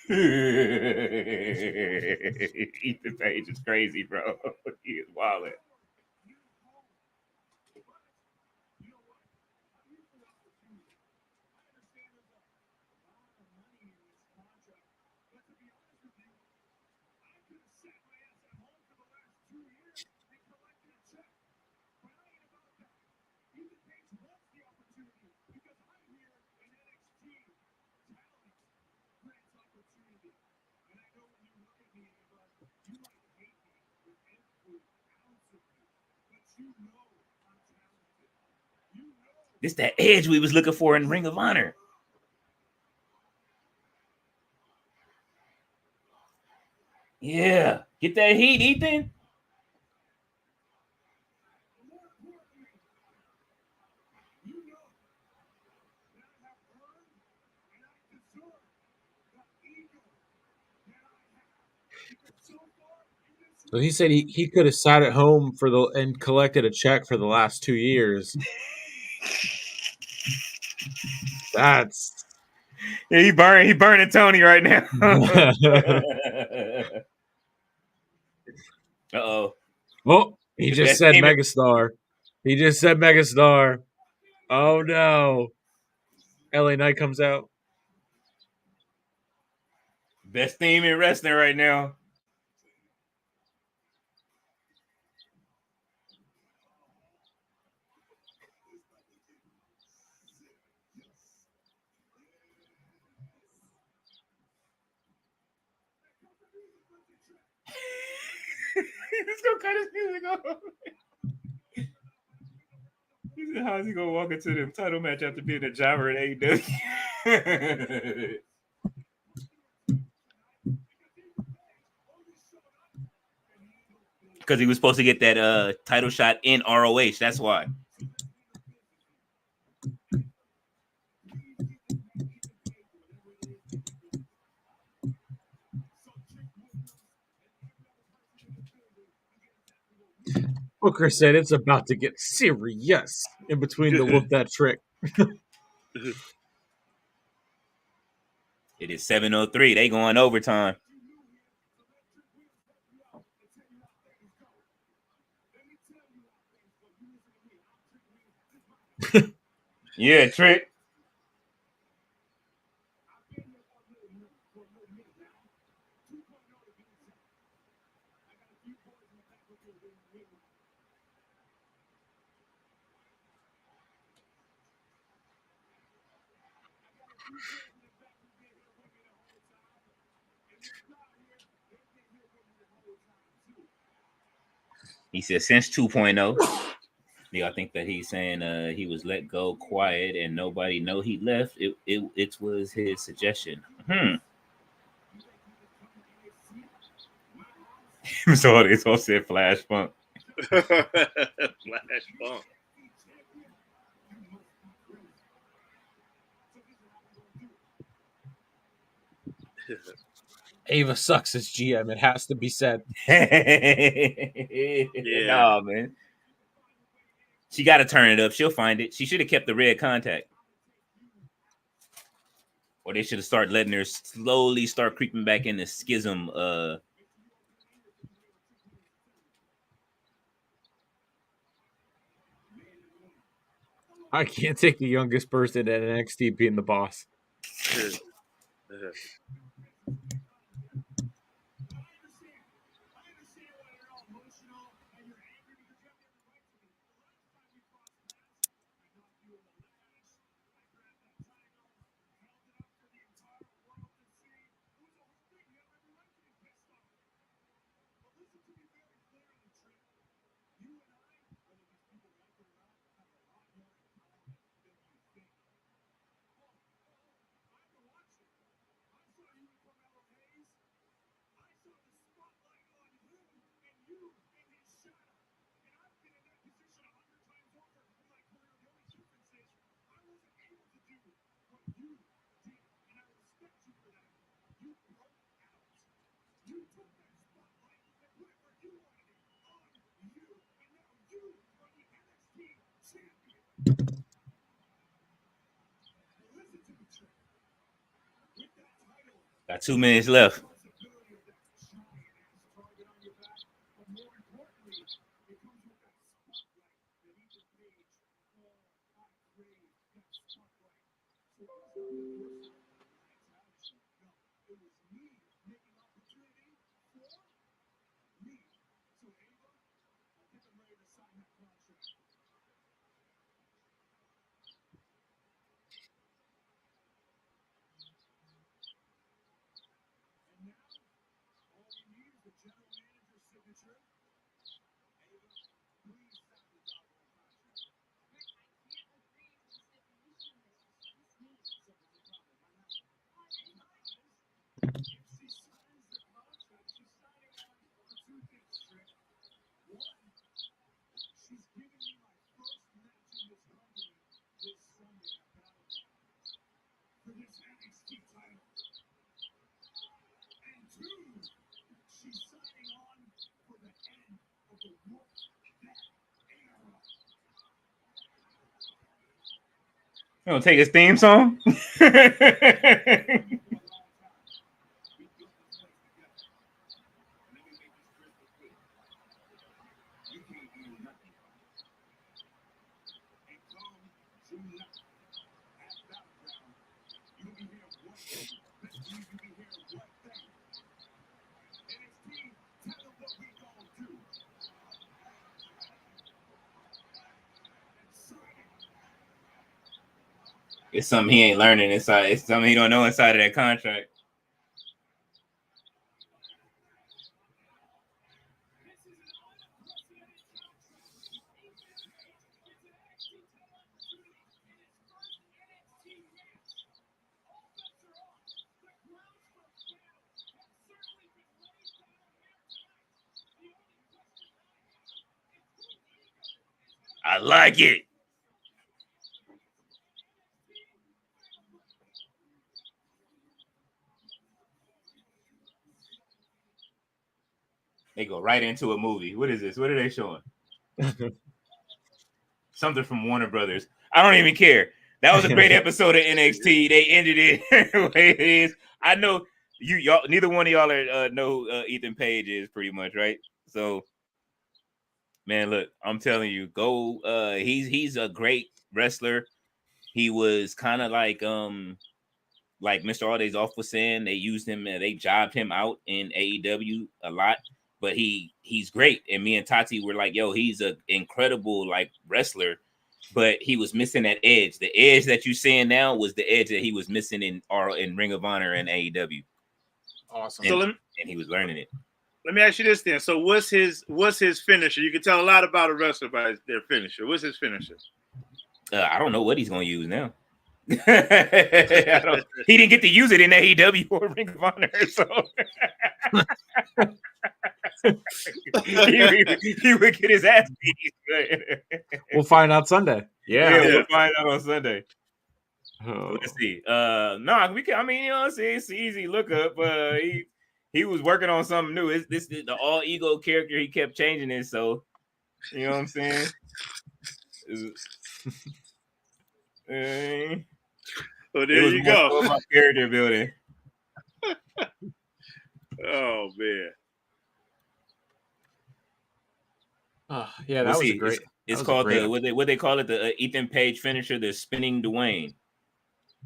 Ethan Page is crazy, bro. He is wild. This that edge we was looking for in Ring of Honor. Yeah. Get that heat, Ethan. So he said he could have sat at home and collected a check for the last 2 years. That's Yeah, he burning Tony right now. Uh-oh. Oh, he The just best said team Megastar. He just said Megastar. Oh no. LA Knight comes out. Best theme in wrestling right now. He's gonna cut his music off. He said, how's he gonna walk into the title match after being a jobber in AEW? Because he was supposed to get that title shot in ROH. That's why. Booker said it's about to get serious in between the whoop that trick. It is 7:03. They going overtime. Yeah, Trick. He said since 2.0. Yeah, I think that he's saying he was let go quiet and nobody know he left. It was his suggestion. So it's all said Flash Funk. Flash Funk. Ava sucks as GM. It has to be said. Yeah. No, man. She got to turn it up. She'll find it. She should have kept the red contact. Or they should have started letting her slowly start creeping back in the schism. I can't take the youngest person at NXT being the boss. Got 2 minutes left. You gonna take his theme song? It's something he ain't learning inside. It's something he don't know inside of that contract. I like it. They go right into a movie. What is this? What are they showing? Something from Warner Brothers. I don't even care. That was a great episode of NXT. They ended it the way it is. I know y'all. Neither one of y'all are know Ethan Page is pretty much right. So, man, look, I'm telling you, go. He's a great wrestler. He was kind of like Mr. All Days Off was saying, they used him and they jobbed him out in AEW a lot, but he's great. And me and Tati were like, yo, he's an incredible like wrestler, but he was missing that edge. The edge that you're seeing now was the edge that he was missing in Ring of Honor and AEW. Awesome. And he was learning it. Let me ask you this then. So what's his finisher? You can tell a lot about a wrestler by their finisher. What's his finisher? I don't know what he's going to use now. He didn't get to use it in AEW or Ring of Honor, so he would get his ass beat. We'll find out Sunday. Yeah, we'll find out on Sunday. Let's see. No, we can. I mean, you know, it's easy look up. He was working on something new. It's this the all ego character. He kept changing it, so you know what I'm saying. Well, there you go. My character building. Oh man. Yeah, that was great. It's called the what they call it, the Ethan Page finisher, the spinning Dwayne.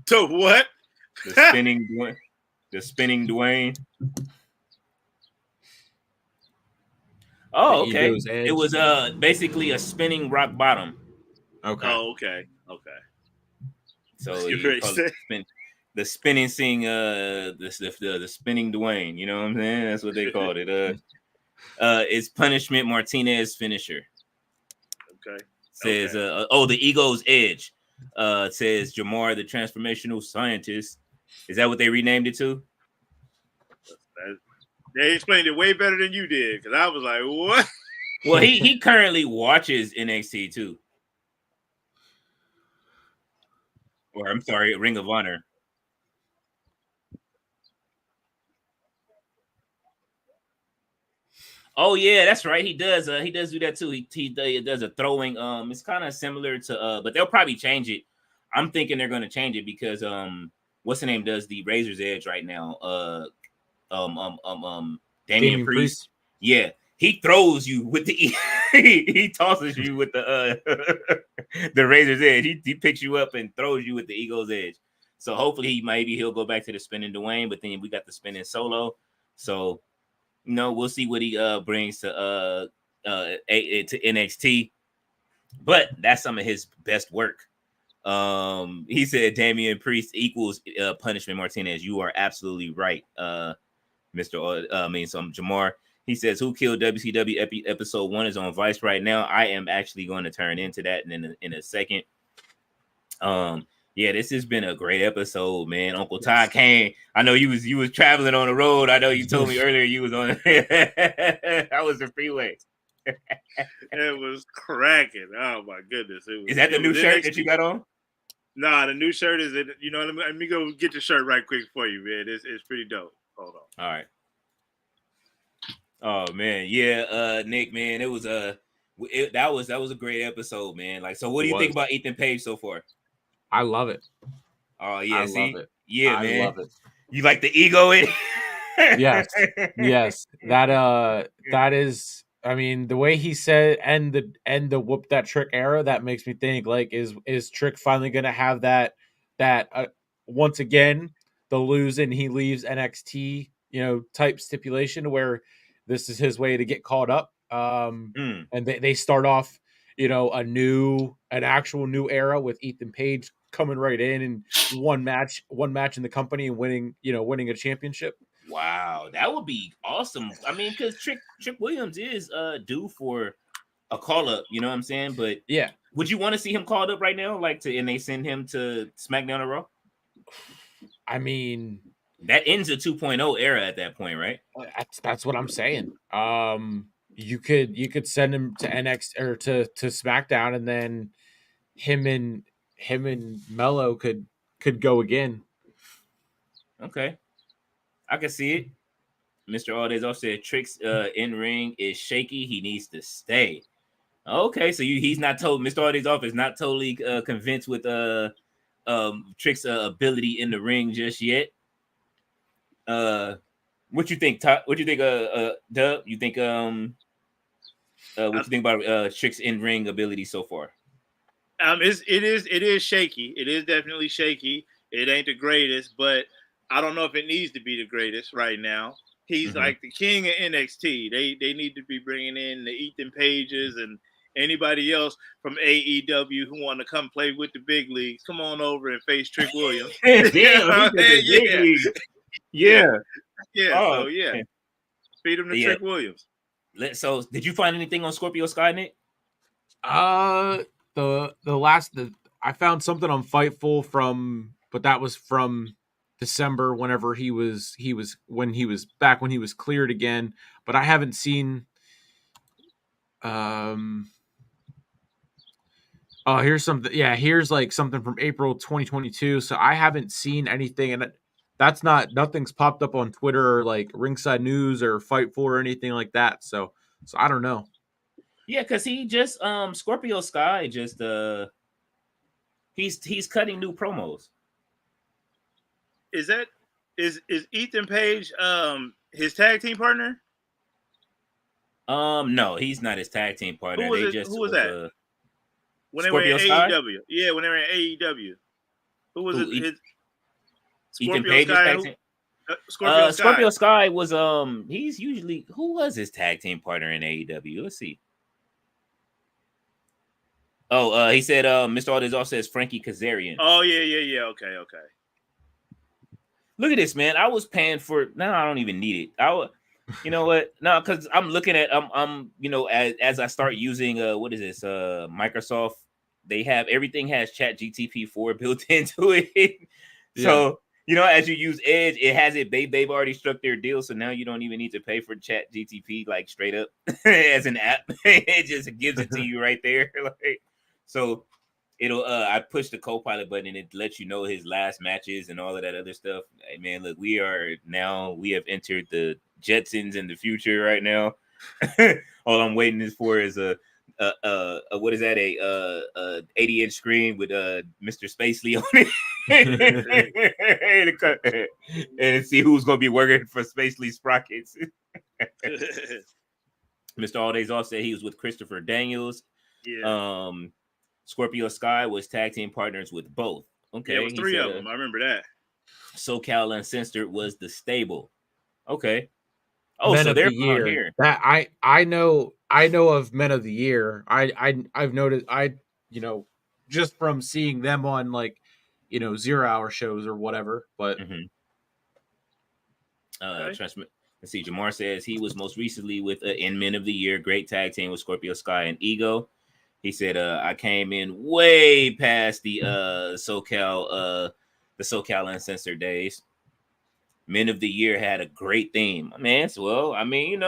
So what? The spinning Dwayne. The spinning Dwayne. Oh, okay. It was basically a spinning rock bottom. Okay. Oh, okay. So the spinning the spinning Dwayne, you know what I'm saying? That's what they called it. It's Punishment Martinez finisher. Okay. Says the ego's edge. Says Jamar the transformational scientist. Is that what they renamed it to? They explained it way better than you did, because I was like, what? Well, he currently watches NXT too. Or I'm sorry, Ring of Honor. Oh yeah, that's right. He does do that too. He does a throwing. It's kind of similar to but they'll probably change it. I'm thinking they're going to change it because what's the name does the Razor's Edge right now? Damian Priest. Yeah, he throws you with the he tosses you with the the Razor's Edge. He picks you up and throws you with the Eagle's Edge. So hopefully he'll go back to the spinning Dwayne, but then we got the spinning Solo. So we'll see what he brings to NXT. But that's some of his best work. He said Damian Priest equals Punishment Martinez. You are absolutely right, Jamar. He says, "Who killed WCW?" Episode 1 is on Vice right now. I am actually going to turn into that in a second. Yeah, this has been a great episode, man. Uncle Ty came. I know you was traveling on the road. I know you told me earlier you was on. That was the freeway. It was cracking. Oh my goodness! Is that the new shirt that you got on? Nah, the new shirt is. Let me go get the shirt right quick for you, man. It's pretty dope. Hold on. All right. Oh man, yeah, Nick, man, it was that was a great episode, man. Like, so what do you think about Ethan Page so far? I love it. Oh yeah, love it. Yeah, man. I love it. You like the ego in? Yes. That is. I mean, the way he said and the whoop that Trick era, that makes me think like is Trick finally gonna have that once again the lose and he leaves NXT type stipulation where this is his way to get caught up. And they start off an actual new era with Ethan Page coming right in and one match in the company and winning a championship. Wow, that would be awesome. I mean, because Trick Williams is due for a call up, you know what I'm saying? But yeah, would you want to see him called up right now, and they send him to SmackDown or Raw? I mean, that ends a 2.0 era at that point, right? That's what I'm saying. You could send him to NXT or to SmackDown, and then him and Mello could go again. Okay, I can see it. Mr. Aldays also said Trick's in ring is shaky. He needs to stay. Okay, so he's not told. Mr. Aldays off is not totally convinced with Trick's ability in the ring just yet. What you think, Todd? What you think, Dub? You think what you think about Trick's in ring ability so far? It is shaky. It is definitely shaky. It ain't the greatest, but I don't know if it needs to be the greatest right now. He's like the king of NXT. They need to be bringing in the Ethan Pages and anybody else from AEW who want to come play with the big leagues. Come on over and face Trick Williams. Yeah. Oh, so yeah. Feed him to Trick Williams. So, did you find anything on Scorpio Sky, Nick? The last I found something on Fightful but that was from December whenever he was cleared again, but I haven't seen here's something. Yeah, here's like something from April 2022. So I haven't seen anything, and nothing's popped up on Twitter or like Ringside News or Fightful or anything like that. So I don't know. Yeah, because he just Scorpio Sky just he's cutting new promos. Is Ethan Page his tag team partner? No, he's not his tag team partner. Who was that? When they were in AEW. Yeah, when they were in AEW. Who was it? Ethan Page's tag team? Scorpio Sky was he's usually who was his tag team partner in AEW? Let's see. Oh, he said Mr. Aldis also says Frankie Kazarian. Oh yeah. Okay. Look at this, man. I was paying for now. I don't even need it. You know what? No, because I'm looking at I'm as I start using what is this Microsoft, they have everything has Chat GTP 4 built into it. So as you use Edge, it has it. They've already struck their deal, so now you don't even need to pay for Chat GTP like straight up as an app. It just gives it to you right there. Like, so it'll I push the co-pilot button and it lets you know his last matches and all of that other stuff. Hey man, look, we have entered the Jetsons in the future right now. All I'm waiting for is a what is that, a 80-inch screen with Mr. Spacely on it, and see who's gonna be working for Spacely Sprockets. Mr. All Days Off said he was with Christopher Daniels. Yeah. Scorpio Sky was tag team partners with both. Okay, Yeah, it was 3 of them. I remember that. SoCal Uncensored was the stable. Okay. Oh, Men so of they're the on Year. here. That I know of Men of the Year. I've noticed just from seeing them on 0 hour shows or whatever. But Let's see. Jamar says he was most recently with in Men of the Year, great tag team with Scorpio Sky and Ego. He said, I came in way past the SoCal Uncensored days. Men of the Year had a great theme, man. So, well, I mean,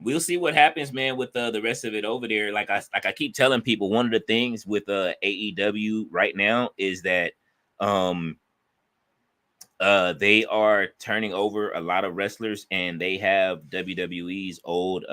we'll see what happens, man, with the rest of it over there. Like I keep telling people, one of the things with AEW right now is that they are turning over a lot of wrestlers, and they have WWE's old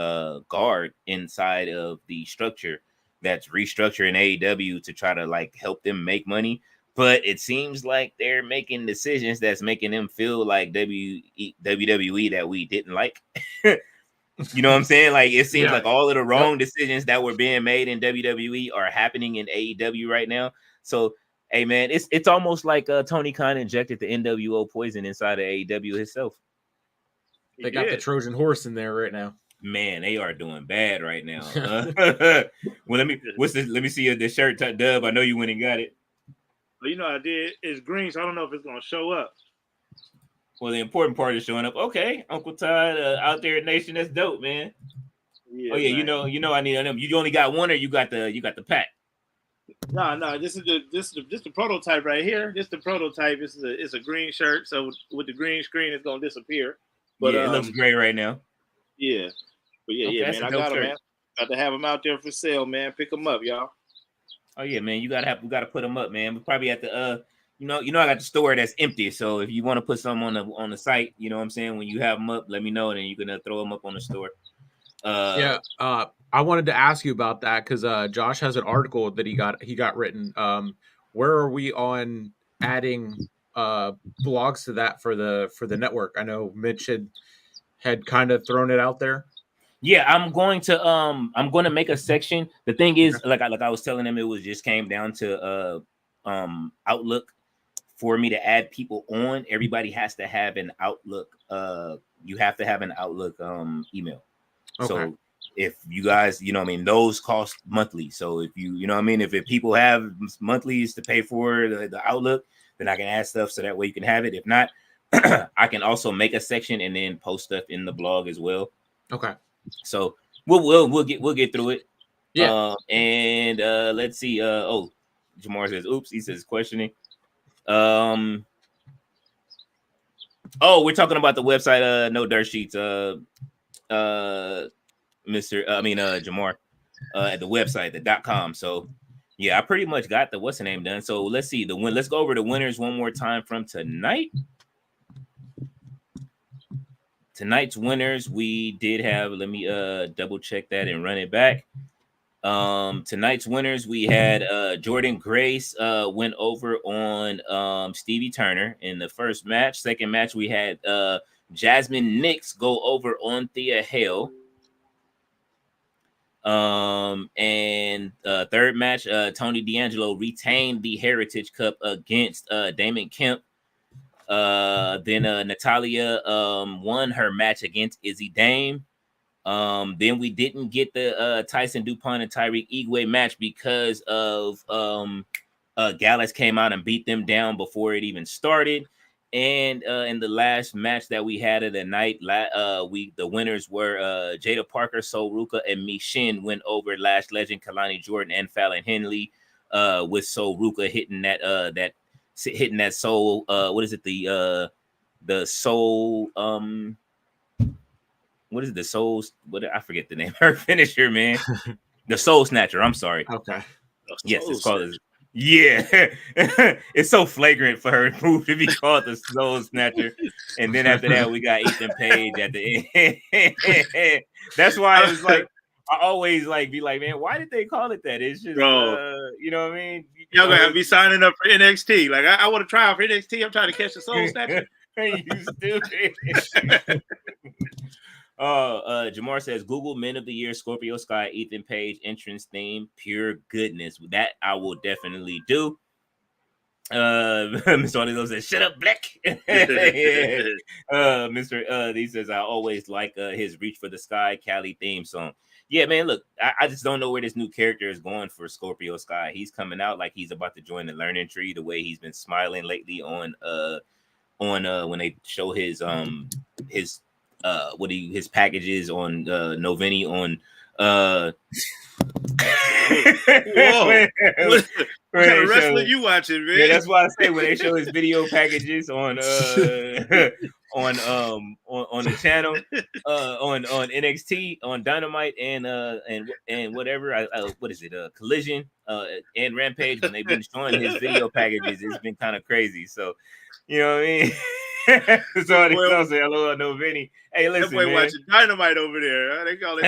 guard inside of the structure that's restructuring AEW to try to help them make money. But it seems like they're making decisions that's making them feel like WWE that we didn't like. You know what I'm saying? Like, it seems like all of the wrong decisions that were being made in WWE are happening in AEW right now. So, hey, man, it's almost like Tony Khan injected the NWO poison inside of AEW himself. They got the Trojan horse in there right now. Man, they are doing bad right now. Well, let me see the shirt, Dub. I know you went and got it. Well, I did. It's green, so I don't know if it's gonna show up. Well, the important part is showing up. Okay, Uncle Todd, out there, Nation. That's dope, man. Yeah, man. I need them. You only got one, or you got the pack? No. This is the prototype right here. This is the prototype. It's a green shirt. So with the green screen, it's gonna disappear. But it looks great right now. Yeah, but man, I got them, man. Got to have them out there for sale, man. Pick them up, y'all. Oh yeah, man. We gotta put them up, man. We probably at the I got the store that's empty. So if you want to put some on the site, you know what I'm saying, when you have them up, let me know, and then you can throw them up on the store. I wanted to ask you about that because Josh has an article that he got written. Where are we on adding blogs to that for the network? I know Mitch had kind of thrown it out there. Yeah, I'm going to make a section. The thing is, like I was telling him, it just came down to Outlook. For me to add people on, everybody has to have an Outlook. You have to have an Outlook email. Okay. So if you guys, those cost monthly. So if if people have monthlies to pay for the Outlook, then I can add stuff so that way you can have it. If not, I can also make a section and then post stuff in the blog as well. Okay. So we'll get through it. Yeah. And let's see. Jamar says, "Oops." He says, questioning. We're talking about the website. No Dirt Sheets. Jamar. At the website, the .com. So yeah, I pretty much got the what's the name done. So let's see let's go over the winners one more time from tonight. Tonight's winners, we did have, let me double check that and run it back. Tonight's winners, we had Jordynne Grace went over on Stevie Turner in the first match. Second match, we had Jasmine Nix go over on Thea Hale. And third match, Tony D'Angelo retained the Heritage Cup against Damon Kemp. Then Natalia won her match against Izzy Dame. Then we didn't get the Tyson DuPont and Tyreek Igwe match because of Gallus came out and beat them down before it even started. And in the last match that we had of the night, the winners were Jada Parker, Sol Ruka, and Mi Shin went over Lash Legend, Kalani Jordan, and Fallon Henley, with Sol Ruka hitting that soul. What is it? The soul. What is it? The soul? I forget the name. Her finisher, man. The Soul Snatcher. I'm sorry. Okay. Yes, it's called. Yeah, it's so flagrant for her move to be called the Soul Snatcher, and then after that we got Ethan Page at the end. That's why it's like I always like be like, man, why did they call it that? It's just, Bro, you know what I mean? y'all gonna be signing up for NXT. Like I want to try out for NXT. I'm trying to catch the Soul Snatcher. You stupid. Jamar says Google Men of the Year, Scorpio Sky, Ethan Page entrance theme, pure goodness. That I will definitely do. Mr. Olizo says, "Shut up, Black." Mr. He says, "I always like his Reach for the Sky Cali theme song." Yeah, man. Look, I just don't know where this new character is going for Scorpio Sky. He's coming out like he's about to join the learning tree. The way he's been smiling lately on when they show his his packages on Noveni on Whoa. What kind of wrestling you watching, man? Yeah, that's why I say when they show his video packages on on the channel on NXT, on Dynamite and whatever what is it, Collision and Rampage, when they've been showing his video packages, it's been kind of crazy. So you know what I mean? So I say hello, no Vinny. Hey, listen, man. Watching Dynamite over there. Huh? They call it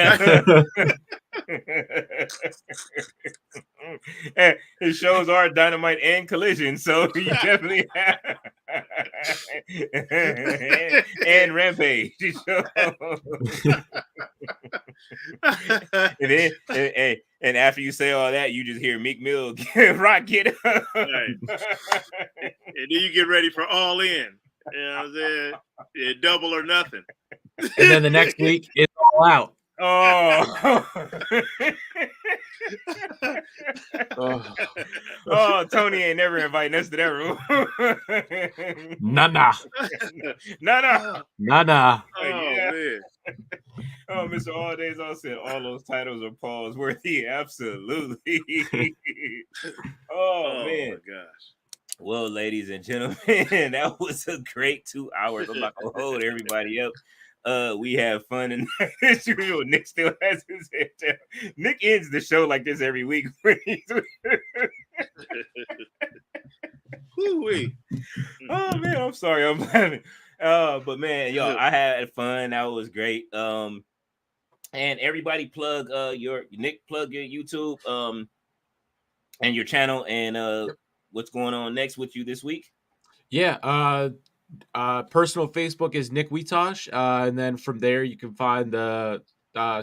Dynamite. His shows are Dynamite and Collision, so you definitely have and Rampage. And after you say all that, you just hear Meek Mill rock get up. Right. And then you get ready for All In. You know what I'm saying? Yeah, double or nothing. And then the next week, it's All Out. Oh, Tony ain't never inviting us to that room. Nah. Oh, yeah. Man. Oh, Mr. All Days all said all those titles are Paul's worthy. Absolutely. Oh, man. My gosh. Well, ladies and gentlemen, that was a great 2 hours. I'm not gonna hold everybody up. We have fun, and as usual, Nick still has his head down. Nick ends the show like this every week. Oh man, I'm sorry, I'm laughing. But man, yo, I had fun. That was great. And everybody plug your YouTube and your channel and what's going on next with you this week? Yeah, personal Facebook is Nick Wietosh, and then from there you can find the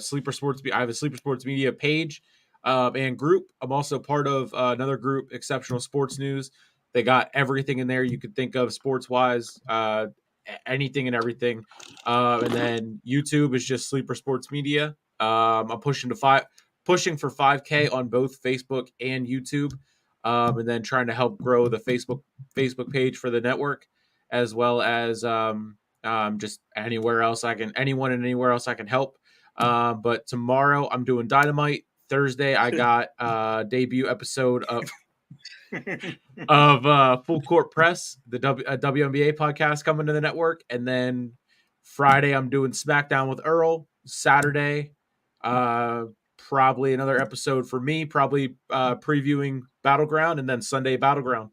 Sleeper Sports. I have a Sleeper Sports Media page and group. I'm also part of another group, Exceptional Sports News. They got everything in there you could think of sports wise, anything and everything. And then YouTube is just Sleeper Sports Media. I'm pushing for 5K on both Facebook and YouTube. And then trying to help grow the Facebook page for the network, as well as just anyone and anywhere else I can help. But tomorrow I'm doing Dynamite. Thursday I got a debut episode of Full Court Press, the WNBA podcast coming to the network, and then Friday I'm doing SmackDown with Earl. Saturday, probably another episode for me, probably previewing Battleground, and then Sunday Battleground.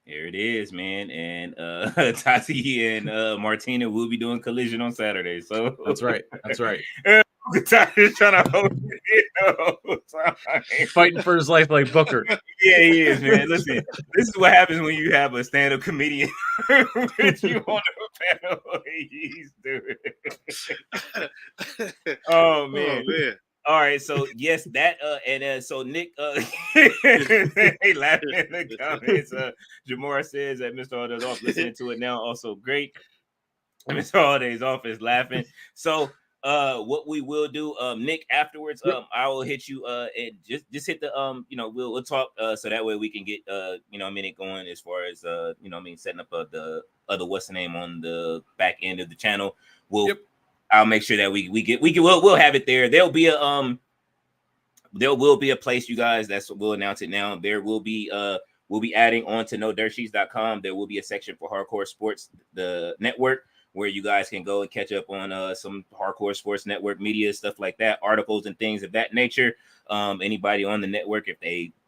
There it is, man. And Tati and Martina will be doing Collision on Saturday. So that's right. Tati's trying to hold fighting for his life like Booker. Yeah, he is, man. Listen, this is what happens when you have a stand-up comedian with you on the panel. He's doing. Oh man. All right, so yes, that and so Nick hey, laughing in the comments. Jamar says that Mr. Alday's off listening to it now, also great. Mr. Alday's off is laughing. So what we will do, Nick, afterwards, I will hit you and just hit the we'll talk so that way we can get a minute going as far as setting up the other what's the name on the back end of the channel. I'll make sure that we'll have it there. There will be a place, you guys. We'll announce it now. There will be we'll be adding on to NoDirtSheets.com. There will be a section for Hardcore Sports, the network, where you guys can go and catch up on some Hardcore Sports Network media, stuff like that, articles and things of that nature. Anybody on the network,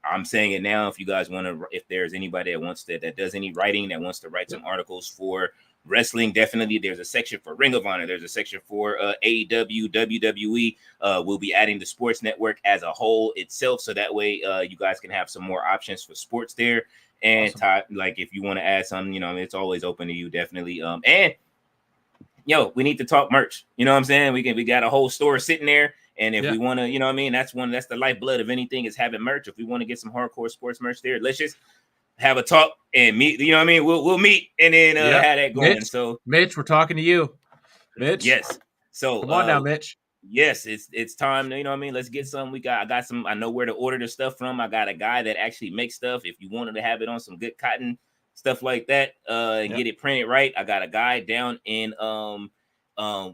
I'm saying it now, if you guys want to, if there's anybody that does any writing, that wants to write some articles for wrestling, definitely there's a section for Ring of Honor, there's a section for AEW, WWE. We'll be adding the sports network as a whole itself, so that way you guys can have some more options for sports there. And Awesome. Todd, like if you want to add something, it's always open to you, definitely. And we need to talk merch. You know what I'm saying? We got a whole store sitting there. And if we want to, that's the lifeblood of anything is having merch. If we want to get some hardcore sports merch there, let's just have a talk and meet. You know what I mean? We'll meet and then have that going. Mitch, Mitch, we're talking to you. Mitch. Yes. So come on now, Mitch. Yes, it's time. You know what I mean? Let's get some. I got some. I know where to order the stuff from. I got a guy that actually makes stuff. If you wanted to have it on some good cotton stuff like that, and get it printed right, I got a guy down in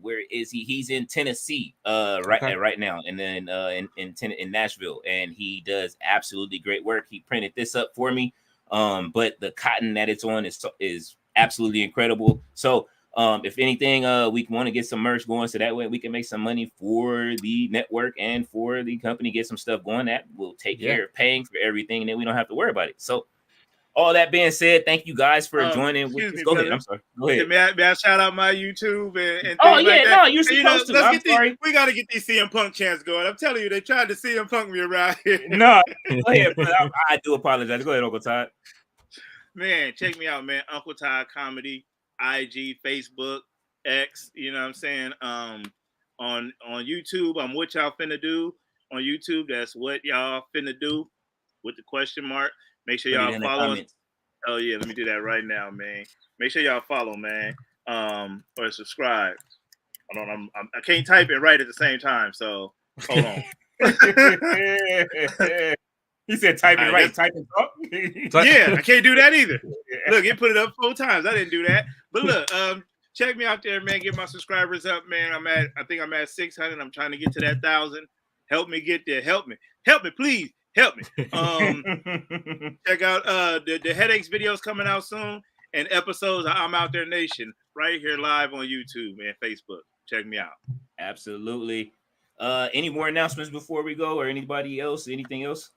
where is he? He's in Tennessee, right now, and then in Nashville, and he does absolutely great work. He printed this up for me, but the cotton that it's on is absolutely incredible. So, if anything, we want to get some merch going, so that way we can make some money for the network and for the company, get some stuff going that will take care of paying for everything, and then we don't have to worry about it. So. All that being said, thank you guys for joining. Go ahead. I'm sorry. Go ahead. May I shout out my YouTube and things like that? No, you're supposed to. I'm sorry. We got to get these CM Punk chants going. I'm telling you, they tried to CM Punk me around here. No, go ahead. I do apologize. Go ahead, Uncle Todd. Man, check me out, man. Uncle Todd Comedy, IG, Facebook, X. You know what I'm saying? On YouTube, I'm What Y'all Finna Do. On YouTube, that's What Y'all Finna Do with the question mark. Make sure y'all follow us. Oh yeah, let me do that right now, man. Make sure y'all follow, man. Or subscribe. Hold on, I can't type it right at the same time, so hold on. He said type it right, type it up. Yeah, I can't do that either. Look, it put it up 4 times. I didn't do that. But look, check me out there, man. Get my subscribers up, man. I think I'm at 600. I'm trying to get to that 1,000. Help me get there. Help me, please. Help me. Check out the Headaches videos coming out soon, and episodes of I'm Out There Nation right here live on YouTube and Facebook. Check me out. Absolutely. Any more announcements before we go, or anybody else? Anything else?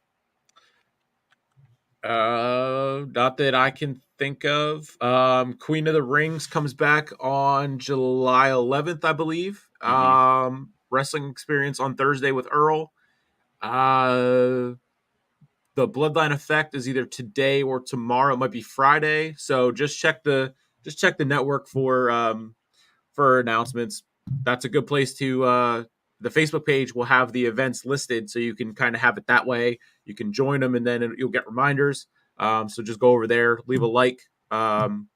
Not that I can think of. Queen of the Rings comes back on July 11th, I believe. Wrestling Experience on Thursday with Earl. The Bloodline Effect is either today or tomorrow. It might be Friday. So just check the network for announcements. That's a good place to. The Facebook page will have the events listed, so you can kind of have it that way. You can join them, and then you'll get reminders. So just go over there, leave a like and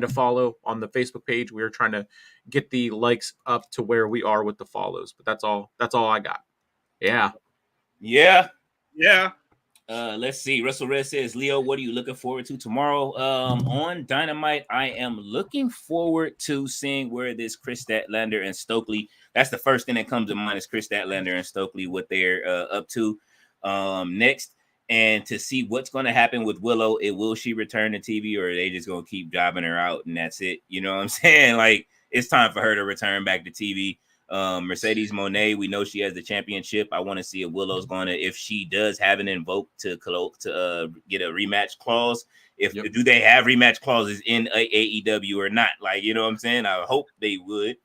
a follow on the Facebook page. We are trying to get the likes up to where we are with the follows, but that's all I got. Yeah. Let's see. Russell Red says, Leo, what are you looking forward to tomorrow? On Dynamite, I am looking forward to seeing where this Chris Statlander and Stokely. That's the first thing that comes to mind is Chris Statlander and Stokely, what they're up to next, and to see what's going to happen with Willow. Will she return to TV, or are they just going to keep jobbing her out and that's it? You know what I'm saying? Like, it's time for her to return back to TV. Mercedes Moné, we know she has the championship. I want to see if Willow's if she does have an invoke to get a rematch clause. Do they have rematch clauses in AEW or not? Like, you know what I'm saying? I hope they would.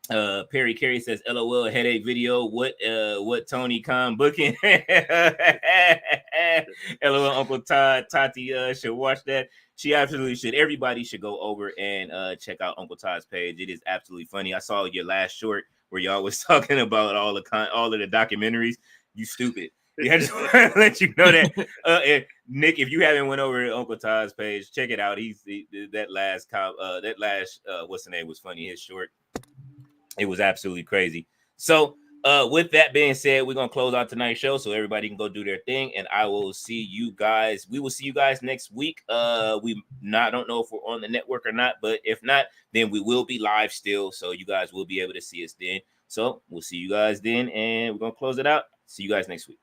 Perry Carey says, LOL headache video. What Tony Khan booking? LOL Uncle Todd. Tati should watch that. She absolutely should. Everybody should go over and check out Uncle Todd's page. It is absolutely funny. I saw your last short where y'all was talking about all of the documentaries. You stupid. Yeah, I just want to let you know that. Nick, if you haven't went over to Uncle Todd's page, check it out. That last what's the name was funny. His short. It was absolutely crazy. So with that being said, we're going to close out tonight's show so everybody can go do their thing. And I will see you guys. We will see you guys next week. We don't know if we're on the network or not, but if not, then we will be live still. So you guys will be able to see us then. So we'll see you guys then. And we're going to close it out. See you guys next week.